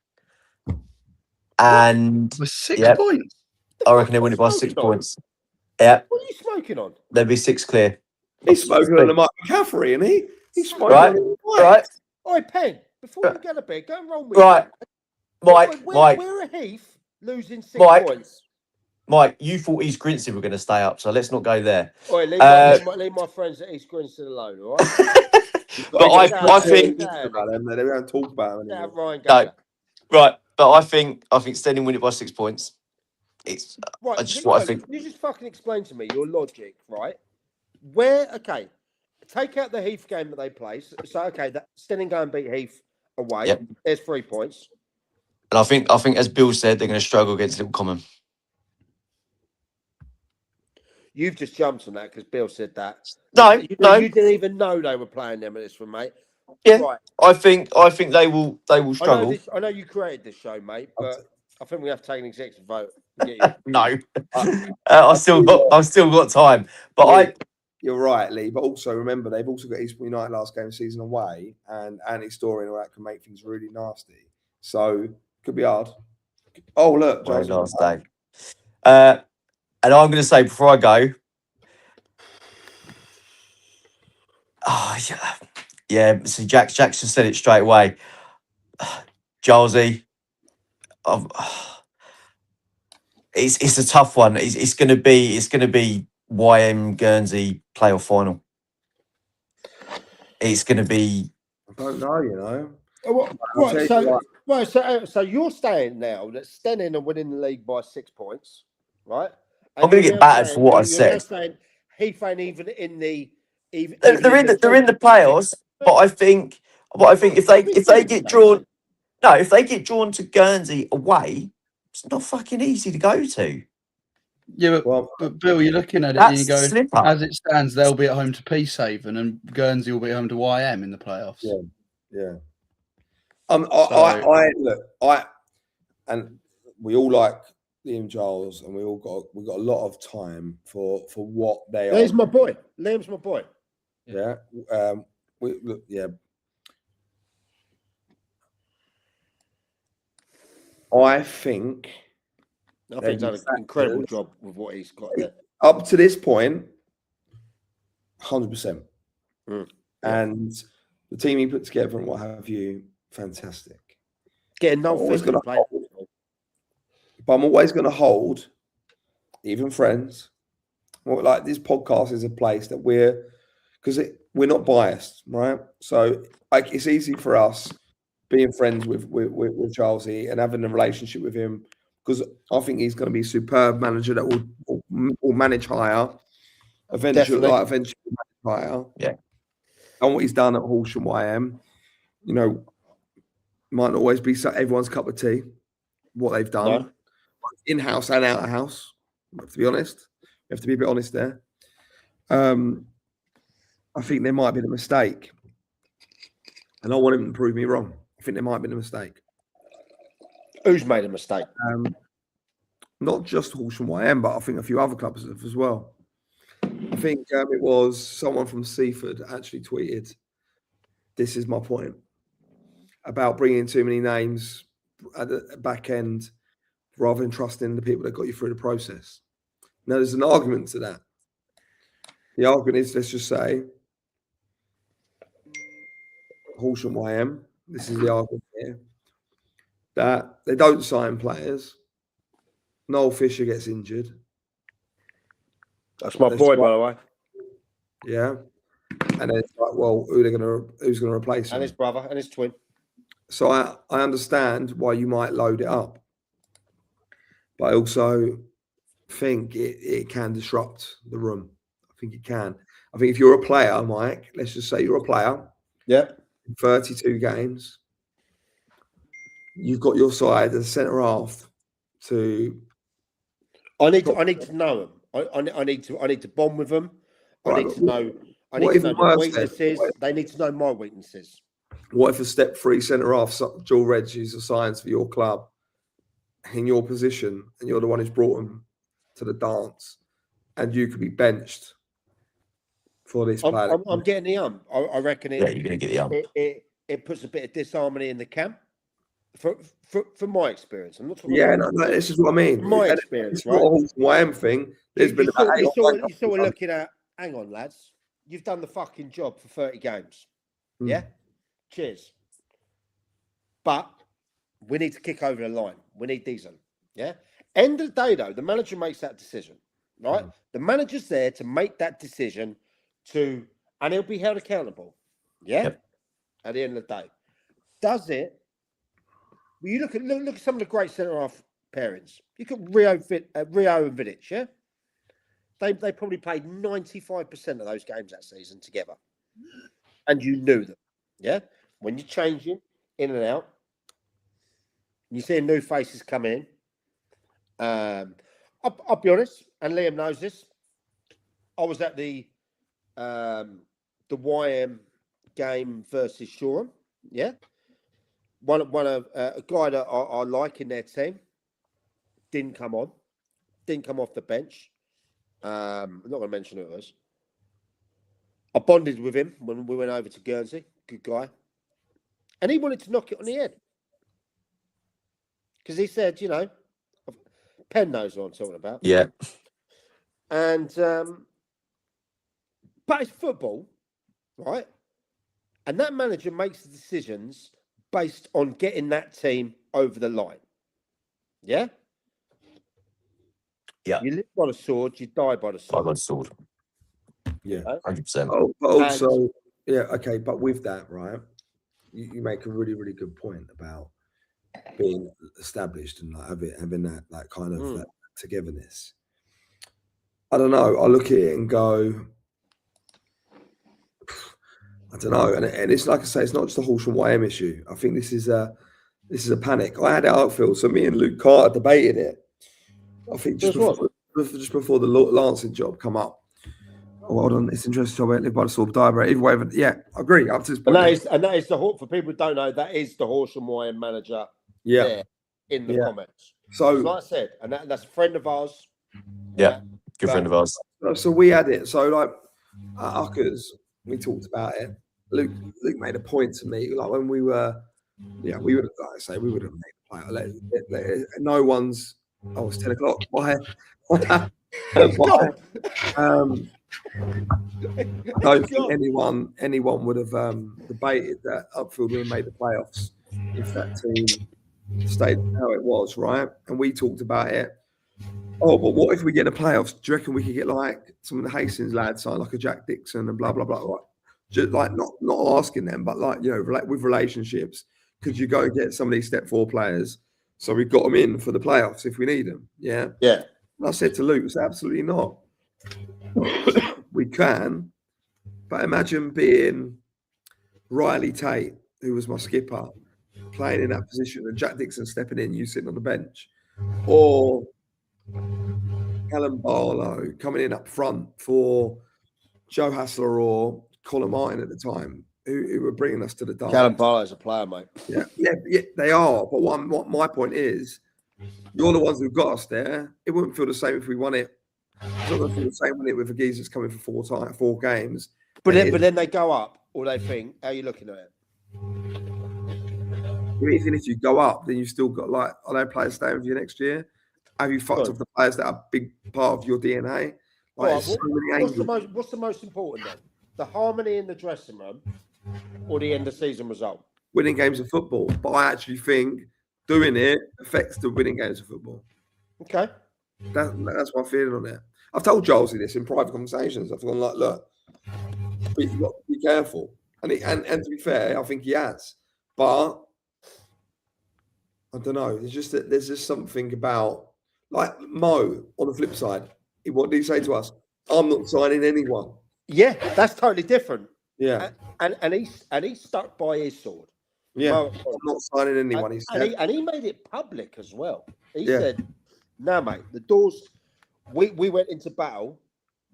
And With 6 Yep. points. I reckon they win it by 6 points. Yeah, What are you smoking on? there'll be 6 clear. He's smoking on the Mike McCaffrey, isn't he? He's smoking Right. on the Right. Oi, Pen, before you go to bed, go and roll me. Right. Mike, We're a Heath losing 6 Mike. points. Mike, you thought East Grinstead were going to stay up, so let's not go there. Oi, leave my friends at East Grinstead alone, all right? But I think about them. They don't talk about them Yeah, anymore. Ryan No. Galler. right, but I think Stenning win it by 6 points. It's Right, I just what I think. You just fucking explain to me your logic, right? Okay, take out the Heath game that they play. So okay, that Stenning go and beat Heath away. Yep. There's 3 points. And I think as Bill said, they're going to struggle against Little Common. You've just jumped on that because Bill said that. No, you didn't even know they were playing them at this one, mate. Yeah. Right. I think they will struggle. I know you created this show, mate, but I think we have to take an executive vote. And get you. No, I still got time. But You're right, Lee. But also remember, they've also got Eastbourne United last game of the season away, and Annie Story and all that can make things really nasty. So could be hard. Oh look, very Giles. last day. And I'm going to say before I go, yeah. So Jackson said it straight away. Jalsey, it's a tough one. It's going to be YM Guernsey playoff final. It's going to be. I don't know, you know. So you're saying now that Stenning are winning the league by 6 points, right? I'm going to get battered for what I said. You're saying Heath ain't even in the. They're in the playoffs, but I think if they get drawn, if they get drawn to Guernsey away, it's not fucking easy to go to. Yeah, but Bill, you're looking at it and you go, as it stands, they'll be at home to Peacehaven and Guernsey will be at home to YM in the playoffs. Yeah. And we all like Liam Giles, and we got a lot of time for what they are. There's my boy. Liam's my boy. Yeah. I think he's done an incredible job with what he's got there. Up to this point, 100%. Mm. And the team he put together and what have you, fantastic. Getting no always going to play. But I'm always going to hold, even friends. Like this podcast is a place that we're not biased, right? So like it's easy for us being friends with Charlesy and having a relationship with him because I think he's going to be a superb manager that will manage higher, eventually manage higher. Yeah. And what he's done at Horsham YM, you know, Might not always be everyone's cup of tea, what they've done, No. in-house and out of house. To be honest, we have to be a bit honest there. I think there might have been a mistake, and I want him to prove me wrong. I think there might have been a mistake. Who's made a mistake? Not just Horsham YM, but I think a few other clubs have as well. I think it was someone from Seaford actually tweeted, "This is my point about bringing too many names at the back end rather than trusting the people that got you through the process." Now, there's an argument to that. The argument is, let's just say, Horsham YM, this is the argument here, that they don't sign players. Noel Fisher gets injured. That's my boy, by the way. Yeah. And then it's like, well, who's gonna replace him? And his brother and his twin. So I understand why you might load it up. But I also think it can disrupt the room. I think it can. I think if you're a player, Mike, let's just say you're a player. Yeah. 32 games. You've got your side as a centre half to. I need to know them. I need to bond with them. I need to know their weaknesses. They need to know my weaknesses. What if a step 3 centre half, Joel Reggie's, signs for your club in your position, and you're the one who's brought them to the dance, and you could be benched for this player? I'm getting the I reckon it. Yeah, you're going to get the It puts a bit of disharmony in the camp. From my experience, I'm not talking. Yeah, no, this is what I mean. My experience, it's not a whole YM thing. There's been about you sort of looking at. Hang on, lads. You've done the fucking job for 30 games. Yeah. Cheers. But we need to kick over the line. We need these on. Yeah. End of the day, though, the manager makes that decision, right? The manager's there to make that decision and he'll be held accountable. Yeah. Yep. At the end of the day, does it? Well, you look at some of the great centre half pairings. You got Rio and Vidic, yeah. They probably played 95% of those games that season together, and you knew them, yeah. When you're changing in and out, you see new faces come in. I'll be honest, and Liam knows this. I was at the YM game versus Shoreham, yeah. One of a guy that I like in their team didn't come off the bench. I'm not going to mention who it was. I bonded with him when we went over to Guernsey. Good guy, and he wanted to knock it on the head because he said, Penn knows what I'm talking about. Yeah. And but it's football, right? And that manager makes the decisions based on getting that team over the line. Yeah? Yeah. You live by the sword, you die by the sword. I got sword. Yeah. 100%. Oh, but also, yeah, okay. But with that, right, you make a really, really good point about being established and like having that kind of that togetherness. I don't know. I look at it and go, I don't know, and it's like I say, it's not just a Horsham YM issue. I think this is a panic. I had it outfield, so me and Luke Carter debated it. I think just before the Lancing job come up. Oh, hold on, it's interesting job. I live by the sword diagram. Either way, yeah, I agree. Up to this point, and that is the for people who don't know, that is the Horsham YM manager. Yeah, there in the comments. So, like I said, and that's a friend of ours. Yeah, good friend of ours. So we had it. So like at Uckers, we talked about it. Luke made a point to me, like when we were, we would have, like I say, we would have made a play. No one's. Oh, it's 10 o'clock. Why? I don't think anyone would have debated that Upfield would have made the playoffs if that team stayed how it was, right? And we talked about it. Oh, but what if we get the playoffs? Do you reckon we could get like some of the Hastings lads signed, like a Jack Dixon and blah blah blah? Right? Just like not asking them, but like with relationships, could you go get some of these step 4 players? So we've got them in for the playoffs if we need them. Yeah. Yeah. And I said to Luke, absolutely not. We can, but imagine being Riley Tate, who was my skipper, playing in that position and Jack Dixon stepping in, you sitting on the bench, or Callum Barlow coming in up front for Joe Hassler or Colin Martin at the time, who were bringing us to the dance. Callum Barlow's a player, mate. Yeah, they are. But what my point is, you're the ones who got us there. It wouldn't feel the same if we won it. It's not going to feel the same when it with the geezers coming for 4 games. But then they go up, or they think, how are you looking at it? Even if you go up, then you still got are there players staying with you next year? Have you fucked off the players that are a big part of your DNA? What's the most important then? The harmony in the dressing room or the end of season result? Winning games of football. But I actually think doing it affects the winning games of football. Okay. That's my feeling on it. I've told Jolesy this in private conversations. I've gone look, but you've got to be careful. And to be fair, I think he has. But I don't know. There's just something about Mo on the flip side. What did he say to us? I'm not signing anyone. Yeah, that's totally different. Yeah, and he stuck by his sword. Yeah, Mo, I'm not signing anyone. And he made it public as well. He said, "No, mate, the doors. We went into battle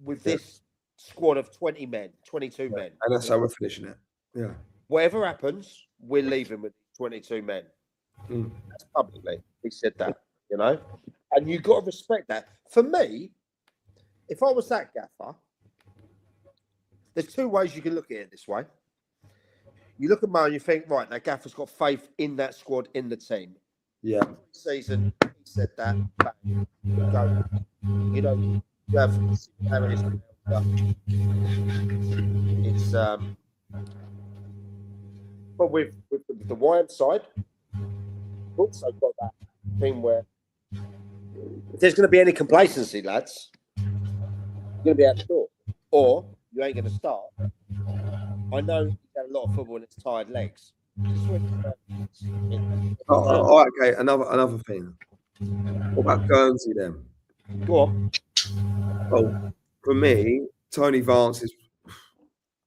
with this squad of 20 men, 22 men, and that's how we're finishing it. Yeah, whatever happens, we're leaving with 22 men." That's publicly, he said that, and you got to respect that. For me, if I was that gaffer, there's 2 ways you can look at it this way. You look at Mo and you think, right, that gaffer's got faith in that squad, in the team. Yeah. Season, he said that. Bang, go. You have similarities. It's but with the Wyam side, also got that thing where if there's going to be any complacency, lads, you're going to be out the door, or you ain't going to start. I know you've had a lot of football and it's tired legs. Okay, another thing. What about Guernsey then? Go on. Well, for me, Tony Vance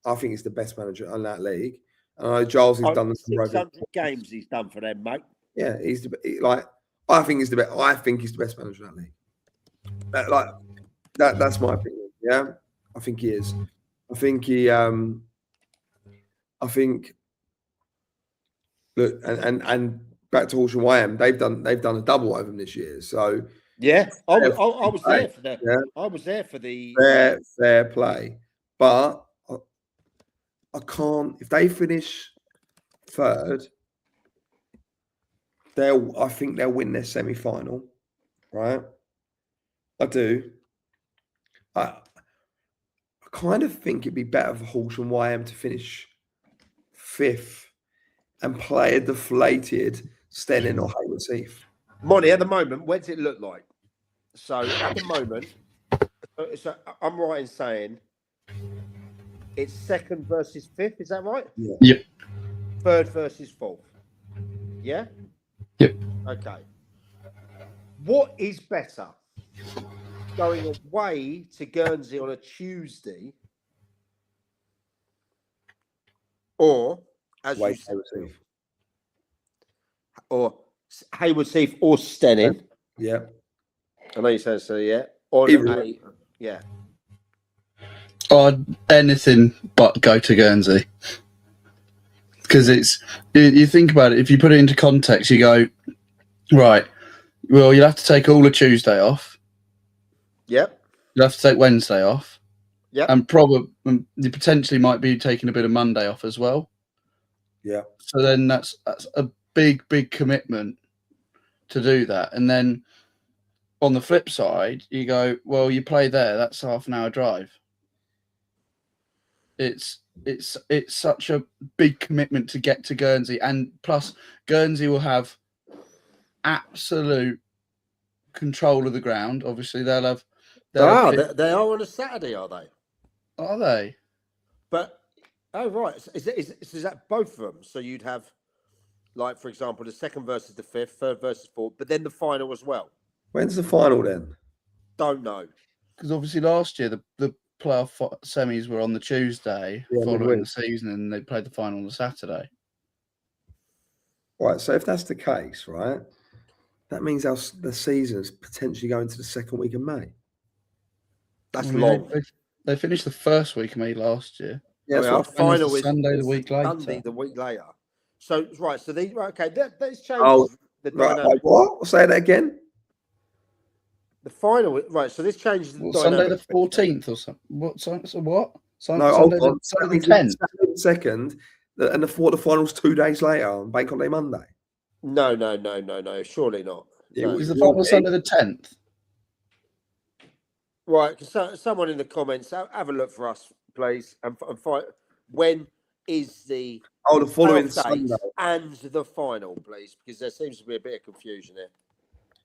I think he's the best manager in that league. And I know Giles has done 600 games he's done for them, mate. Yeah, I think he's the best. I think he's the best manager in that league. That's my opinion. Yeah, I think he is. I think he. I think. Look, and back to Horsham YM, they've done a double over them this year. So yeah, I was there for that. Yeah. I was there for the fair play, but I can't. If they finish third, I think they'll win their semi-final, right? I do. I kind of think it'd be better for Horsham YM to finish 5th and play a deflated Stenning or Hayward Heath. Money at the moment. Where does it look like? So at the moment, so I'm right in saying it's 2nd versus 5th. Is that right? Yeah. Yep. 3rd versus 4th. Yeah. Yep. Okay. What is better? Going away to Guernsey on a Tuesday, or as you said, or Hayward Heath or Stenning? Yeah. I know you said so. Yeah. Yeah. Anything but go to Guernsey. Because you think about it, if you put it into context, you go, right, well, you'll have to take all of Tuesday off. Yep. You'll have to take Wednesday off. Yep. And probably you potentially might be taking a bit of Monday off as well. Yeah. So then that's a big commitment to do that. And then on the flip side, you go, well, you play there, that's half an hour drive. It's such a big commitment to get to Guernsey, and plus Guernsey will have absolute control of the ground. Obviously, they are on a Saturday, are they? Are they? But right, is that both of them? So you'd have, like, for example, the 2nd versus the 5th, 3rd versus 4th, but then the final as well. When's the final then? Don't know. Because obviously last year the playoff semis were on the Tuesday following the season, and they played the final on the Saturday. Right. So if that's the case, right, that means the season's potentially going to the second week of May. That's I mean, long. They finished the first week of May last year. Yeah, that's our what final is Sunday the week later. Sunday the week later. So right, so these okay. That changes Oh, the right. dynamic. What? Say that again. The final, right? So this changes the What, dynamic. Sunday the 14th or something? What? So what? No, Sunday hold on. Sunday the 10th. Second, and the finals 2 days later on Bank Holiday Monday. No. Surely not. No. Is the final Sunday the 10th? Right. Someone in the comments have a look for us, please, and find when is the the following playoff Sunday. dates and the final, please, because there seems to be a bit of confusion here.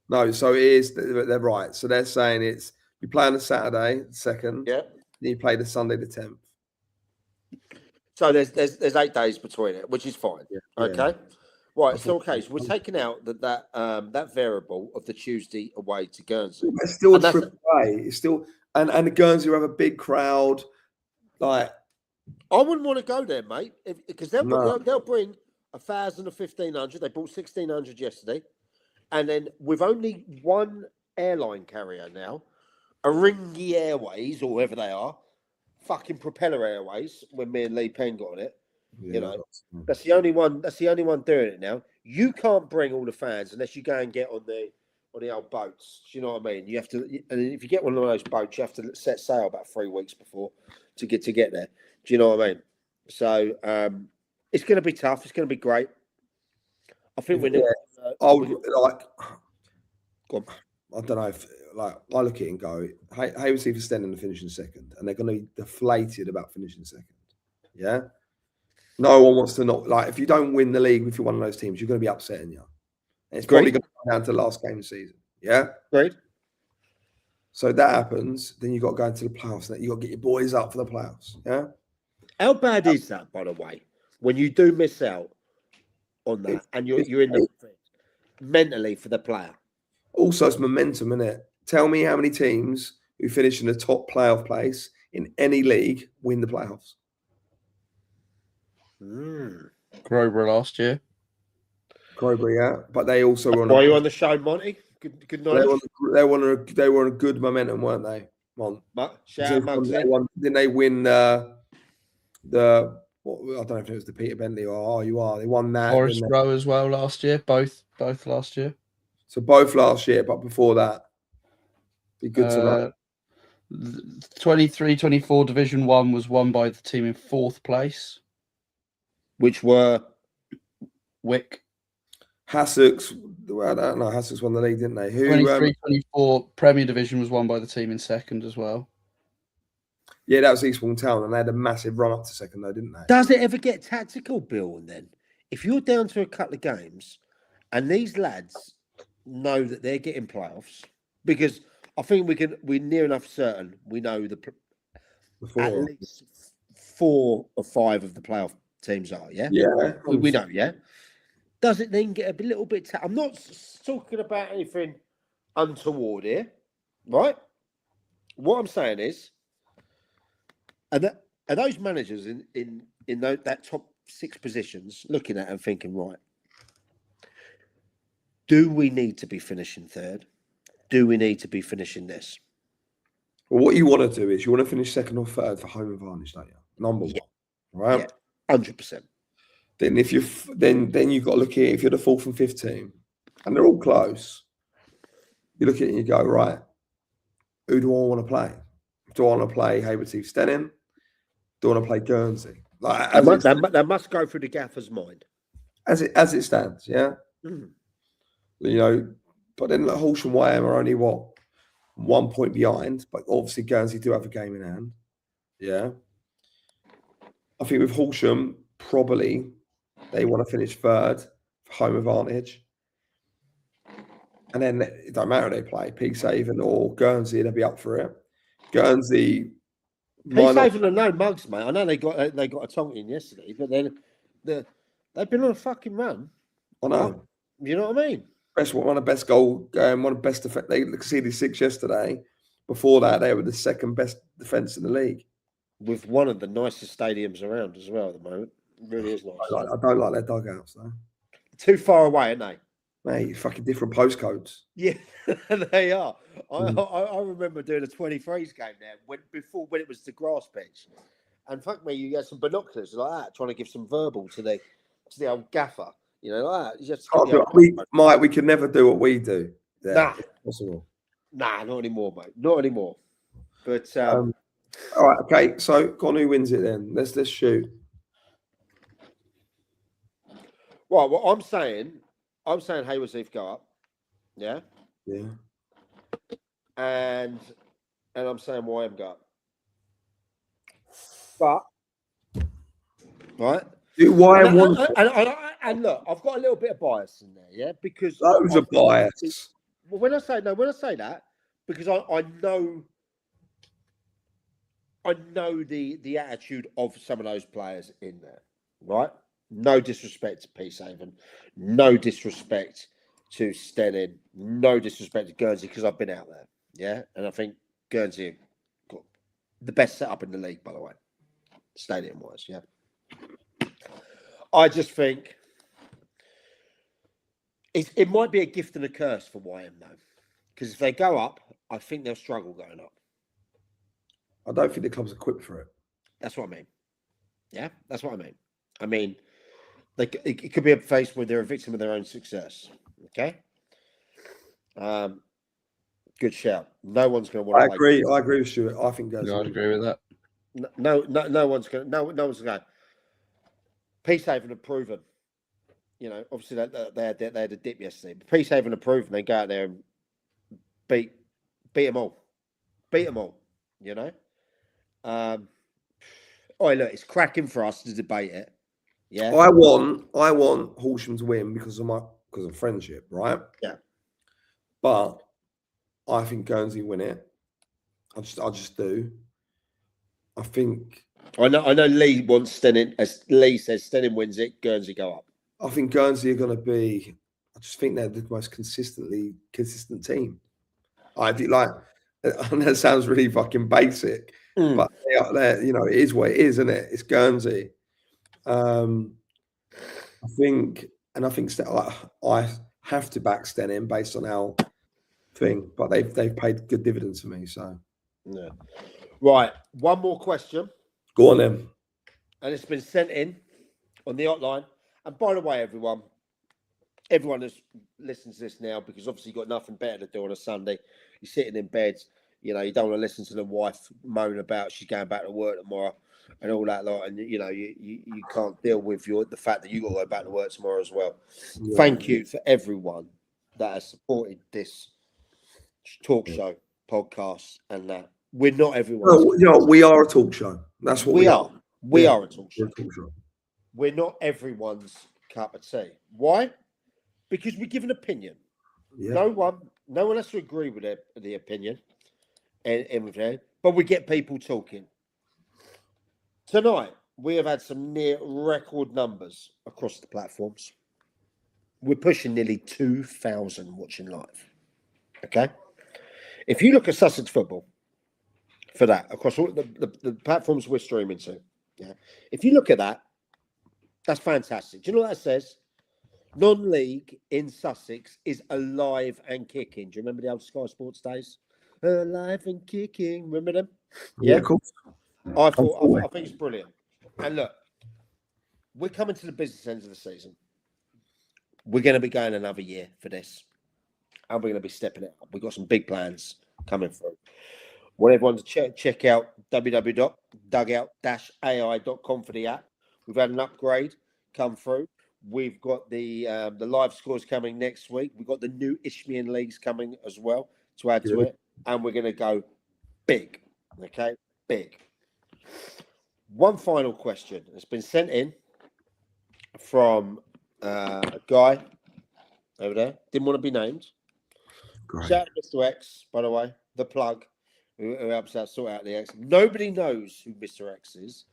No, so it is. They're right. So they're saying it's you play on the Saturday, the 2nd. Yeah. Then you play the Sunday, the 10th. So there's 8 days between it, which is fine. Yeah. Okay. Right. So okay, so we're taking out that variable of the Tuesday away to Guernsey. It's still a And trip away. It's still and the Guernsey will have a big crowd. Like I wouldn't want to go there, mate, because they'll bring 1,000 or 1,500. They bought 1,600 yesterday, and then with only one airline carrier now, Aringi Airways or whoever they are, fucking Propeller Airways. When me and Lee Penn got on it, you know, that's the only one. That's the only one doing it now. You can't bring all the fans unless you go and get on the old boats. Do you know what I mean? You have to, and if you get one of those boats, you have to set sail about 3 weeks before to get there. Do you know what I mean? So it's going to be tough. It's going to be great. I think we need. I would like. Go on. I don't know if I look at it and go, Hayward for standing and finishing second, and they're going to be deflated about finishing second. Yeah. No one wants to not if you don't win the league, if you're one of those teams, you're going to be upsetting you. And it's probably going to come down to the last game of the season. Yeah. Great. So that happens, then you've got to go into the playoffs. You've got to get your boys up for the playoffs. Yeah. How bad is that, by the way, when you do miss out on that and you're in the mentally for the player? Also, it's momentum, isn't it? Tell me how many teams who finish in the top playoff place in any league win the playoffs. Grover last year. Grover, yeah, but they also were on. Were you on the show, Monty? Good knowledge. They were on a good momentum, weren't they? Didn't they win the I don't know if it was the Peter Bentley or RUR. They won that. Forest Row as well last year. Both last year. So both last year, but before that, be good to know. 23-24 Division 1 was won by the team in 4th place, which were Wick. Hassocks. Well, I don't know. Hassocks won the league, didn't they? 23-24 Premier Division was won by the team in 2nd as well. Yeah, that was Eastbourne Town, and they had a massive run up to 2nd, though, didn't they? Does it ever get tactical, Bill? And then, if you're down to a couple of games, and these lads know that they're getting playoffs, because I think we're near enough certain we know at least 4 or 5 of the playoff teams are. Yeah, yeah, we know. Yeah. Does it then get a little bit? I'm not talking about anything untoward here, right? What I'm saying is, are those managers in that top 6 positions looking at and thinking, right, do we need to be finishing 3rd? Do we need to be finishing this? Well, what you want to do is you want to finish 2nd or 3rd for home advantage, don't you? Number 1, right? Yeah, 100%. Then if you then you've got to look at it, if you're the 4th and 5th team, and they're all close, you look at it and you go, right, who do I want to play? Do I want to play Hayward Heath Stenning? Do I want to play Guernsey? That must go through the gaffer's mind. As it stands, yeah. Mm. You know, but then Horsham YM are only 1 point behind, but obviously Guernsey do have a game in hand. Yeah. I think with Horsham, probably they want to finish 3rd for home advantage. And then it don't matter who they play, Peacehaven or Guernsey, they'll be up for it. Guernsey. Peacehaven are no mugs, mate. I know they got a tonk in yesterday, but they've been on a fucking run. I know. You know what I mean? One of the best goal, one of the best defense. They conceded 6 yesterday. Before that, they were the 2nd best defense in the league. With one of the nicest stadiums around as well at the moment. It really is nice. I don't like their dugouts though. Too far away, aren't they? Mate, fucking different postcodes. Yeah, they are. Mm. I remember doing a 23s game there when it was the grass pitch, and fuck me, you get some binoculars like that, trying to give some verbal to the old gaffer, you know, like that. You just get the old Mike, we can never do what we do. Nah. If possible. Nah, not anymore, mate. Not anymore. But All right, okay. So, go on, who wins it then? Let's shoot. well, what I'm saying Hayward's Heath go up, yeah, Yeah. and I'm saying YM go up, but right. Why And, one? and look, I've got a little bit of bias in there, yeah, because Loads of bias. Well, when I say that, because I know the attitude of some of those players in there, right? No disrespect to Peacehaven, no disrespect to Stenning, no disrespect to Guernsey, because I've been out there, yeah, and I think Guernsey have got the best setup in the league, by the way, stadium-wise, yeah. I just think it might be a gift and a curse for YM though, because if they go up, I think they'll struggle going up. I don't think the club's equipped for it. That's what I mean. Yeah, that's what I mean. I mean, it could be a face where they're a victim of their own success. Okay. Good shout. No one's going to want to. I agree with Stuart. I think Guernsey. I'd agree with that. No one's going to. No one's going to. Peacehaven have proven. You know, obviously they had a dip yesterday. But Peacehaven have proven they go out there and beat them all. You know. Oh, look, it's cracking for us to debate it. Yeah. I want Horsham to win because of friendship, right? Yeah. But I think Guernsey win it. I just do. I think. I know. Lee wants Stenning. As Lee says, Stenning wins it. Guernsey go up. I think Guernsey are going to be. I just think they're the most consistent team. I do like. And that sounds really fucking basic, but they're, you know, it is what it is, isn't it? It's Guernsey. I think I have to back Stenning based on our thing, but they've paid good dividends for me. So, yeah. Right, one more question. Go on then. And it's been sent in on the hotline. And by the way, everyone that's listening to this now, because obviously you've got nothing better to do on a Sunday. You're sitting in bed, you know, you don't want to listen to the wife moan about she's going back to work tomorrow and all that lot. And, you know, you can't deal with the fact that you got to go back to work tomorrow as well. Yeah. Thank you for everyone that has supported this talk show, podcast, and that. We're not everyone. Well, you know, we are a talk show. That's what we are. We are a talk show. We're a talk show. We're not everyone's cup of tea. Why? Because we give an opinion. Yeah. No one has to agree with the opinion, but we get people talking. Tonight, we have had some near record numbers across the platforms. We're pushing nearly 2,000 watching live. Okay? If you look at Sussex football, for that, across all the platforms we're streaming to, yeah. If you look at that, that's fantastic. Do you know what that says? Non-league in Sussex is alive and kicking. Do you remember the old Sky Sports days? Alive and kicking. Remember them? Yeah, of course. I think it's brilliant. And look, we're coming to the business end of the season. We're going to be going another year for this. And we're going to be stepping it up. We've got some big plans coming through. Want everyone to check out www.dugout-ai.com for the app. We've had an upgrade come through. We've got the live scores coming next week. We've got the new Isthmian Leagues coming as well to add to it. And we're going to go big. Okay? Big. One final question. It's been sent in from a guy over there. Didn't want to be named. Great. Shout out to Mr. X, by the way. The plug. Who helps out sort out the X. Nobody knows who Mr. X is.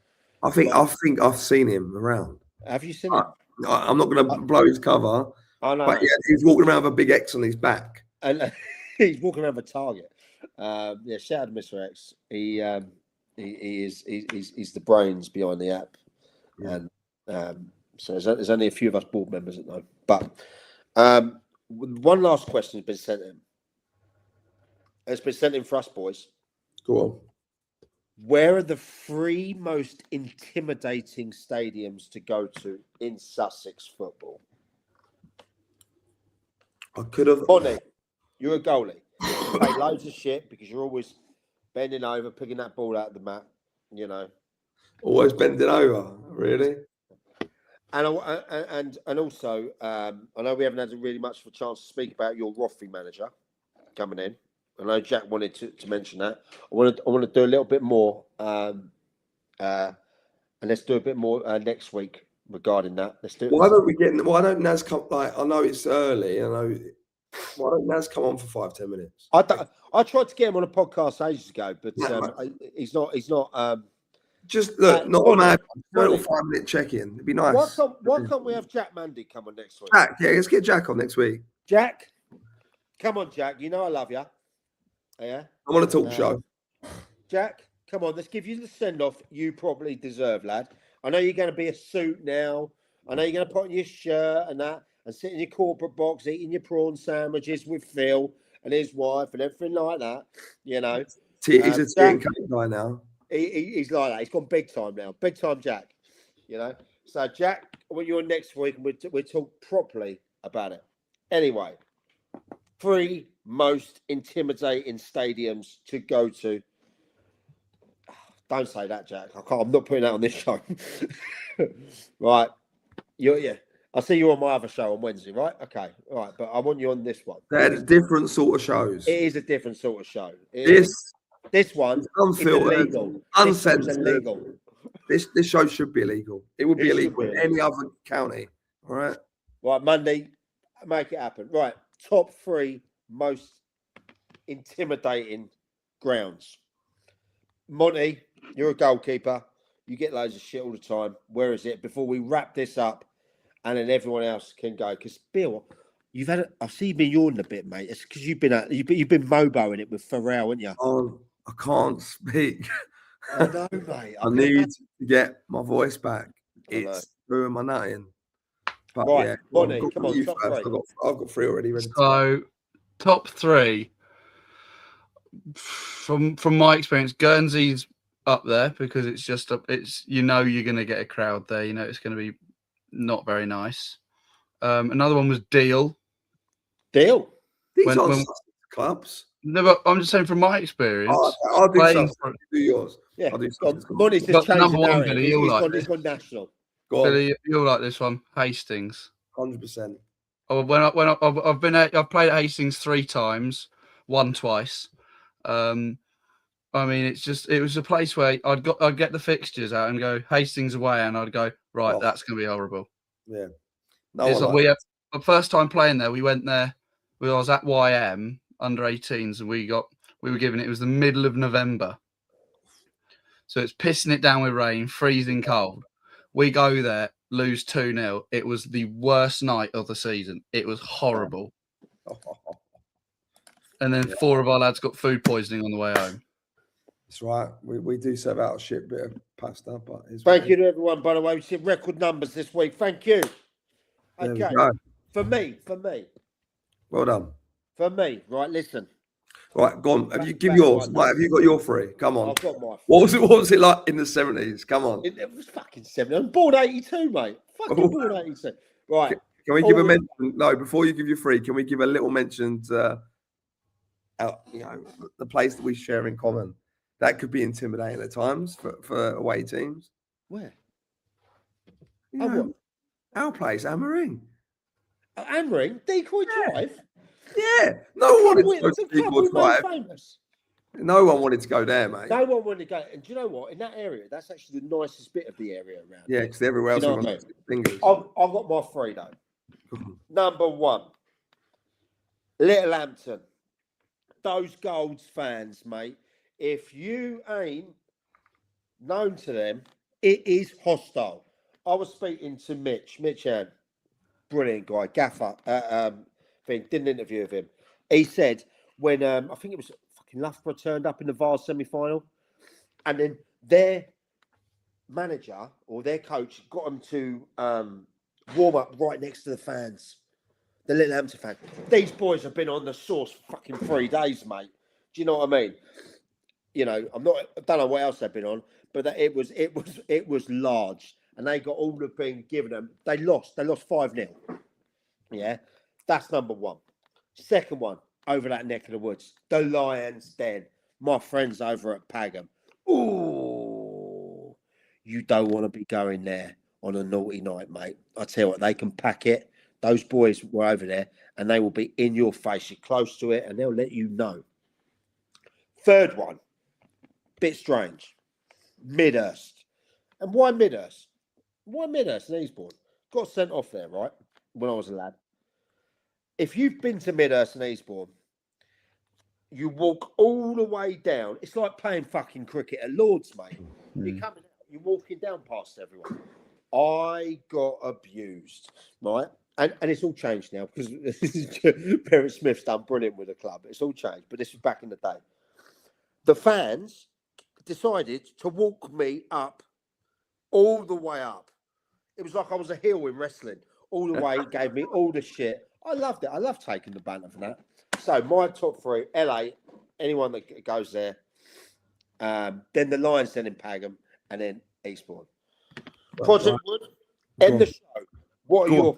I think I've seen him around. Have you seen him? I'm not going to blow his cover. I know. But yeah, he's walking around with a big X on his back. And he's walking around with a target. Yeah, shout out to Mr. X. He's the brains behind the app. Yeah. And So there's only a few of us board members that know. But one last question has been sent in. It's been sent in for us, boys. Go on. Where are the 3 most intimidating stadiums to go to in Sussex football? I could have. Bonnie, you're a goalie. You play loads of shit because you're always bending over, picking that ball out of the mat, you know. Always bending over, really. And also, I know we haven't had really much of a chance to speak about your Roffey manager coming in. I know Jack wanted to mention that. I want to do a little bit more, and let's do a bit more next week regarding that. Let's do it. Why don't Naz come? Like, I know it's early. Why don't Naz come on for 5-10 minutes? I tried to get him on a podcast ages ago, but he's not. Just look, not a mad. A little Bonnie. 5-minute check-in. It'd be nice. Why can't we have Jack Mandy come on next week? Jack, yeah, let's get Jack on next week. Jack, come on, Jack. You know I love you. Yeah. I want to talk show. Jack, come on. Let's give you the send-off you probably deserve, lad. I know you're going to be a suit now. I know you're going to put on your shirt and that and sit in your corporate box eating your prawn sandwiches with Phil and his wife and everything like that. You know. He's a tea and cake guy now. He's like that. He's gone big time now. Big time Jack. You know. So, Jack, when you're next week, and we'll talk properly about it. Anyway, 3 most intimidating stadiums to go to. Don't say that, Jack. I'm not putting that on this show. Right. I'll see you on my other show on Wednesday, right? Okay. All right. But I want you on this one. They're different sort of shows. It is a different sort of show. This one is unfiltered, illegal. uncensored. This show should be illegal. It would be illegal in any other county. All right. Right, Monday, make it happen. Right, top 3 most intimidating grounds. Monty, you're a goalkeeper. You get loads of shit all the time. Where is it? Before we wrap this up, and then everyone else can go. Because Bill, I see you been yawning a bit, mate. It's because you've been moboing it with Pharrell, haven't you? Oh, I can't speak. I know, mate. I need to get my voice back. It's doing my nutting. But right, yeah, Bonnie, come on, top 3. I've got 3 already ready. So, top 3. From my experience, Guernsey's up there because it's you're going to get a crowd there. You know it's going to be not very nice. Another one was Deal. These aren't clubs. No, but I'm just saying from my experience. I'll do something. Do yours. Yeah, I'll do something. Money's just changed number the one, narrative. Billy, He's gone national. Go on. Billy, you'll like this one. Hastings. 100%. I've played at Hastings 3 times, won twice. I mean, it was a place where I'd get the fixtures out and go Hastings away, and I'd go right. That's going to be horrible. Yeah. The first time playing there, we went there. I was at YM under 18s, and we were given it was the middle of November, so it's pissing it down with rain, freezing cold. We go there, lose 2-0. It was the worst night of the season. It was horrible. And then 4 of our lads got food poisoning on the way home. That's right. We do serve out a shit bit of pasta, but thank you to everyone. By the way, we see record numbers this week. Thank you. Okay, for me. Well done. For me, right? Listen. Right, go on. Have you yours? Right, have you got your 3? Come on. I've got my 3. What was it like in the 70s? Come on. It was fucking 70. I'm born 82, mate. Fucking born 82. Right. Can we give a mention? No, before you give your 3, can we give a little mention to the place that we share in common? That could be intimidating at times for away teams. Where? Our place, Amaring. Amaring? Decoy Drive? Yeah. No one wanted to go to Decoy Drive. No one wanted to go there, mate. No one wanted to go. And do you know what? In that area, that's actually the nicest bit of the area around. Yeah, because everywhere else on fingers. I've got my 3, though. Number 1, Littlehampton. Those Golds fans, mate. If you ain't known to them, it is hostile. I was speaking to Mitch Ann, brilliant guy, gaffer. Did an interview with him. He said when I think it was fucking Loughborough turned up in the Vase semi-final, and then their manager or their coach got them to Warm up right next to the fans. The Little Hampton fan. These boys have been on the sauce for fucking 3 days, mate. Do you know what I mean? You know, I don't know what else they've been on, but it was large, and they got all the thing given them. They lost 5-0. Yeah, that's number one. Second one, over that neck of the woods, the Lions Den. My friends over at Pagham. Ooh, you don't want to be going there on a naughty night, mate. I tell you what, they can pack it. Those boys were over there, and they will be in your face. You're close to it, and they'll let you know. Third one, bit strange. Midhurst. And why Midhurst? Why Midhurst and Eastbourne? Got sent off there, right? When I was a lad. If you've been to Midhurst and Eastbourne, you walk all the way down. It's like playing fucking cricket at Lord's, mate. You're coming out, you're walking down past everyone. I got abused, right? And it's all changed now because Barrett Smith's done brilliant with the club. It's all changed, but this was back in the day. The fans decided to walk me up, all the way up. It was like I was a heel in wrestling. All the way, gave me all the shit. I loved it. I love taking the banter from that. So my top three, LA, anyone that goes there, then the Lions, then in Pagham, and then Eastbourne. Project Wood, end the show. What are your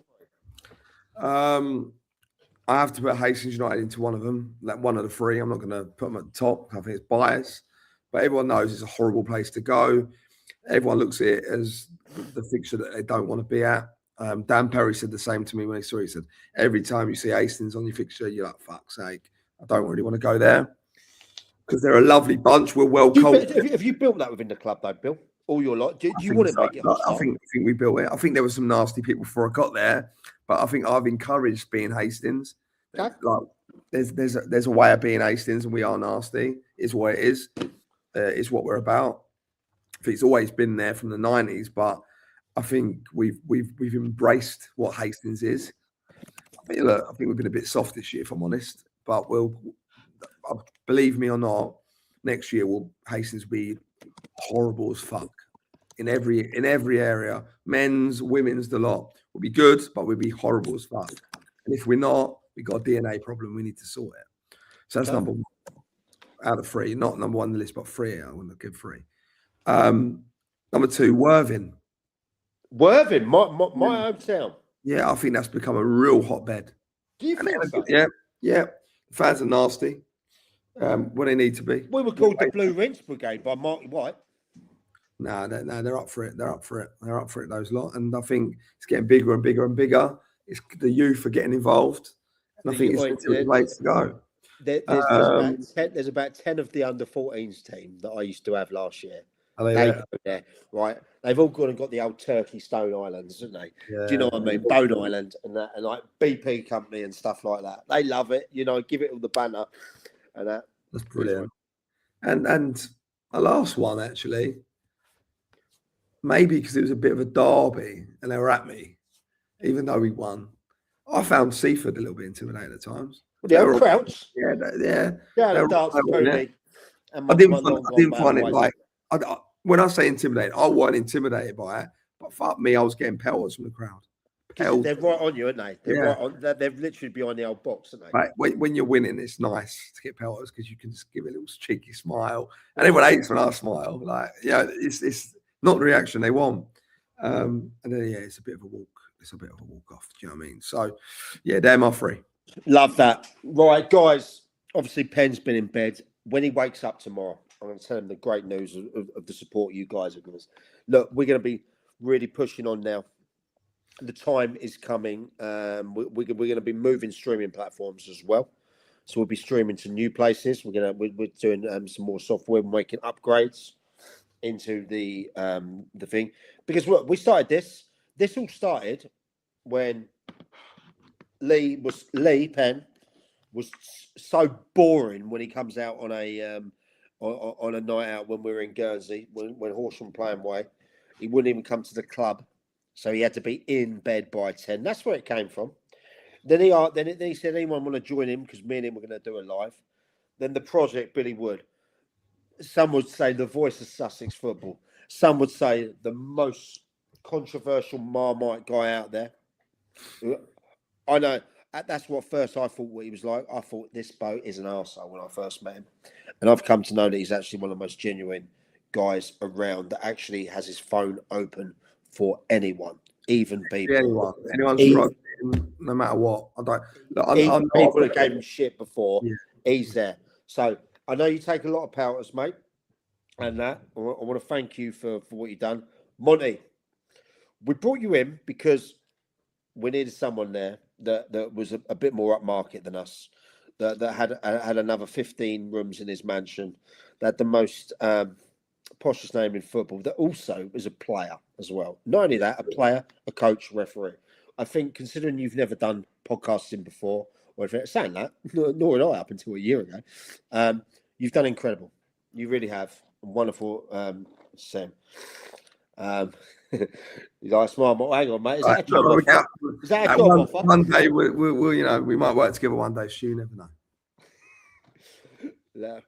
I have to put Hastings United into one of them, like one of the three. I'm not going to put them at the top. I think it's biased, but everyone knows it's a horrible place to go. Everyone looks at it as the fixture that they don't want to be at. Dan Perry said the same to me when he saw it. He said, every time you see Hastings on your fixture, you're like, fuck's sake, I don't really want to go there. Because they're a lovely bunch. We're well cultured. Have you built that within the club, though, Bill? All your lot? Do you want to make it hostile? I think we built it. I think there were some nasty people before I got there, but I think I've encouraged being Hastings. Okay. Like, there's a way of being Hastings, and we are nasty. It's what it is. It's what we're about. I think it's always been there from the 90s, but I think we've embraced what Hastings is. I think we've been a bit soft this year, if I'm honest. But believe me or not, next year Hastings will be horrible as fuck in every area. Men's, women's, the lot will be good, but we'll be horrible as fuck. And if we're not, we got a DNA problem. We need to sort it. So that's number one out of three. Not number one on the list, but three. I want to give three. Number two, Worthing. Worthing, my hometown. Yeah, I think that's become a real hotbed. Do you think so? Yeah. The fans are nasty. What they need to be. We were called the Blue Rinse Brigade by Marty White. No, they're up for it. They're up for it, those lot. And I think it's getting bigger and bigger and bigger. It's the youth are getting involved. And I think it's the place to go. There's about 10 of the under-14s team that I used to have last year. They go there, right? They've all gone and got the old Turkey Stone Islands, haven't they? Yeah. Do you know what I mean? Bone Island and that, and like BP Company and stuff like that. They love it, give it all the banner and that. That's brilliant. And a last one, actually, maybe because it was a bit of a derby and they were at me, even though we won. I found Seaford a little bit intimidating at times. The old Crouch. Yeah. The darts pony. I didn't find it like. When I say intimidated, I wasn't intimidated by it, but fuck me, I was getting pelters from the crowd. They're right on you, aren't they? Right on. They're literally behind the old box, aren't they? Right. When you're winning, it's nice to get pelters because you can just give a little cheeky smile, and everyone hates when I smile. It's not the reaction they want. And then it's a bit of a walk. It's a bit of a walk off. Do you know what I mean? So, they're my three. Love that. Right, guys. Obviously, Penn's been in bed. When he wakes up tomorrow, I'm going to tell him the great news of the support you guys have given us. Look, we're going to be really pushing on now. The time is coming. We're going to be moving streaming platforms as well. So we'll be streaming to new places. We're doing some more software. We're making upgrades into the thing because look, we started this. This all started when Lee Penn was so boring when he comes out on a night out when we were in Guernsey, when Horsham playing away. He wouldn't even come to the club, so he had to be in bed by 10. That's where it came from. Then he said, anyone want to join him? Because me and him were going to do a live. Then the project, Billy Wood. Some would say the voice of Sussex football. Some would say the most controversial Marmite guy out there. I know that's what first I thought what he was like. I thought this boat is an arsehole when I first met him, and I've come to know that he's actually one of the most genuine guys around that actually has his phone open for anyone, even people. Anyone Even- struggling, no matter what. I don't. Look, Even I'm people that gave him shit before, Yeah. he's there. So I know you take a lot of powders, mate, and that I want to thank you for what you've done, Monty. We brought you in because we needed someone there that was a bit more upmarket than us, that had another 15 rooms in his mansion, that had the most poshest name in football, that also was a player as well. Not only that, a player, a coach, referee. I think considering you've never done podcasting before, or if saying that, nor had I up until a year ago, you've done incredible. You really have. Wonderful, Sam. He's like, smile, but hang on, mate. Is that a job offer? Is that a job offer? One day we'll we might work together one day. Stu, you never know. No,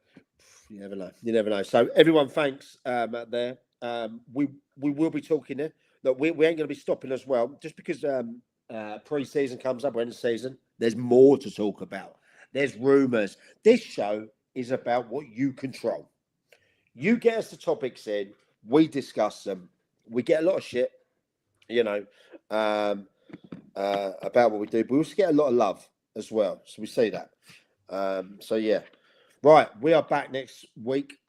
you never know. You never know. So everyone, thanks out there. We will be talking there. Look, we ain't going to be stopping as well, just because pre-season comes up, or end of season. There's more to talk about. There's rumours. This show is about what you control. You get us the topics in, we discuss them. We get a lot of shit, about what we do, but we also get a lot of love as well. So we see that. So yeah. Right, we are back next week.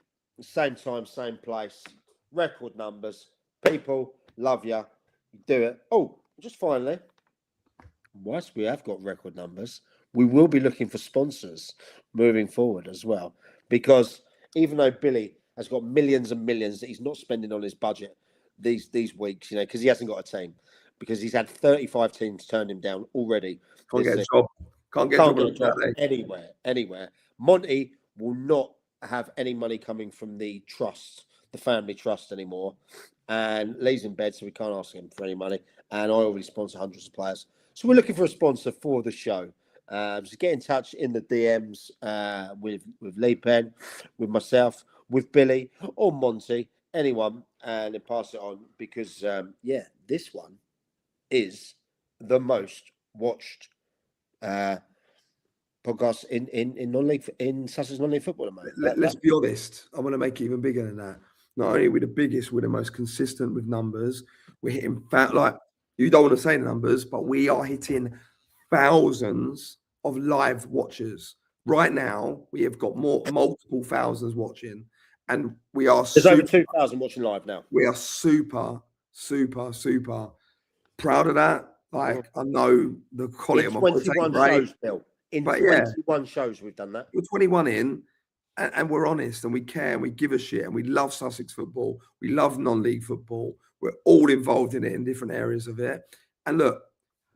Same time, same place. Record numbers. People, love you. You do it. Oh, just finally, whilst we have got record numbers, we will be looking for sponsors moving forward as well. Because even though Billy has got millions and millions that he's not spending on his budget these weeks, because he hasn't got a team. Because he's had 35 teams turn him down already. Can't get a job. Can't get a job anywhere. Monty will not have any money coming from the trust, the family trust anymore. And Lee's in bed, so we can't ask him for any money. And I already sponsor hundreds of players. So we're looking for a sponsor for the show. So get in touch in the DMs with Lee Penn, with myself, with Billy or Monty, anyone, and then pass it on because, this one is the most watched podcast in non-league in Sussex non-league football. Let's be honest. I want to make it even bigger than that. Not only are we the biggest, we're the most consistent with numbers. We're hitting you don't want to say the numbers, but we are hitting thousands of live watchers. Right now, we have got multiple thousands watching, and we are there's over 2,000 watching live now. We are super, super, super proud of that. Like, I know the quality of my 21 shows, Bill. In 21 shows, we've done that. We're 21 in, and we're honest, and we care, and we give a shit, and we love Sussex football. We love non-league football. We're all involved in it in different areas of it. And look,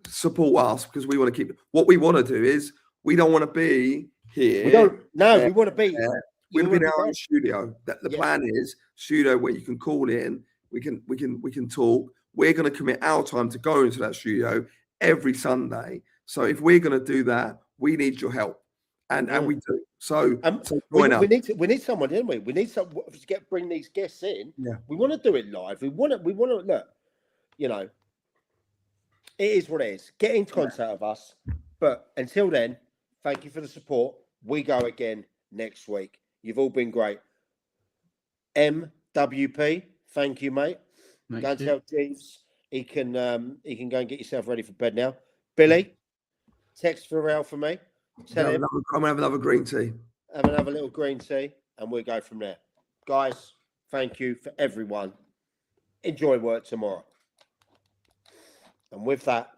support us because we want to keep. What we want to do is we don't want to be here. We don't. No, we want to be. We want to be in our own studio. The plan is studio where you can call in. We can talk. We're going to commit our time to go into that studio every Sunday. So if we're going to do that, we need your help, and we do. So, we need someone, don't we? We need someone to bring these guests in. Yeah. We want to do it live. We want to look. It is what it is. Get in contact with us. But until then, thank you for the support. We go again next week. You've all been great. MWP, thank you, mate. Go and tell Jeeves he can go and get yourself ready for bed now. Billy, text Pharrell for me. Tell him I'm gonna have another green tea. Have another little green tea, and we'll go from there. Guys, thank you for everyone. Enjoy work tomorrow. And with that,